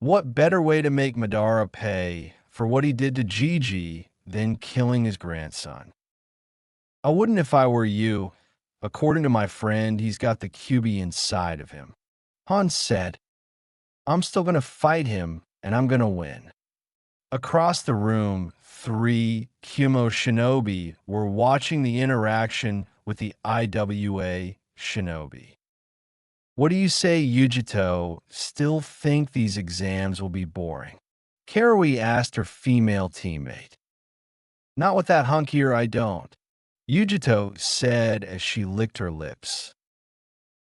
What better way to make Madara pay for what he did to Gigi than killing his grandson? I wouldn't if I were you. According to my friend, he's got the QB inside of him. Han said, I'm still going to fight him, and I'm going to win. Across the room, 3 Kumo shinobi were watching the interaction with the IWA shinobi. What do you say, Yujito? Still think these exams will be boring? Karui asked her female teammate. Not with that hunkier, I don't. Yujito said as she licked her lips.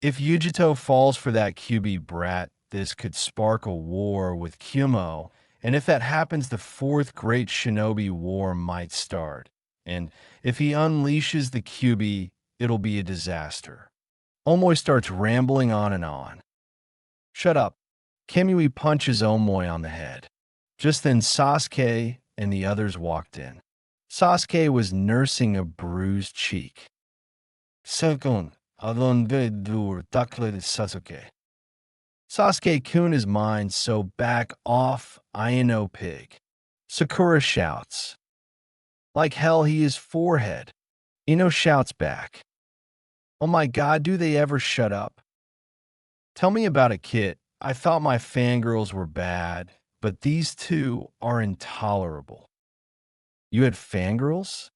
If Yujito falls for that QB brat, this could spark a war with Kumo, and if that happens, the 4th Great Shinobi War might start. And if he unleashes the QB, it'll be a disaster. Omoi starts rambling on and on. Shut up. Kamui punches Omoi on the head. Just then Sasuke and the others walked in. Sasuke was nursing a bruised cheek. Sekon, adonde dur takle Sasuke. Sasuke-kun is mine, so back off, Ino pig. Sakura shouts. Like hell he is forehead. Ino shouts back. Oh my god, do they ever shut up? Tell me about a kid. I thought my fangirls were bad, but these two are intolerable. You had fangirls?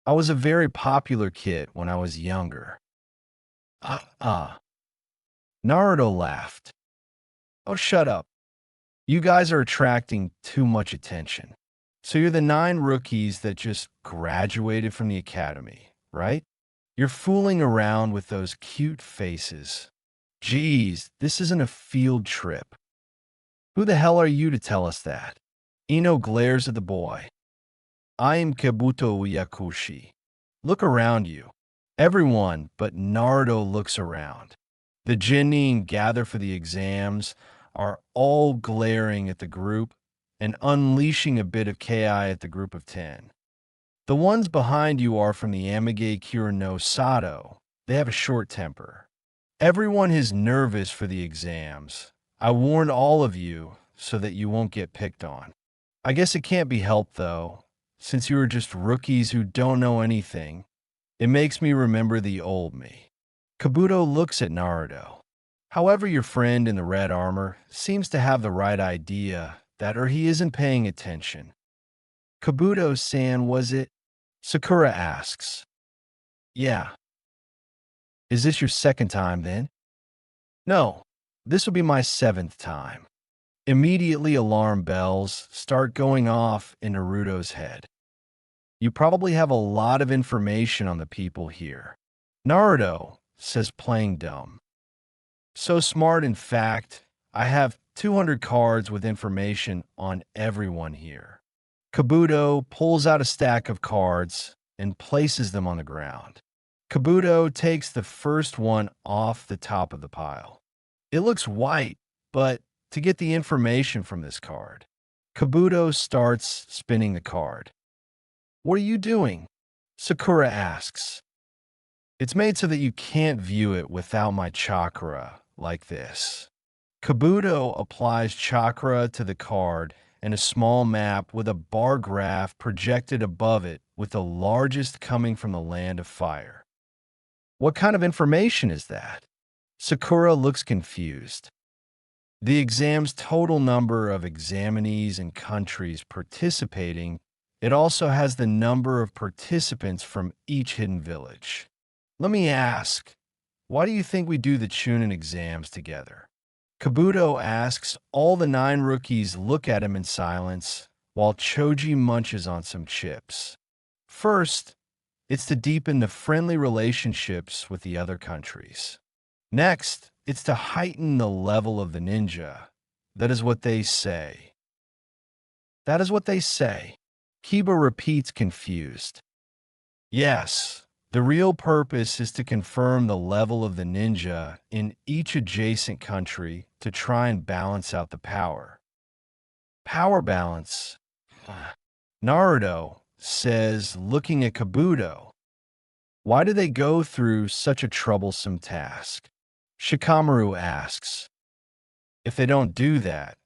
I was a very popular kid when I was younger. Naruto laughed. Oh, shut up. You guys are attracting too much attention. So you're the 9 rookies that just graduated from the academy, right? You're fooling around with those cute faces. Geez, this isn't a field trip. Who the hell are you to tell us that? Ino glares at the boy. I am Kabuto Yakushi. Look around you. Everyone but Naruto looks around. The Genin gather for the exams are all glaring at the group and unleashing a bit of Ki at the group of 10. The ones behind you are from the Mangekyō no Sato. They have a short temper. Everyone is nervous for the exams. I warned all of you so that you won't get picked on. I guess it can't be helped though, since you are just rookies who don't know anything. It makes me remember the old me. Kabuto looks at Naruto. However, your friend in the red armor seems to have the right idea that or he isn't paying attention. Kabuto-san, was it? Sakura asks. Yeah. Is this your 2nd time then? No, this will be my 7th time. Immediately alarm bells start going off in Naruto's head. You probably have a lot of information on the people here. Naruto says playing dumb. So smart, in fact, I have 200 cards with information on everyone here. Kabuto pulls out a stack of cards and places them on the ground. Kabuto takes the first one off the top of the pile. It looks white, but to get the information from this card, Kabuto starts spinning the card. "What are you doing?" Sakura asks. "It's made so that you can't view it without my chakra, like this." Kabuto applies chakra to the card and a small map with a bar graph projected above it, with the largest coming from the land of fire. "What kind of information is that?" Sakura looks confused. "The exam's total number of examinees and countries participating. It also has the number of participants from each hidden village." "Let me ask, why do you think we do the Chunin exams together?" Kabuto asks. All the 9 rookies look at him in silence, while Choji munches on some chips. "First, it's to deepen the friendly relationships with the other countries. Next, it's to heighten the level of the ninja. That is what they say." "That is what they say?" Kiba repeats, confused. "Yes, the real purpose is to confirm the level of the ninja in each adjacent country to try and balance out the power." "Power balance?" Naruto says, looking at Kabuto. "Why do they go through such a troublesome task?" Shikamaru asks. "If they don't do that,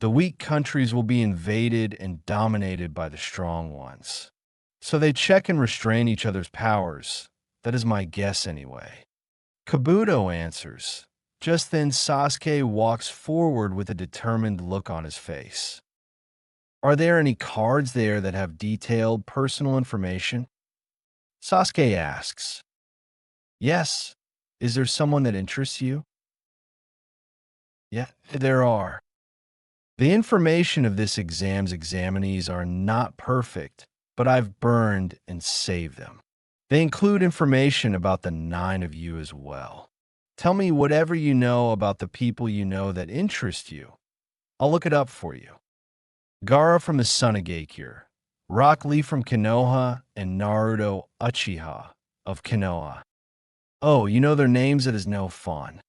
the weak countries will be invaded and dominated by the strong ones. So they check and restrain each other's powers. That is my guess anyway." Kabuto answers. Just then Sasuke walks forward with a determined look on his face. "Are there any cards there that have detailed personal information?" Sasuke asks. "Yes. Is there someone that interests you?" "Yeah, there are. The information of this exam's examinees are not perfect, but I've burned and saved them. They include information about the 9 of you as well. Tell me whatever you know about the people you know that interest you. I'll look it up for you." Gaara from the Mangekyō, Rock Lee from Konoha, and Naruto Uchiha of Konoha. "Oh, you know their names? That is no fun."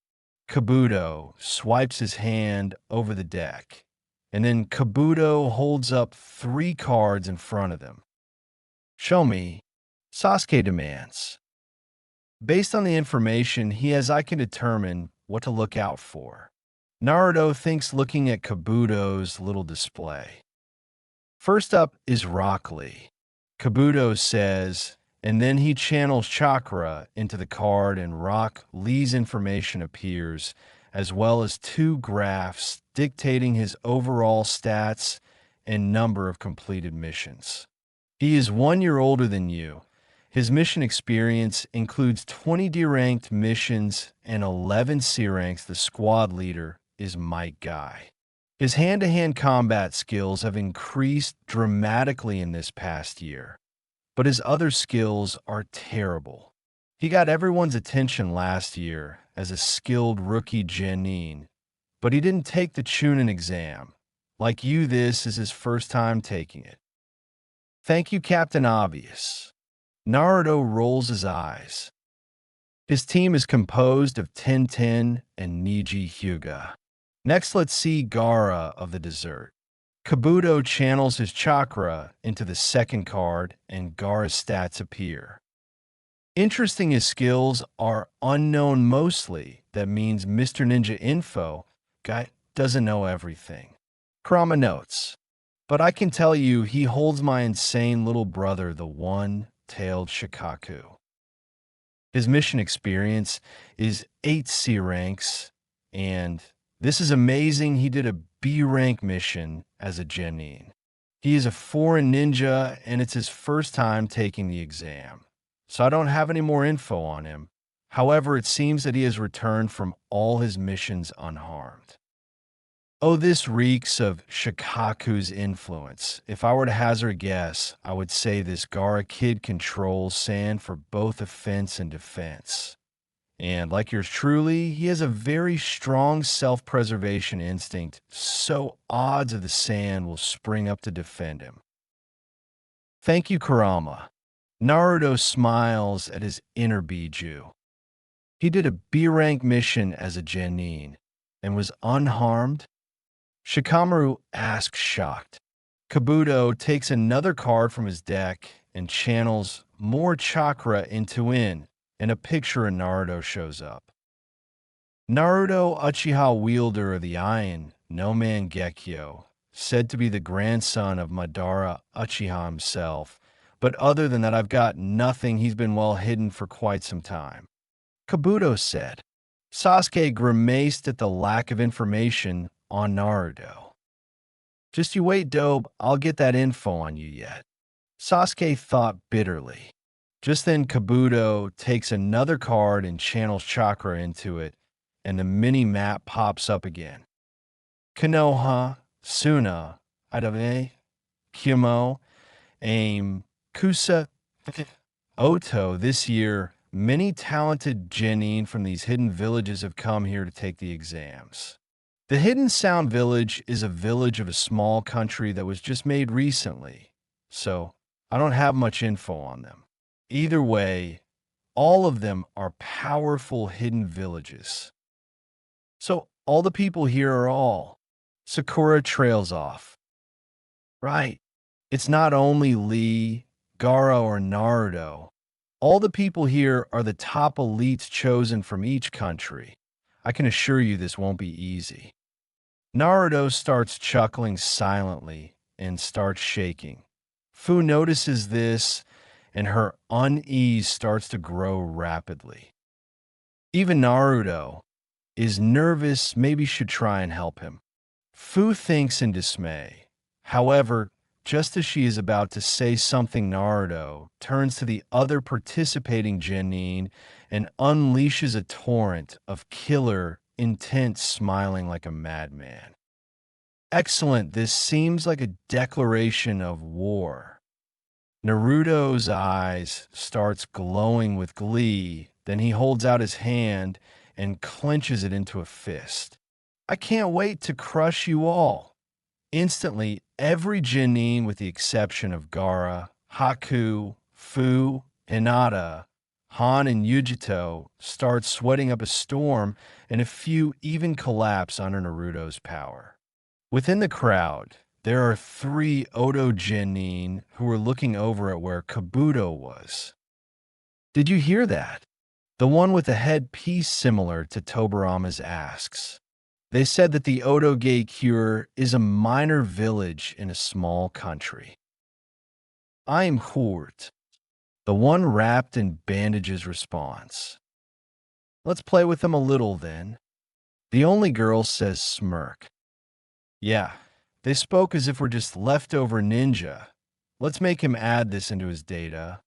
Kabuto swipes his hand over the deck, and then Kabuto holds up 3 cards in front of them. "Show me," Sasuke demands. "Based on the information he has, I can determine what to look out for." Naruto thinks, looking at Kabuto's little display. "First up is Rock Lee," Kabuto says, and then he channels chakra into the card and Rock Lee's information appears, as well as 2 graphs dictating his overall stats and number of completed missions. He is 1 year older than you. His mission experience includes 20 D-ranked missions and 11 C-ranks. The squad leader is Mike Guy. His hand-to-hand combat skills have increased dramatically in this past year, but his other skills are terrible. He got everyone's attention last year as a skilled rookie genin, but he didn't take the Chunin exam. Like you, this is his first time taking it. "Thank you, Captain Obvious." Naruto rolls his eyes. His team is composed of Tenten and Niji Hyuga. Next, let's see Gaara of the Desert. Kabuto channels his chakra into the second card, and Gaara's stats appear. Interesting, his skills are unknown mostly. That means Mr. Ninja Info guy doesn't know everything. Kurama notes, "But I can tell you he holds my insane little brother, the one-tailed Shikaku." His mission experience is 8 C ranks, and this is amazing. He did a B rank mission as a genin. He is a foreign ninja, and it's his first time taking the exam, so I don't have any more info on him. However, it seems that he has returned from all his missions unharmed. Oh, this reeks of Shikaku's influence. If I were to hazard a guess, I would say this Gaara kid controls sand for both offense and defense. And like yours truly, he has a very strong self-preservation instinct, so odds of the sand will spring up to defend him. Thank you, Kurama. Naruto smiles at his inner Biju. He did a B-rank mission as a genin and was unharmed. Shikamaru asks shocked. Kabuto takes another card from his deck and channels more chakra into In, and a picture of Naruto shows up. Naruto, Uchiha wielder of the Iron, no Mangekyō, said to be the grandson of Madara Uchiha himself, but other than that I've got nothing. He's been well hidden for quite some time. Kabuto said. Sasuke grimaced at the lack of information on Naruto. Just you wait, Dobe, I'll get that info on you yet. Sasuke thought bitterly. Just then Kabuto takes another card and channels chakra into it, and the mini-map pops up again. Konoha, Suna, Adave, Kimo, Aim, Kusa, Oto. This year, many talented genin from these hidden villages have come here to take the exams. The Hidden Sound Village is a village of a small country that was just made recently, so I don't have much info on them. Either way, all of them are powerful hidden villages. So all the people here are all. Sakura trails off. Right. It's not only Lee, Gaara, or Naruto. All the people here are the top elites chosen from each country. I can assure you this won't be easy. Naruto starts chuckling silently and starts shaking. Fu notices this, and her unease starts to grow rapidly. Even Naruto is nervous, maybe should try and help him. Fu thinks in dismay. However, just as she is about to say something, Naruto turns to the other participating genin and unleashes a torrent of killer intent, smiling like a madman. Excellent, this seems like a declaration of war. Naruto's eyes starts glowing with glee, then he holds out his hand and clenches it into a fist. I can't wait to crush you all. Instantly, every genin with the exception of Gaara, Haku, Fu, Hinata, Han, and Yujito starts sweating up a storm, and a few even collapse under Naruto's power. Within the crowd, there are 3 Oto genin who are looking over at where Kabuto was. Did you hear that? The one with a headpiece similar to Tobarama's asks. They said that the Oto is a minor village in a small country. I am hurt. The one wrapped in bandages responds. Let's play with them a little then. The only girl says smirk. Yeah, they spoke as if we're just leftover ninja. Let's make him add this into his data.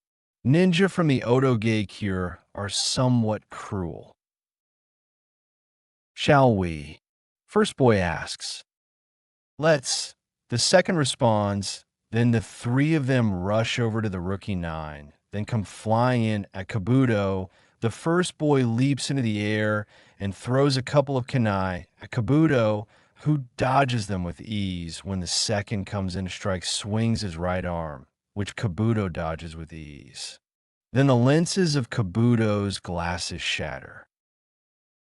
Ninja from the Oto are somewhat cruel. Shall we? First boy asks. Let's. The second responds. Then the 3 of them rush over to the rookie 9, then come flying in at Kabuto. The first boy leaps into the air and throws a couple of kunai at Kabuto, who dodges them with ease. When the second comes in to strike, swings his right arm, which Kabuto dodges with ease. Then the lenses of Kabuto's glasses shatter.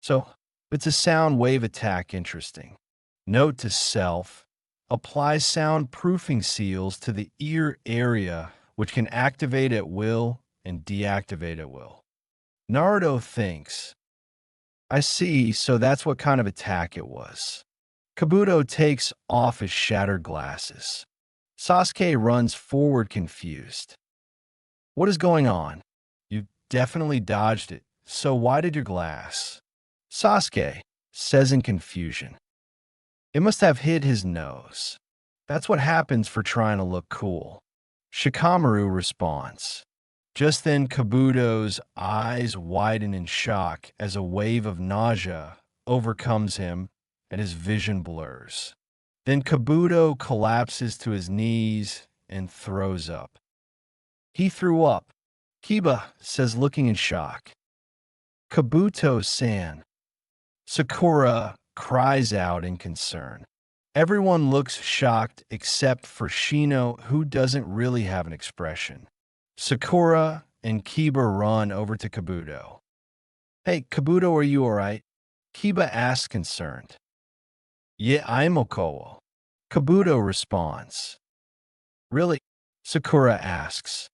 So, it's a sound wave attack. Interesting. Note to self, apply soundproofing seals to the ear area, which can activate at will and deactivate at will. Naruto thinks, I see, so that's what kind of attack it was. Kabuto takes off his shattered glasses. Sasuke runs forward confused. What is going on? You definitely dodged it, so why did your glass? Sasuke says in confusion. It must have hit his nose. That's what happens for trying to look cool. Shikamaru responds. Just then Kabuto's eyes widen in shock as a wave of nausea overcomes him and his vision blurs. Then Kabuto collapses to his knees and throws up. He threw up. Kiba says, looking in shock. Kabuto-san. Sakura cries out in concern. Everyone looks shocked except for Shino, who doesn't really have an expression. Sakura and Kiba run over to Kabuto. Hey, Kabuto, are you alright? Kiba asks concerned. Yeah, I'm okay. Kabuto responds. Really? Sakura asks.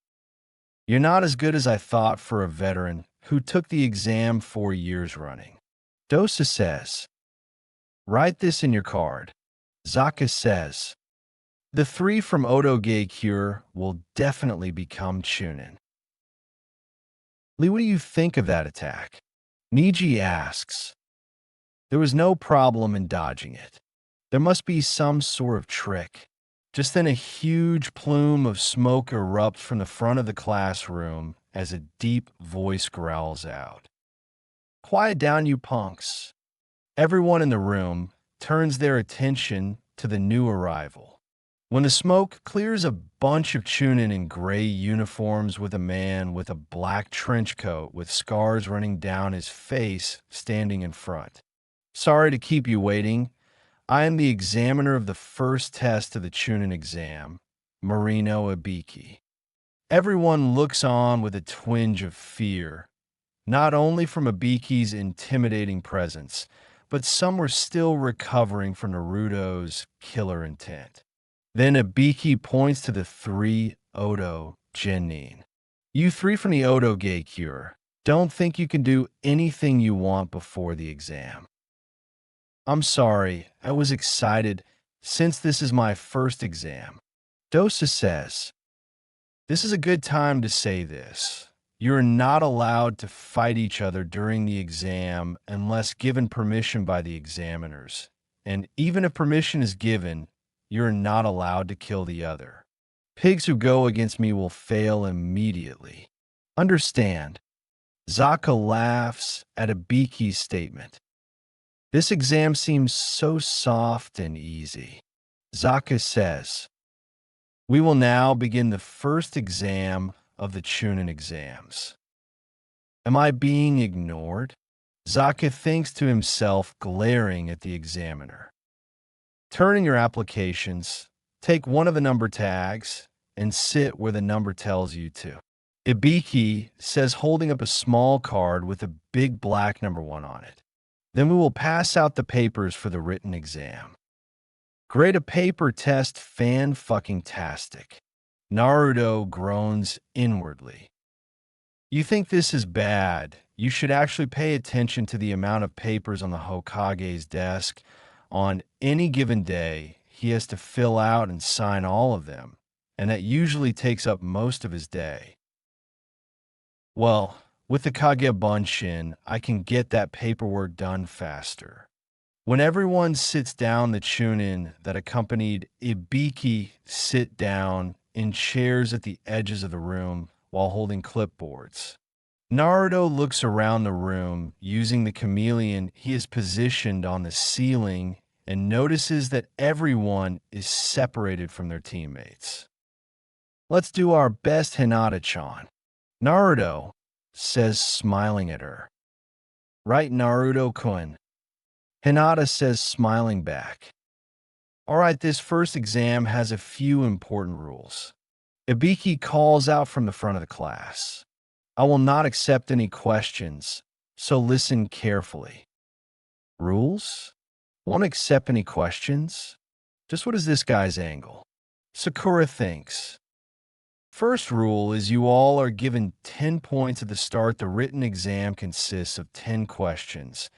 You're not as good as I thought for a veteran who took the exam 4 years running. Dosa says. Write this in your card. Zaka says. The three from Mangekyō will definitely become Chunin. Lee, what do you think of that attack? Niji asks. There was no problem in dodging it. There must be some sort of trick. Just then a huge plume of smoke erupts from the front of the classroom as a deep voice growls out. Quiet down, you punks. Everyone in the room turns their attention to the new arrival. When the smoke clears, a bunch of Chunin in gray uniforms with a man with a black trench coat with scars running down his face standing in front. Sorry to keep you waiting. I am the examiner of the first test of the Chunin exam, Marino Ibiki. Everyone looks on with a twinge of fear, not only from Ibiki's intimidating presence, but some were still recovering from Naruto's killer intent. Then Ibiki points to the three Odo Genin. You three from the Mangekyō don't think you can do anything you want before the exam. I'm sorry, I was excited since this is my first exam. Dosa says, this is a good time to say this. You're not allowed to fight each other during the exam unless given permission by the examiners. And even if permission is given, you're not allowed to kill the other. Pigs who go against me will fail immediately. Understand? Zaka laughs at Ibiki's statement. This exam seems so soft and easy. Zaka says, we will now begin the first exam of the Chunin exams. Am I being ignored? Zaka thinks to himself, glaring at the examiner. Turn in your applications, take one of the number tags, and sit where the number tells you to. Ibiki says, holding up a small card with a big black number 1 on it. Then we will pass out the papers for the written exam. Grade a paper test fan-fucking-tastic. Naruto groans inwardly. You think this is bad? You should actually pay attention to the amount of papers on the Hokage's desk. On any given day, he has to fill out and sign all of them, and that usually takes up most of his day. Well, with the Kage Bunshin, I can get that paperwork done faster. When everyone sits down, the Chunin that accompanied Ibiki sit down in chairs at the edges of the room while holding clipboards. Naruto looks around the room using the chameleon he has positioned on the ceiling and notices that everyone is separated from their teammates. Let's do our best, Hinata-chan. Naruto says, smiling at her. Right, Naruto-kun. Hinata says, smiling back. All right, this first exam has a few important rules. Ibiki calls out from the front of the class. I will not accept any questions, so listen carefully. Rules? Won't accept any questions? Just what is this guy's angle? Sakura thinks. First rule is you all are given 10 points at the start. The written exam consists of 10 questions,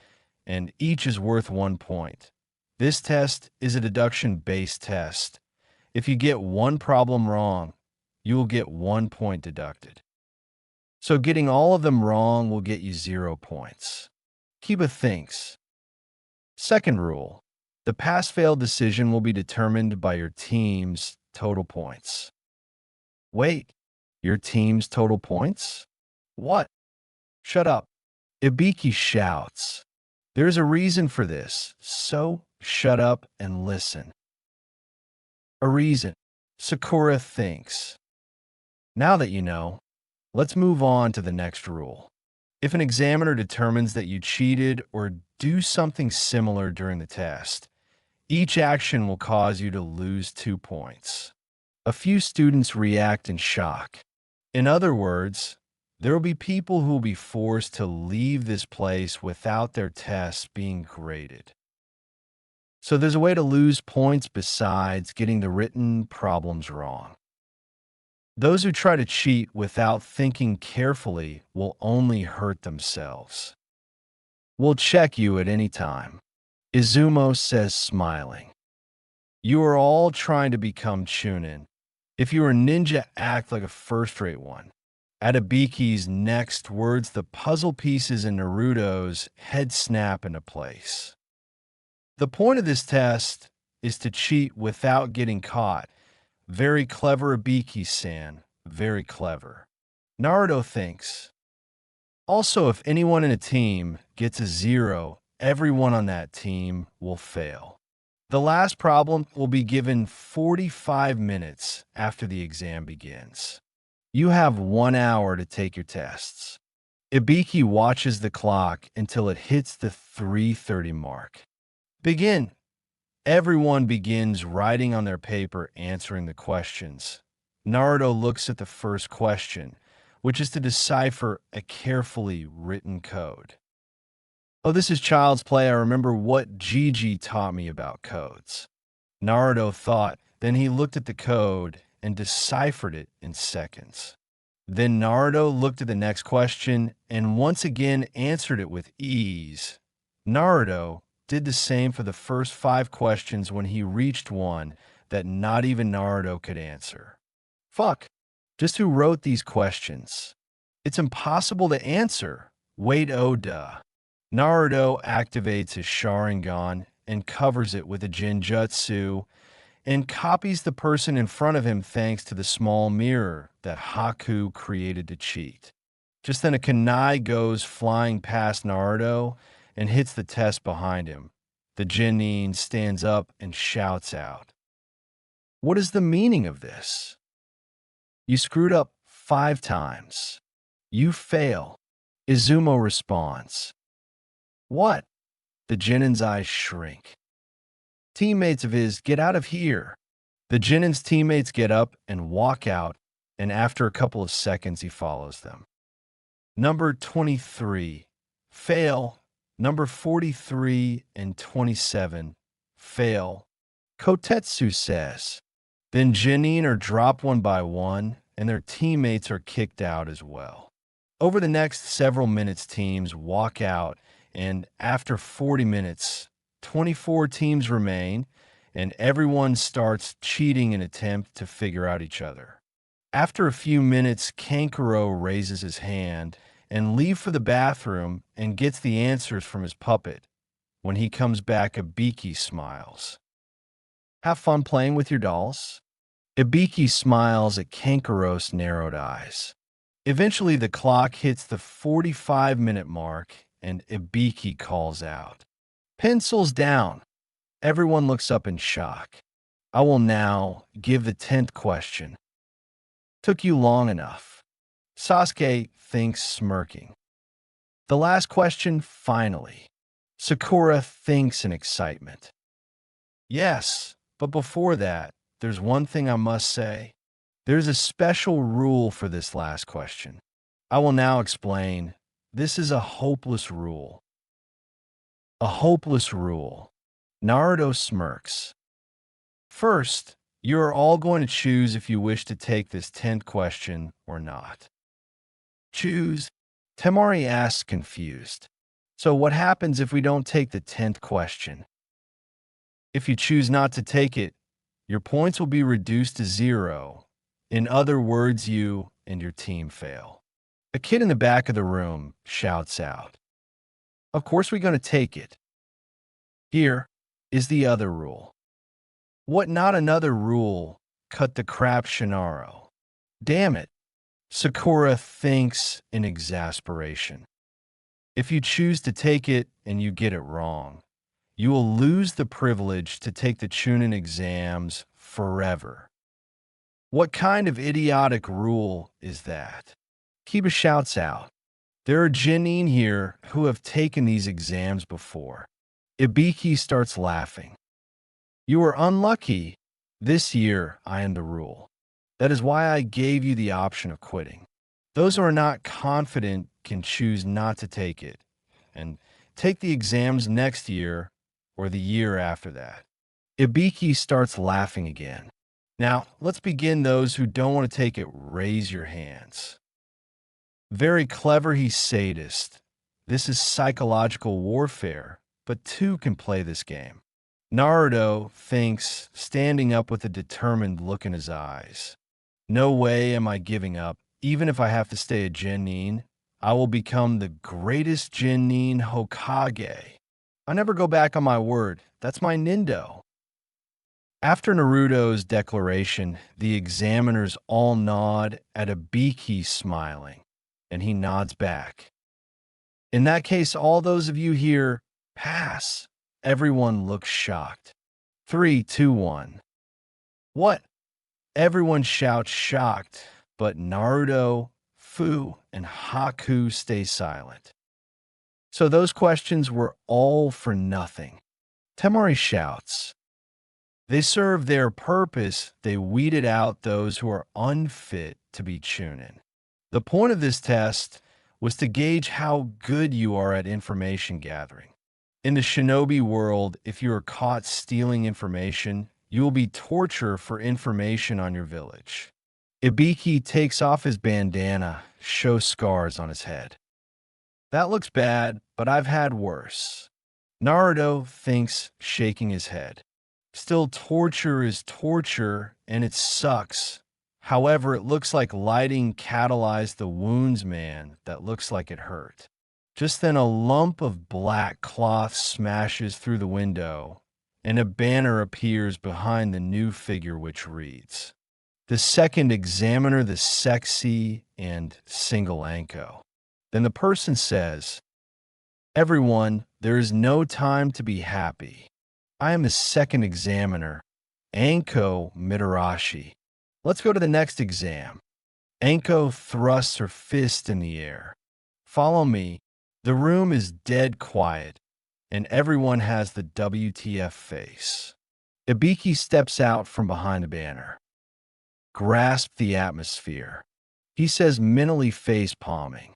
and each is worth 1 point. This test is a deduction-based test. If you get one problem wrong, you will get 1 point deducted. So getting all of them wrong will get you 0 points. Kiba thinks. Second rule, the pass-fail decision will be determined by your team's total points. Wait, your team's total points? What? Shut up. Ibiki shouts. There's a reason for this, so shut up and listen. A reason. Sakura thinks. Now that you know, let's move on to the next rule. If an examiner determines that you cheated or do something similar during the test, each action will cause you to lose 2 points. A few students react in shock. In other words, there will be people who will be forced to leave this place without their tests being graded. So there's a way to lose points besides getting the written problems wrong. Those who try to cheat without thinking carefully will only hurt themselves. We'll check you at any time, Izumo says, smiling. You are all trying to become Chunin. If you are a ninja, act like a first-rate one. Adabiki's next words, the puzzle pieces in Naruto's head snap into place. The point of this test is to cheat without getting caught. Very clever, Abiki-san. Very clever. Naruto thinks. Also, if anyone in a team gets a 0, everyone on that team will fail. The last problem will be given 45 minutes after the exam begins. You have 1 hour to take your tests. Ibiki watches the clock until it hits the 3:30 mark. Begin. Everyone begins writing on their paper, answering the questions. Naruto looks at the first question, which is to decipher a carefully written code. Oh, this is child's play. I remember what Gigi taught me about codes. Naruto thought, then he looked at the code and deciphered it in seconds. Then Naruto looked at the next question and once again answered it with ease. Naruto did the same for the first 5 questions when he reached one that not even Naruto could answer. Fuck. Just who wrote these questions? It's impossible to answer. Wait, oh duh. Naruto activates his Sharingan and covers it with a Genjutsu and copies the person in front of him thanks to the small mirror that Haku created to cheat. Just then a kunai goes flying past Naruto and hits the test behind him. The Genin stands up and shouts out, "What is the meaning of this? You screwed up 5 times. You fail." Izumo responds, "What?" The Genin's eyes shrink. Teammates of his get out of here. The Genin's teammates get up and walk out, and after a couple of seconds, he follows them. Number 23, fail. Number 43 and 27, fail. Kotetsu says. Then Genin are dropped one by one, and their teammates are kicked out as well. Over the next several minutes, teams walk out, and after 40 minutes, 24 teams remain, and everyone starts cheating in an attempt to figure out each other. After a few minutes, Kankuro raises his hand and leaves for the bathroom and gets the answers from his puppet. When he comes back, Ibiki smiles. Have fun playing with your dolls? Ibiki smiles at Kankuro's narrowed eyes. Eventually, the clock hits the 45-minute mark, and Ibiki calls out, "Pencils down." Everyone looks up in shock. I will now give the 10th question. Took you long enough. Sasuke thinks, smirking. The last question, finally. Sakura thinks in excitement. Yes, but before that, there's one thing I must say. There's a special rule for this last question. I will now explain. This is a hopeless rule. A hopeless rule. Naruto smirks. First, you are all going to choose if you wish to take this 10th question or not. Choose. Temari asks, confused. So what happens if we don't take the 10th question? If you choose not to take it, your points will be reduced to 0. In other words, you and your team fail. A kid in the back of the room shouts out, "Of course we're going to take it." Here is the other rule. What, not another rule? Cut the crap, Shinaro. Damn it. Sakura thinks in exasperation. If you choose to take it and you get it wrong, you will lose the privilege to take the Chunin exams forever. What kind of idiotic rule is that? Kiba shouts out. There are Genin here who have taken these exams before. Ibiki starts laughing. You are unlucky. This year, I am the rule. That is why I gave you the option of quitting. Those who are not confident can choose not to take it and take the exams next year or the year after that. Ibiki starts laughing again. Now, let's begin. Those who don't want to take it, raise your hands. Very clever, he's sadist. This is psychological warfare, but two can play this game. Naruto thinks, standing up with a determined look in his eyes. No way am I giving up. Even if I have to stay a Genin, I will become the greatest Genin Hokage. I never go back on my word. That's my Nindo. After Naruto's declaration, the examiners all nod at Ibiki smiling, and he nods back. In that case, all those of you here, pass. Everyone looks shocked. 3, 2, 1. What? Everyone shouts shocked, but Naruto, Fu, and Haku stay silent. So those questions were all for nothing. Temari shouts. They serve their purpose. They weeded out those who are unfit to be Chunin. The point of this test was to gauge how good you are at information gathering. In the shinobi world, if you are caught stealing information, you will be tortured for information on your village. Ibiki takes off his bandana, shows scars on his head. That looks bad, but I've had worse. Naruto thinks, shaking his head. Still, torture is torture, and it sucks. However, it looks like lighting catalyzed the wounds, man. That looks like it hurt. Just then, a lump of black cloth smashes through the window, and a banner appears behind the new figure, which reads, "The second examiner, the sexy and single Anko." Then the person says, "Everyone, there is no time to be happy. I am a second examiner, Anko Mitarashi. Let's go to the next exam." Anko thrusts her fist in the air. "Follow me." The room is dead quiet, and everyone has the WTF face. Ibiki steps out from behind the banner. Grasp the atmosphere. He says, mentally face palming.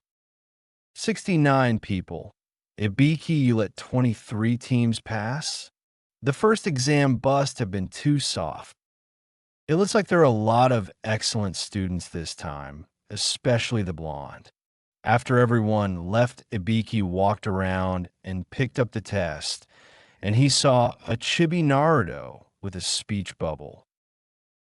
69 people. Ibiki, you let 23 teams pass? The first exam must have been too soft. It looks like there are a lot of excellent students this time, especially the blonde. After everyone left, Ibiki walked around and picked up the test, and he saw a chibi Naruto with a speech bubble.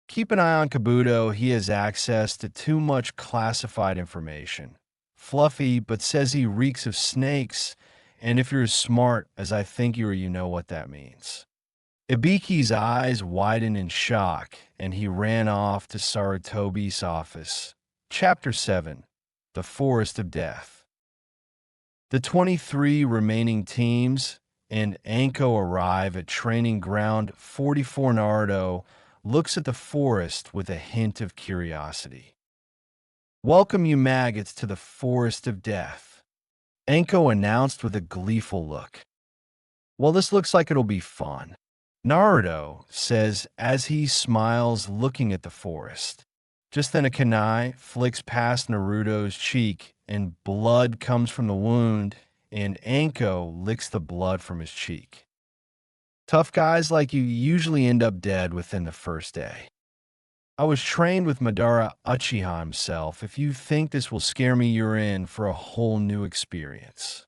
Keep an eye on Kabuto. He has access to too much classified information. Fluffy, but says he reeks of snakes, and if you're as smart as I think you are, you know what that means. Ibiki's eyes widen in shock, and he ran off to Sarutobi's office. Chapter 7. The Forest of Death. The 23 remaining teams and Anko arrive at training ground 44. Naruto looks at the forest with a hint of curiosity. "Welcome, you maggots, to the Forest of Death," Anko announced with a gleeful look. "Well, this looks like it'll be fun," Naruto says as he smiles looking at the forest. Just then a kunai flicks past Naruto's cheek and blood comes from the wound, and Anko licks the blood from his cheek. Tough guys like you usually end up dead within the first day. I was trained with Madara Uchiha himself. If you think this will scare me, you're in for a whole new experience.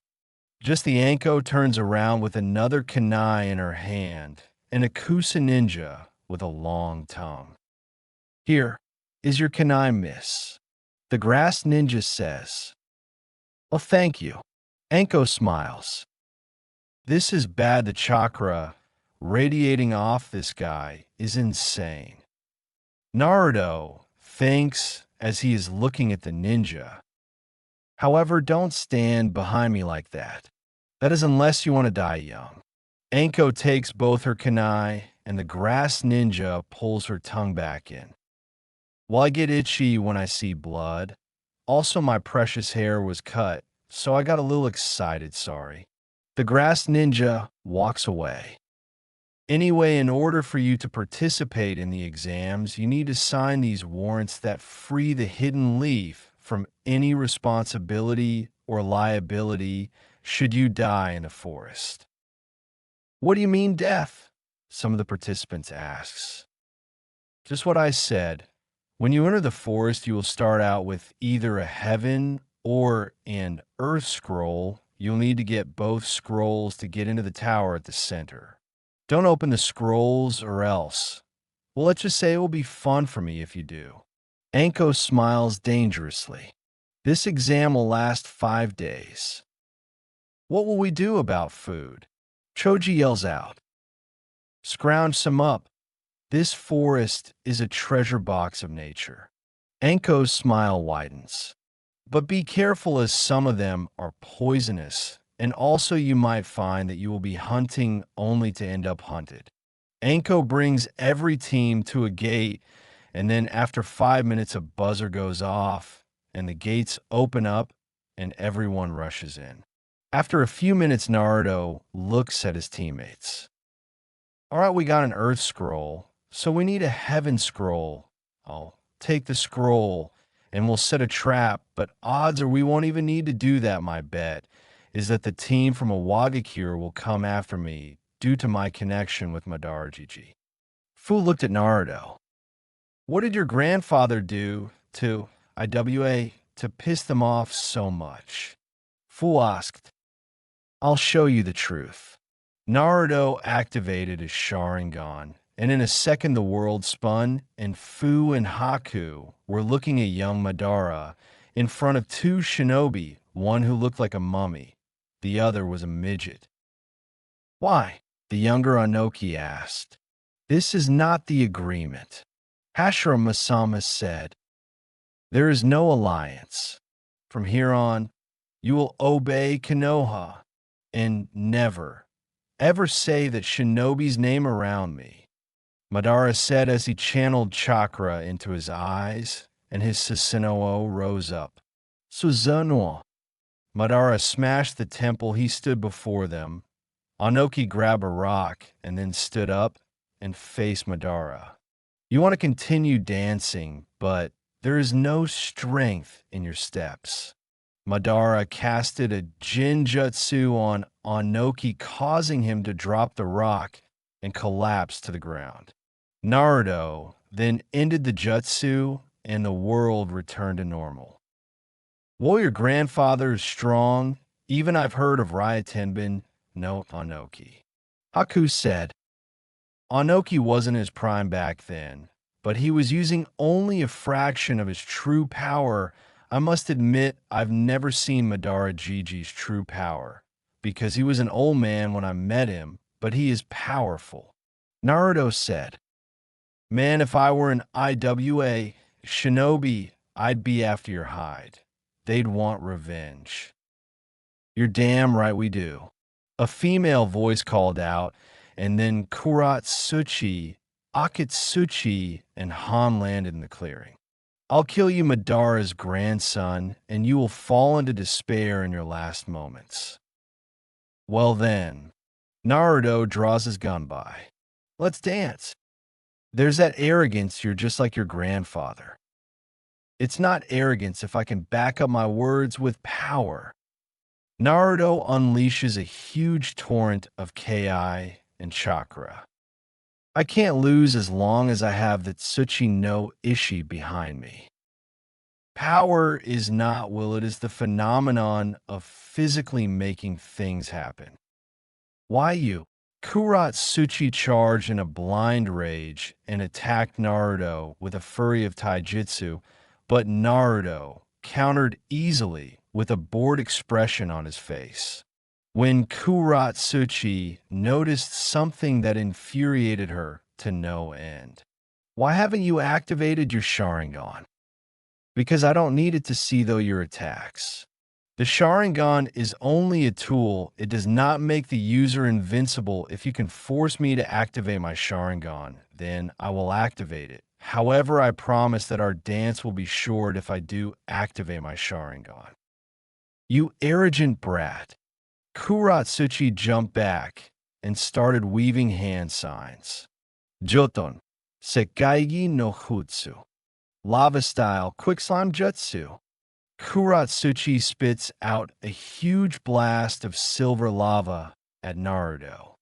Just the Anko turns around with another kunai in her hand, and a Kusa ninja with a long tongue. "Here is your kunai, miss," the grass ninja says. "Oh, thank you." Anko smiles. This is bad. The chakra radiating off this guy is insane. Naruto thinks as he is looking at the ninja. However, don't stand behind me like that. That is unless you want to die young. Anko takes both her kunai, and the grass ninja pulls her tongue back in. Well, I get itchy when I see blood. Also, my precious hair was cut, so I got a little excited, sorry. The grass ninja walks away. Anyway, in order for you to participate in the exams, you need to sign these warrants that free the hidden leaf from any responsibility or liability should you die in the forest. What do you mean death? Some of the participants asks. Just what I said. When you enter the forest, you will start out with either a heaven or an earth scroll. You'll need to get both scrolls to get into the tower at the center. Don't open the scrolls or else. Well, let's just say it will be fun for me if you do. Anko smiles dangerously. This exam will last 5 days. What will we do about food? Choji yells out. Scrounge some up. This forest is a treasure box of nature. Anko's smile widens. But be careful, as some of them are poisonous, and also you might find that you will be hunting only to end up hunted. Anko brings every team to a gate, and then after 5 minutes a buzzer goes off, and the gates open up, and everyone rushes in. After a few minutes, Naruto looks at his teammates. All right, we got an earth scroll, so we need a heaven scroll. I'll take the scroll, and we'll set a trap, but odds are we won't even need to do that. My bet is that the team from Mangekyō will come after me due to my connection with Madara Gigi. Fu looked at Naruto. What did your grandfather do to IWA to piss them off so much? Fu asked. I'll show you the truth. Naruto activated his Sharingan, and in a second the world spun, and Fu and Haku were looking at young Madara in front of 2 shinobi, one who looked like a mummy. The other was a midget. Why? The younger Anoki asked. This is not the agreement. Hashira Masama said. There is no alliance. From here on, you will obey Konoha, and never, ever say that shinobi's name around me. Madara said as he channeled chakra into his eyes, and his Susanoo rose up. Susanoo. Madara smashed the temple. He stood before them. Anoki grabbed a rock and then stood up and faced Madara. You want to continue dancing, but there is no strength in your steps. Madara casted a Jinjutsu on Anoki, causing him to drop the rock and collapse to the ground. Naruto then ended the jutsu, and the world returned to normal. Well, your grandfather is strong. Even I've heard of Ryotenbin no Anoki. Haku said. Anoki wasn't his prime back then, but he was using only a fraction of his true power. I must admit, I've never seen Madara Gigi's true power, because he was an old man when I met him, but he is powerful. Naruto said, Man, if I were an IWA shinobi, I'd be after your hide. They'd want revenge. You're damn right we do. A female voice called out, and then Kuratsuchi, Akatsuchi, and Han landed in the clearing. I'll kill you, Madara's grandson, and you will fall into despair in your last moments. Well then, Naruto draws his gun by. Let's dance. There's that arrogance, you're just like your grandfather. It's not arrogance if I can back up my words with power. Naruto unleashes a huge torrent of Ki and chakra. I can't lose as long as I have the Tsuchi no Ishi behind me. Power is not will, it is the phenomenon of physically making things happen. Why you? Kuratsuchi charged in a blind rage and attacked Naruto with a flurry of taijutsu, but Naruto countered easily with a bored expression on his face. When Kuratsuchi noticed something that infuriated her to no end. Why haven't you activated your Sharingan? Because I don't need it to see though your attacks. The Sharingan is only a tool. It does not make the user invincible. If you can force me to activate my Sharingan, then I will activate it. However, I promise that our dance will be short if I do activate my Sharingan. You arrogant brat. Kuratsuchi jumped back and started weaving hand signs. Joton, Sekkaigi no Jutsu. Lava style quick slime jutsu. Kuratsuchi spits out a huge blast of silver lava at Naruto.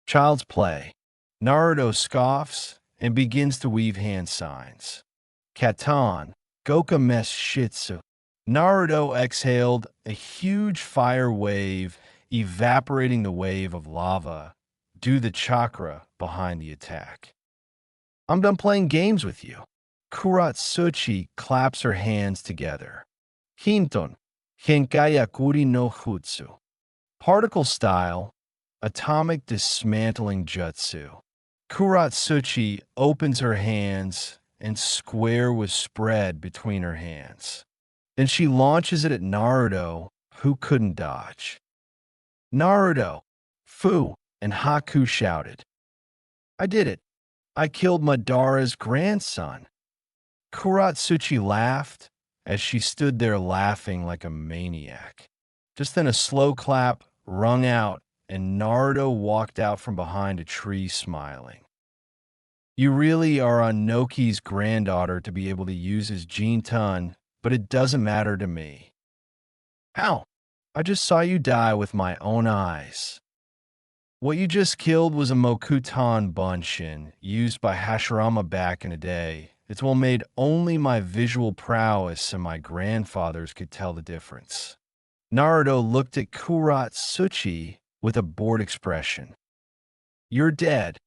Child's play. Naruto scoffs and begins to weave hand signs. Katan, Goka Mesh Shitsu. Naruto exhaled a huge fire wave, evaporating the wave of lava due to the chakra behind the attack. I'm done playing games with you. Kuratsuchi claps her hands together. Hinton, Henkayakuri no Jutsu. Particle style, atomic dismantling jutsu. Kuratsuchi opens her hands and square was spread between her hands. Then she launches it at Naruto, who couldn't dodge. Naruto, Fu, and Haku shouted. I did it. I killed Madara's grandson. Kuratsuchi laughed as she stood there laughing like a maniac. Just then a slow clap rung out and Naruto walked out from behind a tree smiling. You really are Anoki's granddaughter to be able to use his Jintan, but it doesn't matter to me. How? I just saw you die with my own eyes. What you just killed was a Mokutan Bunshin, used by Hashirama back in the day. It's well made only my visual prowess and my grandfathers could tell the difference. Naruto looked at Kuratsuchi with a bored expression. You're dead.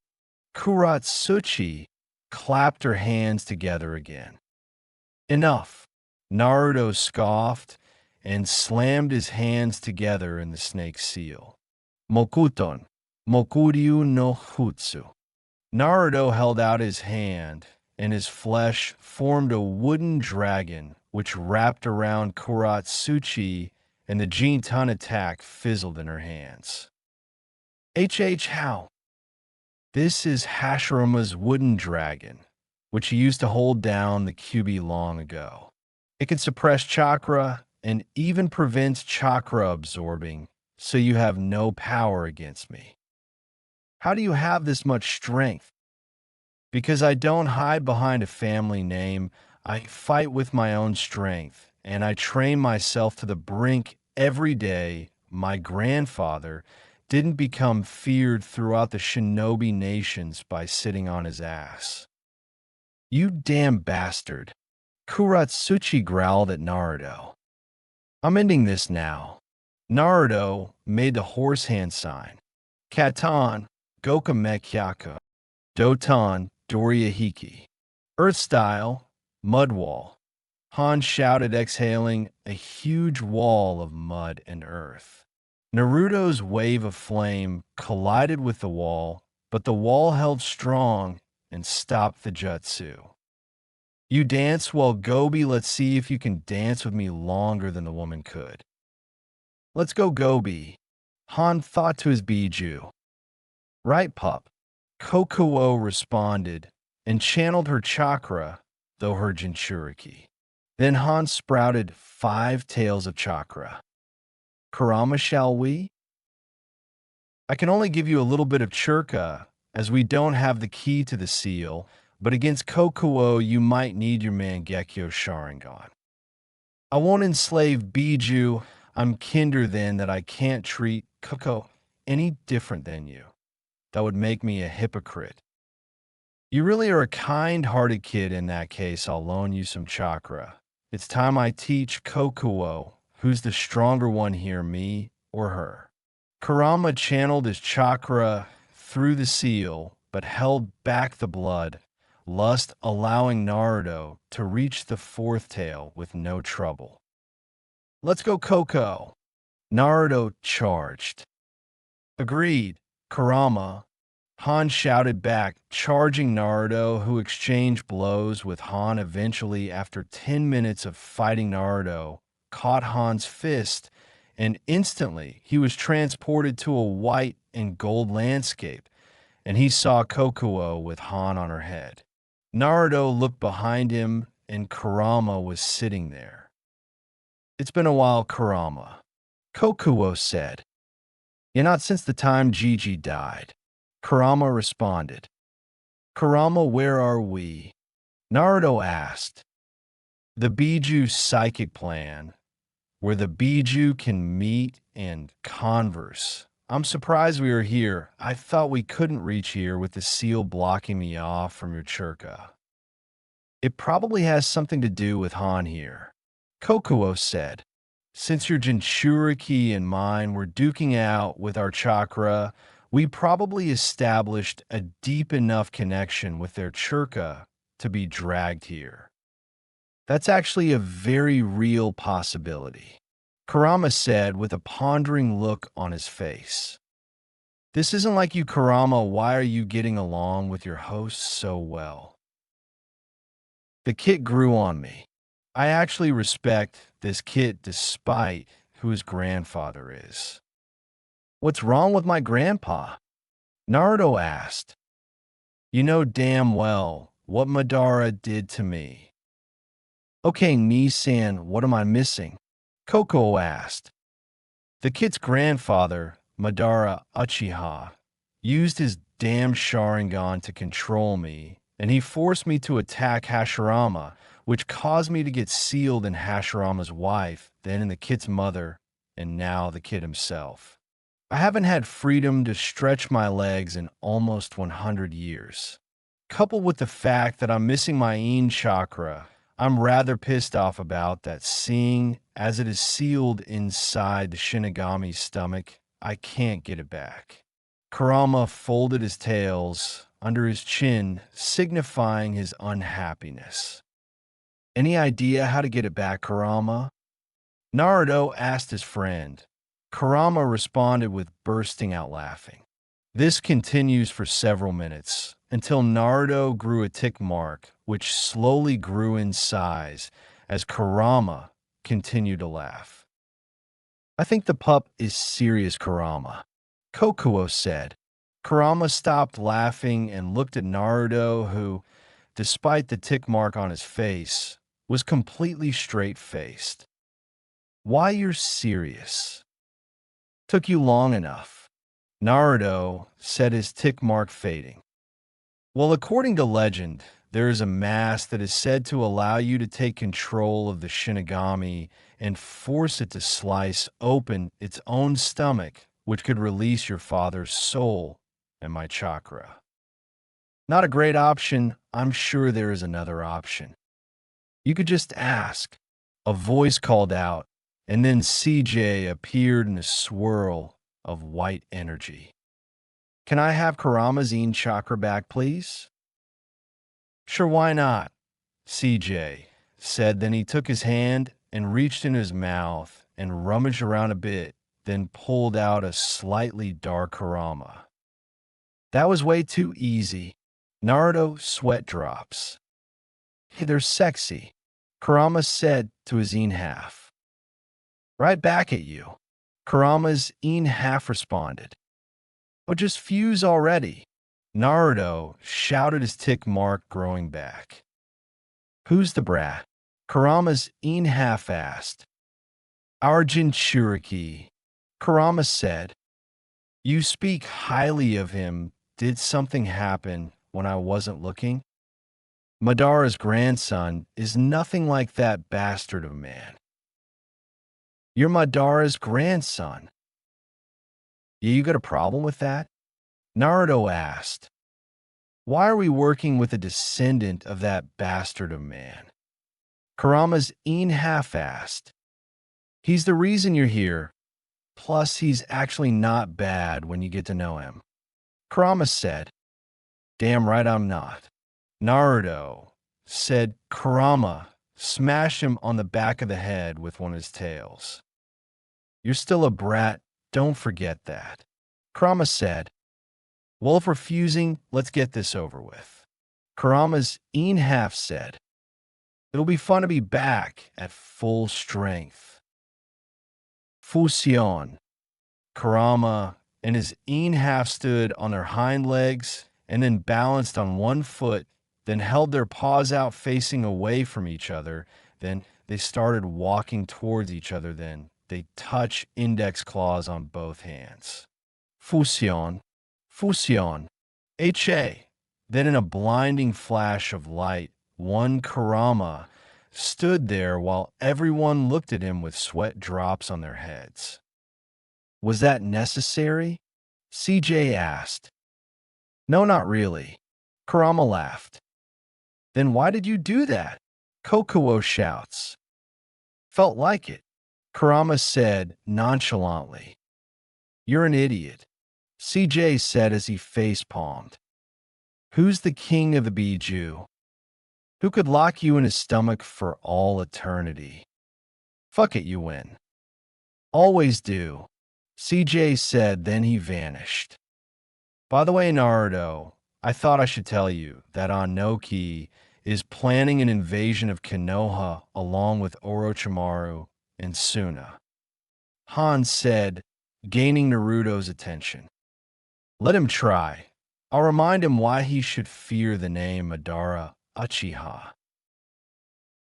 Kuratsuchi clapped her hands together again. Enough. Naruto scoffed and slammed his hands together in the snake seal. Mokuton, Mokuryu no Jutsu. Naruto held out his hand, and his flesh formed a wooden dragon which wrapped around Kuratsuchi, and the Jintan attack fizzled in her hands. How? This is Hashirama's wooden dragon, which he used to hold down the Kyuubi long ago. It can suppress chakra and even prevents chakra absorbing, so you have no power against me. How do you have this much strength? Because I don't hide behind a family name, I fight with my own strength, and I train myself to the brink every day. My grandfather didn't become feared throughout the shinobi nations by sitting on his ass. You damn bastard. Kuratsuchi growled at Naruto. I'm ending this now. Naruto made the horse hand sign. Katan, Goka Mekyaka. Doton, Doriyahiki. Earth style, mud wall. Han shouted, exhaling a huge wall of mud and earth. Naruto's wave of flame collided with the wall, but the wall held strong and stopped the jutsu. You dance well, Gobi. Let's see if you can dance with me longer than the woman could. Let's go, Gobi. Han thought to his Biju. Right, pup. Kokuo responded and channeled her chakra, though her Jinchuriki. Then Han sprouted 5 tails of chakra. Kurama, shall we? I can only give you a little bit of churka, as we don't have the key to the seal, but against Kokuo you might need your Mangekyō Sharingan. I won't enslave Biju. I'm kinder then that I can't treat Koko any different than you. That would make me a hypocrite. You really are a kind-hearted kid. In that case, I'll loan you some chakra. It's time I teach Kokuo who's the stronger one here, me or her. Kurama channeled his chakra through the seal, but held back the blood lust, allowing Naruto to reach the 4th tail with no trouble. Let's go, Koko. Naruto charged. Agreed, Kurama. Han shouted back, charging Naruto, who exchanged blows with Han. Eventually, after 10 minutes of fighting, Naruto caught Han's fist, and instantly he was transported to a white and gold landscape, and he saw Kokuo with Han on her head. Naruto looked behind him, and Kurama was sitting there. It's been a while, Kurama, Kokuo said. Yeah, not since the time Gigi died. Kurama responded. Kurama, where are we? Naruto asked. The Biju psychic plan, where the Biju can meet and converse. I'm surprised we are here. I thought we couldn't reach here with the seal blocking me off from your churka. It probably has something to do with Han here. Kokuo said, since your Jinchuriki and mine were duking out with our chakra, we probably established a deep enough connection with their churka to be dragged here. That's actually a very real possibility, Kurama said with a pondering look on his face. This isn't like you, Kurama. Why are you getting along with your host so well? The kid grew on me. I actually respect this kid despite who his grandfather is. What's wrong with my grandpa? Naruto asked. You know damn well what Madara did to me. Okay, Nisan, what am I missing? Koko asked. The kid's grandfather, Madara Uchiha, used his damn Sharingan to control me, and he forced me to attack Hashirama, which caused me to get sealed in Hashirama's wife, then in the kid's mother, and now the kid himself. I haven't had freedom to stretch my legs in almost 100 years. Coupled with the fact that I'm missing my Yin chakra, I'm rather pissed off about that, seeing as it is sealed inside the Shinigami's stomach, I can't get it back. Kurama folded his tails under his chin, signifying his unhappiness. Any idea how to get it back, Kurama? Naruto asked his friend. Kurama responded with bursting out laughing. This continues for several minutes, until Naruto grew a tick mark, which slowly grew in size as Kurama continued to laugh. I think the pup is serious, Kurama, Kokuo said. Kurama stopped laughing and looked at Naruto, who, despite the tick mark on his face, was completely straight-faced. Why you're serious? Took you long enough. Naruto said, his tick mark fading. Well, according to legend, there is a mask that is said to allow you to take control of the Shinigami and force it to slice open its own stomach, which could release your father's soul and my chakra. Not a great option. I'm sure there is another option. You could just ask. A voice called out, and then CJ appeared in a swirl of white energy. Can I have Kurama's Yin chakra back, please? Sure, why not? CJ said. Then he took his hand and reached in his mouth and rummaged around a bit, then pulled out a slightly dark Kurama. That was way too easy. Naruto sweat drops. Hey, they're sexy, Kurama said to his Yin half. Right back at you, Kurama's Yin half responded. Oh, just fuse already, Naruto shouted, his tick mark growing back. Who's the brat? Kurama's Yin half asked. Our Jinchuriki, Kurama said. You speak highly of him. Did something happen when I wasn't looking? Madara's grandson is nothing like that bastard of a man. You're Madara's grandson. Yeah, you got a problem with that? Naruto asked. Why are we working with a descendant of that bastard of a man? Kurama's Yin half asked. He's the reason you're here. Plus, he's actually not bad when you get to know him. Kurama said. Damn right I'm not. Naruto said. Kurama smashed him on the back of the head with one of his tails. You're still a brat, don't forget that. Kurama said. Well, if we're fusing, let's get this over with. Kurama's Yin half said. It'll be fun to be back at full strength. Fusion. Kurama and his Yin half stood on their hind legs and then balanced on one foot, then held their paws out facing away from each other. Then they started walking towards each other. Then they touch index claws on both hands. Fusion, fusion, HA. Then in a blinding flash of light, one Kurama stood there while everyone looked at him with sweat drops on their heads. Was that necessary? CJ asked. No, not really. Kurama laughed. Then why did you do that? Kokuo shouts. Felt like it, Kurama said nonchalantly. You're an idiot, CJ said as he face-palmed. Who's the king of the Biju? Who could lock you in his stomach for all eternity? Fuck it, you win. Always do, CJ said, then he vanished. By the way, Naruto, I thought I should tell you that Anoki is planning an invasion of Konoha along with Orochimaru and Suna. Han said, gaining Naruto's attention. Let him try. I'll remind him why he should fear the name Madara Uchiha.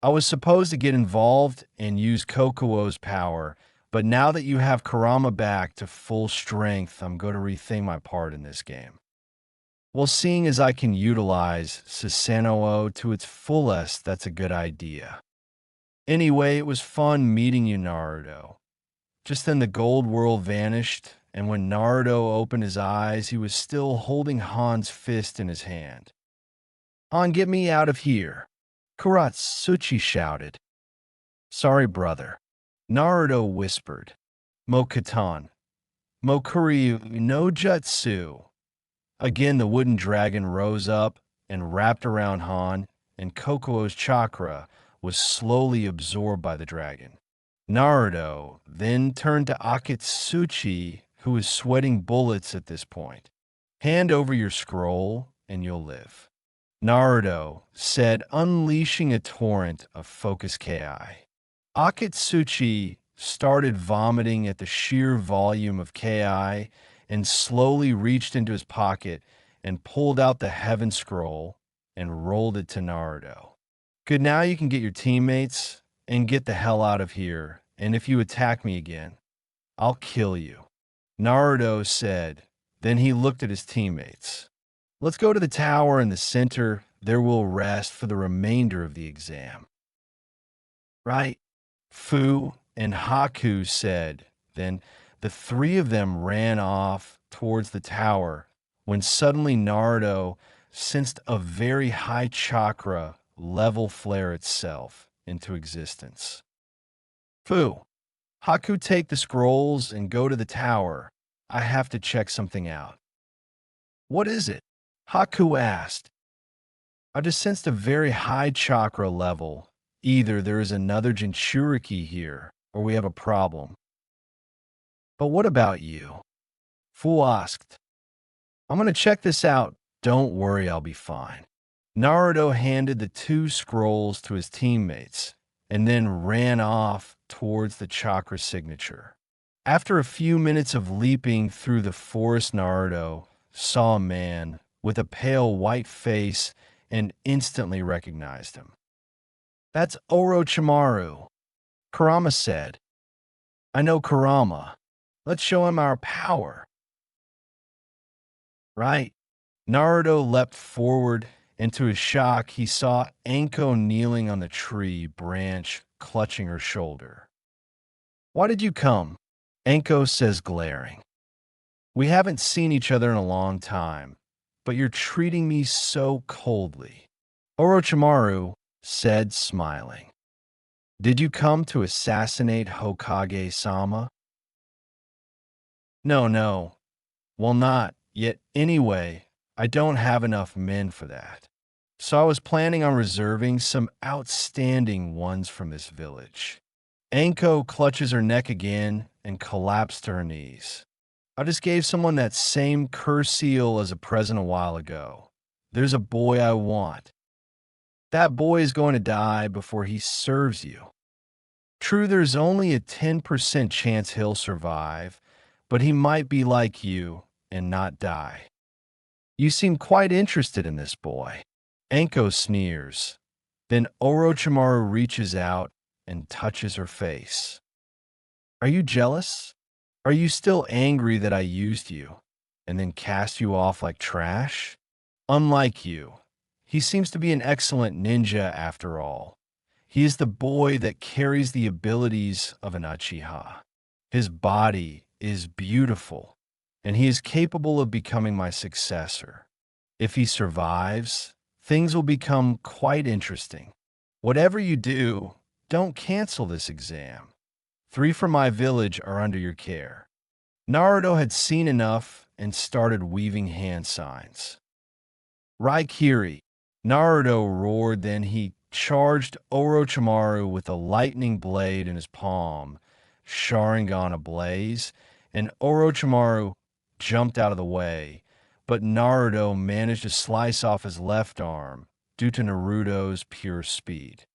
I was supposed to get involved and use Kokuo's power, but now that you have Kurama back to full strength, I'm going to rethink my part in this game. Well, seeing as I can utilize Susanoo to its fullest, that's a good idea. Anyway, it was fun meeting you, Naruto. Just then the gold world vanished, and when Naruto opened his eyes, he was still holding Han's fist in his hand. Han, get me out of here, Kuratsuchi shouted. Sorry, brother, Naruto whispered. Mokatan, Mokuryu no Jutsu. Again, the wooden dragon rose up and wrapped around Han, and Kokuo's chakra was slowly absorbed by the dragon. Naruto then turned to Akatsuchi, who was sweating bullets at this point. Hand over your scroll, and you'll live, Naruto said, unleashing a torrent of focus Ki. Akatsuchi started vomiting at the sheer volume of Ki and slowly reached into his pocket and pulled out the Heaven Scroll and rolled it to Naruto. Good, now you can get your teammates and get the hell out of here, and if you attack me again, I'll kill you, Naruto said. Then he looked at his teammates. Let's go to the tower in the center. There we'll rest for the remainder of the exam. Right, Fu and Haku said. Then the three of them ran off towards the tower when suddenly Naruto sensed a very high chakra level flare itself into existence. Fu, Haku, take the scrolls and go to the tower. I have to check something out. What is it? Haku asked. I just sensed a very high chakra level. Either there is another Jinchuriki here, or we have a problem. But what about you? Fu asked. I'm going to check this out. Don't worry, I'll be fine. Naruto handed the two scrolls to his teammates and then ran off towards the chakra signature. After a few minutes of leaping through the forest, Naruto saw a man with a pale white face and instantly recognized him. That's Orochimaru, Kurama said. I know Kurama. Let's show him our power. Right. Naruto leapt forward, and to his shock, he saw Anko kneeling on the tree branch, clutching her shoulder. Why did you come? Anko says, glaring. We haven't seen each other in a long time, but you're treating me so coldly, Orochimaru said, smiling. Did you come to assassinate Hokage-sama? No. Well, not yet. Anyway, I don't have enough men for that. So I was planning on reserving some outstanding ones from this village. Anko clutches her neck again and collapsed to her knees. I just gave someone that same curse seal as a present a while ago. There's a boy I want. That boy is going to die before he serves you. True, there's only a 10% chance he'll survive, but he might be like you and not die. You seem quite interested in this boy. Anko sneers. Then Orochimaru reaches out and touches her face. Are you jealous? Are you still angry that I used you and then cast you off like trash? Unlike you, he seems to be an excellent ninja after all. He is the boy that carries the abilities of an Uchiha. His body is beautiful, and he is capable of becoming my successor. If he survives, things will become quite interesting. Whatever you do, don't cancel this exam. 3 from my village are under your care. Naruto had seen enough and started weaving hand signs. Raikiri. Naruto roared, then he charged Orochimaru with a lightning blade in his palm, Sharingan ablaze, and Orochimaru jumped out of the way, but Naruto managed to slice off his left arm due to Naruto's pure speed.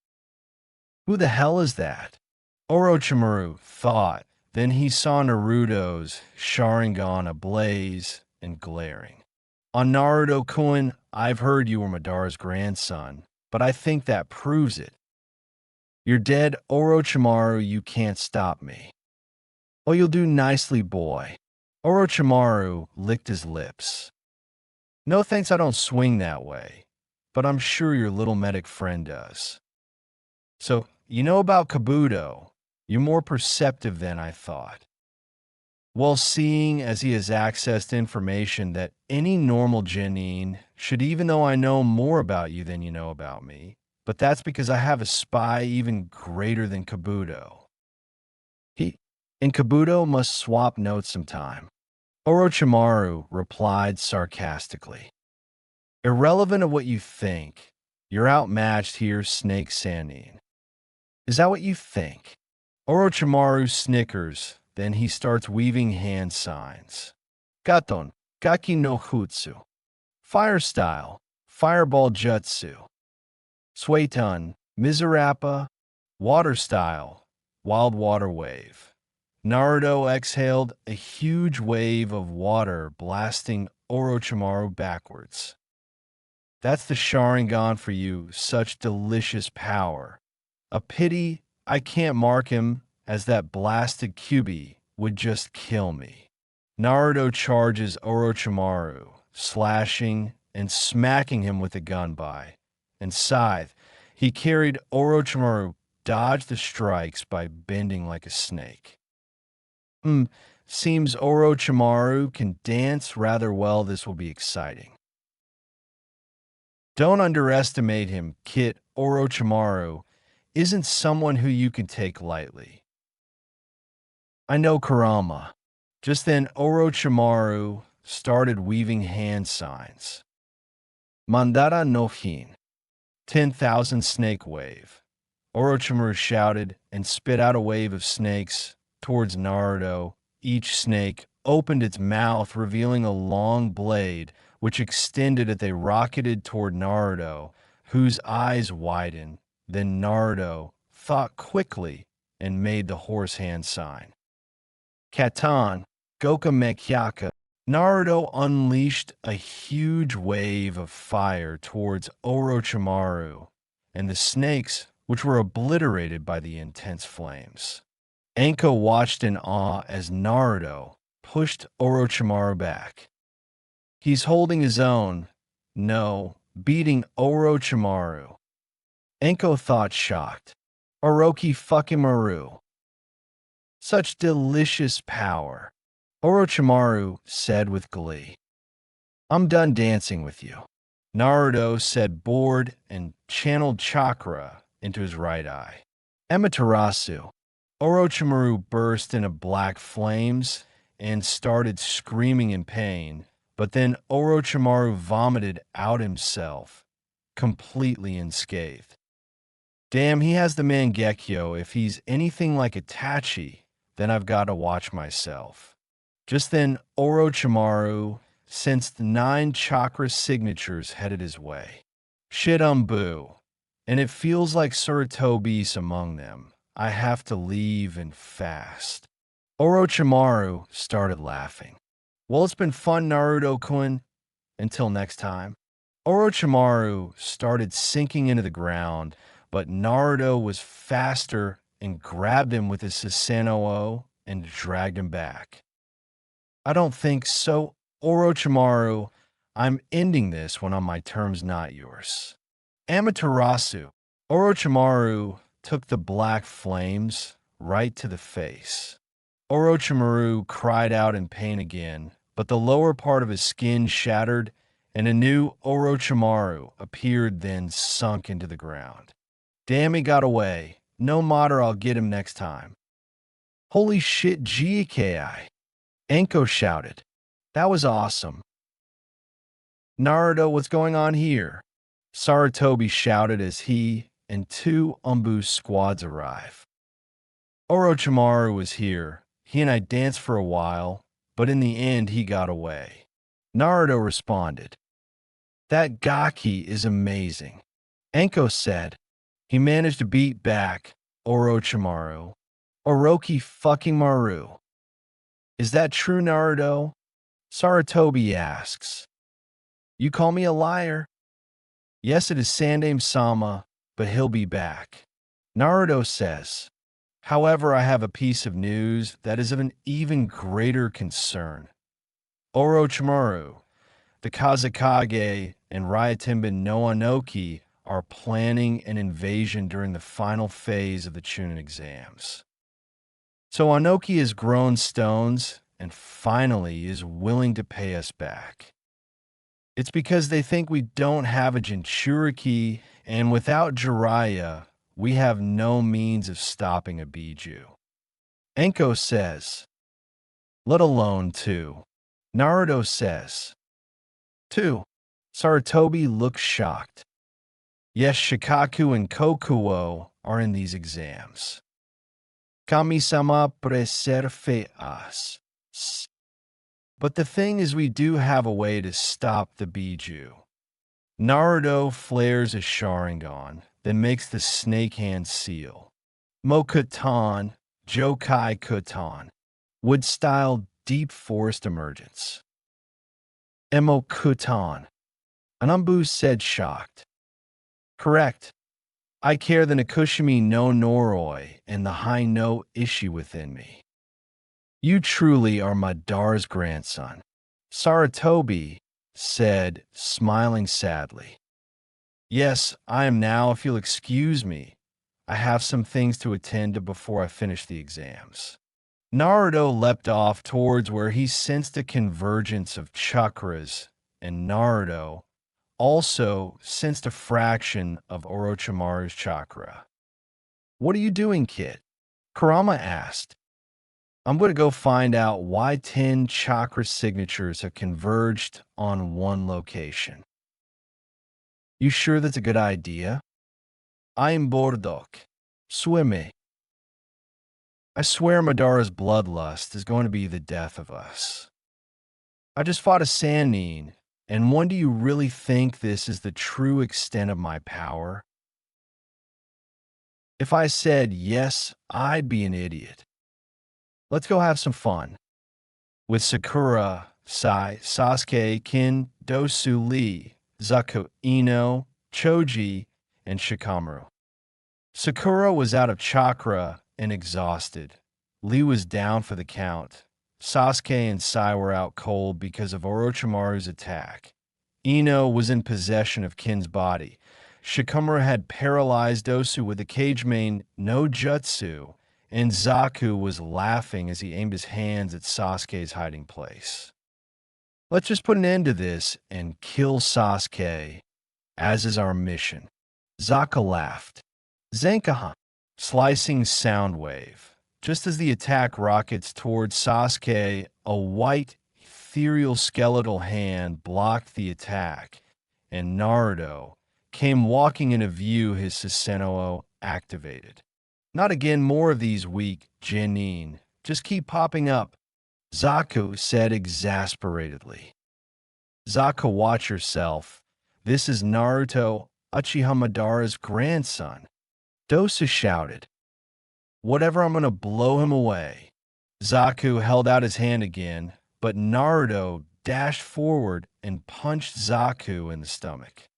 Who the hell is that? Orochimaru thought. Then he saw Naruto's Sharingan ablaze and glaring. On Naruto-kun, I've heard you were Madara's grandson, but I think that proves it. You're dead, Orochimaru, you can't stop me. Oh, you'll do nicely, boy. Orochimaru licked his lips. No thanks, I don't swing that way, but I'm sure your little medic friend does. So, you know about Kabuto. You're more perceptive than I thought. Well, seeing as he has accessed information that any normal genin should, even though I know more about you than you know about me, but that's because I have a spy even greater than Kabuto. He and Kabuto must swap notes sometime. Orochimaru replied sarcastically. Irrelevant of what you think, you're outmatched here, Snake Sannin. Is that what you think? Orochimaru snickers, then he starts weaving hand signs. Gaton, Gaki no Jutsu. Fire style, Fireball Jutsu. Sueton, Mizurappa. Water style, Wild Water Wave. Naruto exhaled a huge wave of water, blasting Orochimaru backwards. That's the Sharingan for you, such delicious power. A pity I can't mark him, as that blasted Kyuubi would just kill me. Naruto charges Orochimaru, slashing and smacking him with a gunbai. And scythe, he carried Orochimaru, dodged the strikes by bending like a snake. Seems Orochimaru can dance rather well. This will be exciting. Don't underestimate him, Kit. Orochimaru isn't someone who you can take lightly. I know, Kurama. Just then, Orochimaru started weaving hand signs. Mandara no Hin. 10,000 snake wave. Orochimaru shouted and spit out a wave of snakes towards Naruto. Each snake opened its mouth, revealing a long blade, which extended as they rocketed toward Naruto, whose eyes widened. Then Naruto thought quickly and made the horse hand sign. Katan, Goka Mekyaka. Naruto unleashed a huge wave of fire towards Orochimaru and the snakes, which were obliterated by the intense flames. Anko watched in awe as Naruto pushed Orochimaru back. He's holding his own, no, beating Orochimaru. Anko thought, shocked. Orochi fucking Maru. Such delicious power. Orochimaru said with glee. I'm done dancing with you. Naruto said, bored, and channeled chakra into his right eye. Amaterasu. Orochimaru burst into black flames and started screaming in pain, but then Orochimaru vomited out himself, completely unscathed. Damn, he has the Mangekyō. If he's anything like Itachi, then I've got to watch myself. Just then, Orochimaru sensed 9 chakra signatures headed his way. Shidambu, and it feels like Sarutobi's among them. I have to leave and fast. Orochimaru started laughing. Well, it's been fun, Naruto-kun. Until next time. Orochimaru started sinking into the ground, but Naruto was faster and grabbed him with his Susanoo and dragged him back. I don't think so, Orochimaru. I'm ending this one on my terms, not yours. Amaterasu. Orochimaru took the black flames right to the face. Orochimaru cried out in pain again, but the lower part of his skin shattered, and a new Orochimaru appeared, then sunk into the ground. Damn, he got away. No matter, I'll get him next time. Holy shit, GKI. Anko shouted. That was awesome. Naruto, what's going on here? Sarutobi shouted as he and two Umbu squads arrive. Orochimaru was here. He and I danced for a while, but in the end he got away. Naruto responded. That Gaki is amazing. Anko said. He managed to beat back Orochimaru. Orochi fucking Maru. Is that true, Naruto? Sarutobi asks. You call me a liar? Yes, it is Sandaime-sama, but he'll be back. Naruto says. However, I have a piece of news that is of an even greater concern. Orochimaru, the Kazekage, and Ryotenbin no Anoki are planning an invasion during the final phase of the Chunin exams. So Anoki has grown stones and finally is willing to pay us back. It's because they think we don't have a Jinchuriki, and without Jiraiya, we have no means of stopping a Biju. Anko says, let alone two. Naruto says, two. Sarutobi looks shocked. Yes, Shikaku and Kokuo are in these exams. Kami-sama preserve us. But the thing is, we do have a way to stop the Biju. Naruto flares a Sharingan, then makes the snake hand seal. Mokutan, Jokai Kutan, wood-style deep forest emergence. Emokutan, Anambu said, shocked. Correct. I care the Nakushimi no Noroi and the Hai no Ishi within me. You truly are Madara's grandson. Sarutobi said, smiling sadly. Yes, I am now, if you'll excuse me. I have some things to attend to before I finish the exams. Naruto leapt off towards where he sensed a convergence of chakras, and Naruto also sensed a fraction of Orochimaru's chakra. What are you doing, kid? Kurama asked. I'm going to go find out why 10 chakra signatures have converged on one location. You sure that's a good idea? I'm Bordok. Swimme. I swear Madara's bloodlust is going to be the death of us. I just fought a Sannin, and when do you really think this is the true extent of my power? If I said yes, I'd be an idiot. Let's go have some fun. With Sakura, Sai, Sasuke, Kin, Dosu Lee, Zaku Ino, Choji, and Shikamaru. Sakura was out of chakra and exhausted. Lee was down for the count. Sasuke and Sai were out cold because of Orochimaru's attack. Ino was in possession of Kin's body. Shikamaru had paralyzed Dosu with the Kage Main no Jutsu, and Zaku was laughing as he aimed his hands at Sasuke's hiding place. Let's just put an end to this and kill Sasuke, as is our mission. Zaku laughed. Zenkahan, slicing sound wave. Just as the attack rockets towards Sasuke, a white, ethereal skeletal hand blocked the attack, and Naruto came walking into view, his Susanoo activated. Not again, more of these weak genin. Just keep popping up, Zaku said exasperatedly. Zaku, watch yourself. This is Naruto, Uchiha Madara's grandson. Dosu shouted. Whatever, I'm gonna blow him away. Zaku held out his hand again, but Naruto dashed forward and punched Zaku in the stomach.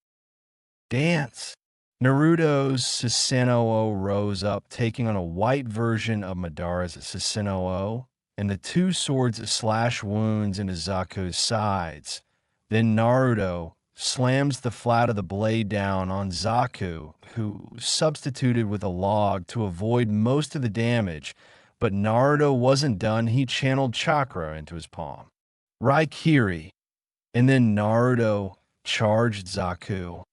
Dance. Naruto's Susanoo rose up, taking on a white version of Madara's Susanoo, and the two swords slash wounds into Zaku's sides. Then Naruto slams the flat of the blade down on Zaku, who substituted with a log to avoid most of the damage, but Naruto wasn't done. He channeled chakra into his palm. Raikiri, and then Naruto charged Zaku,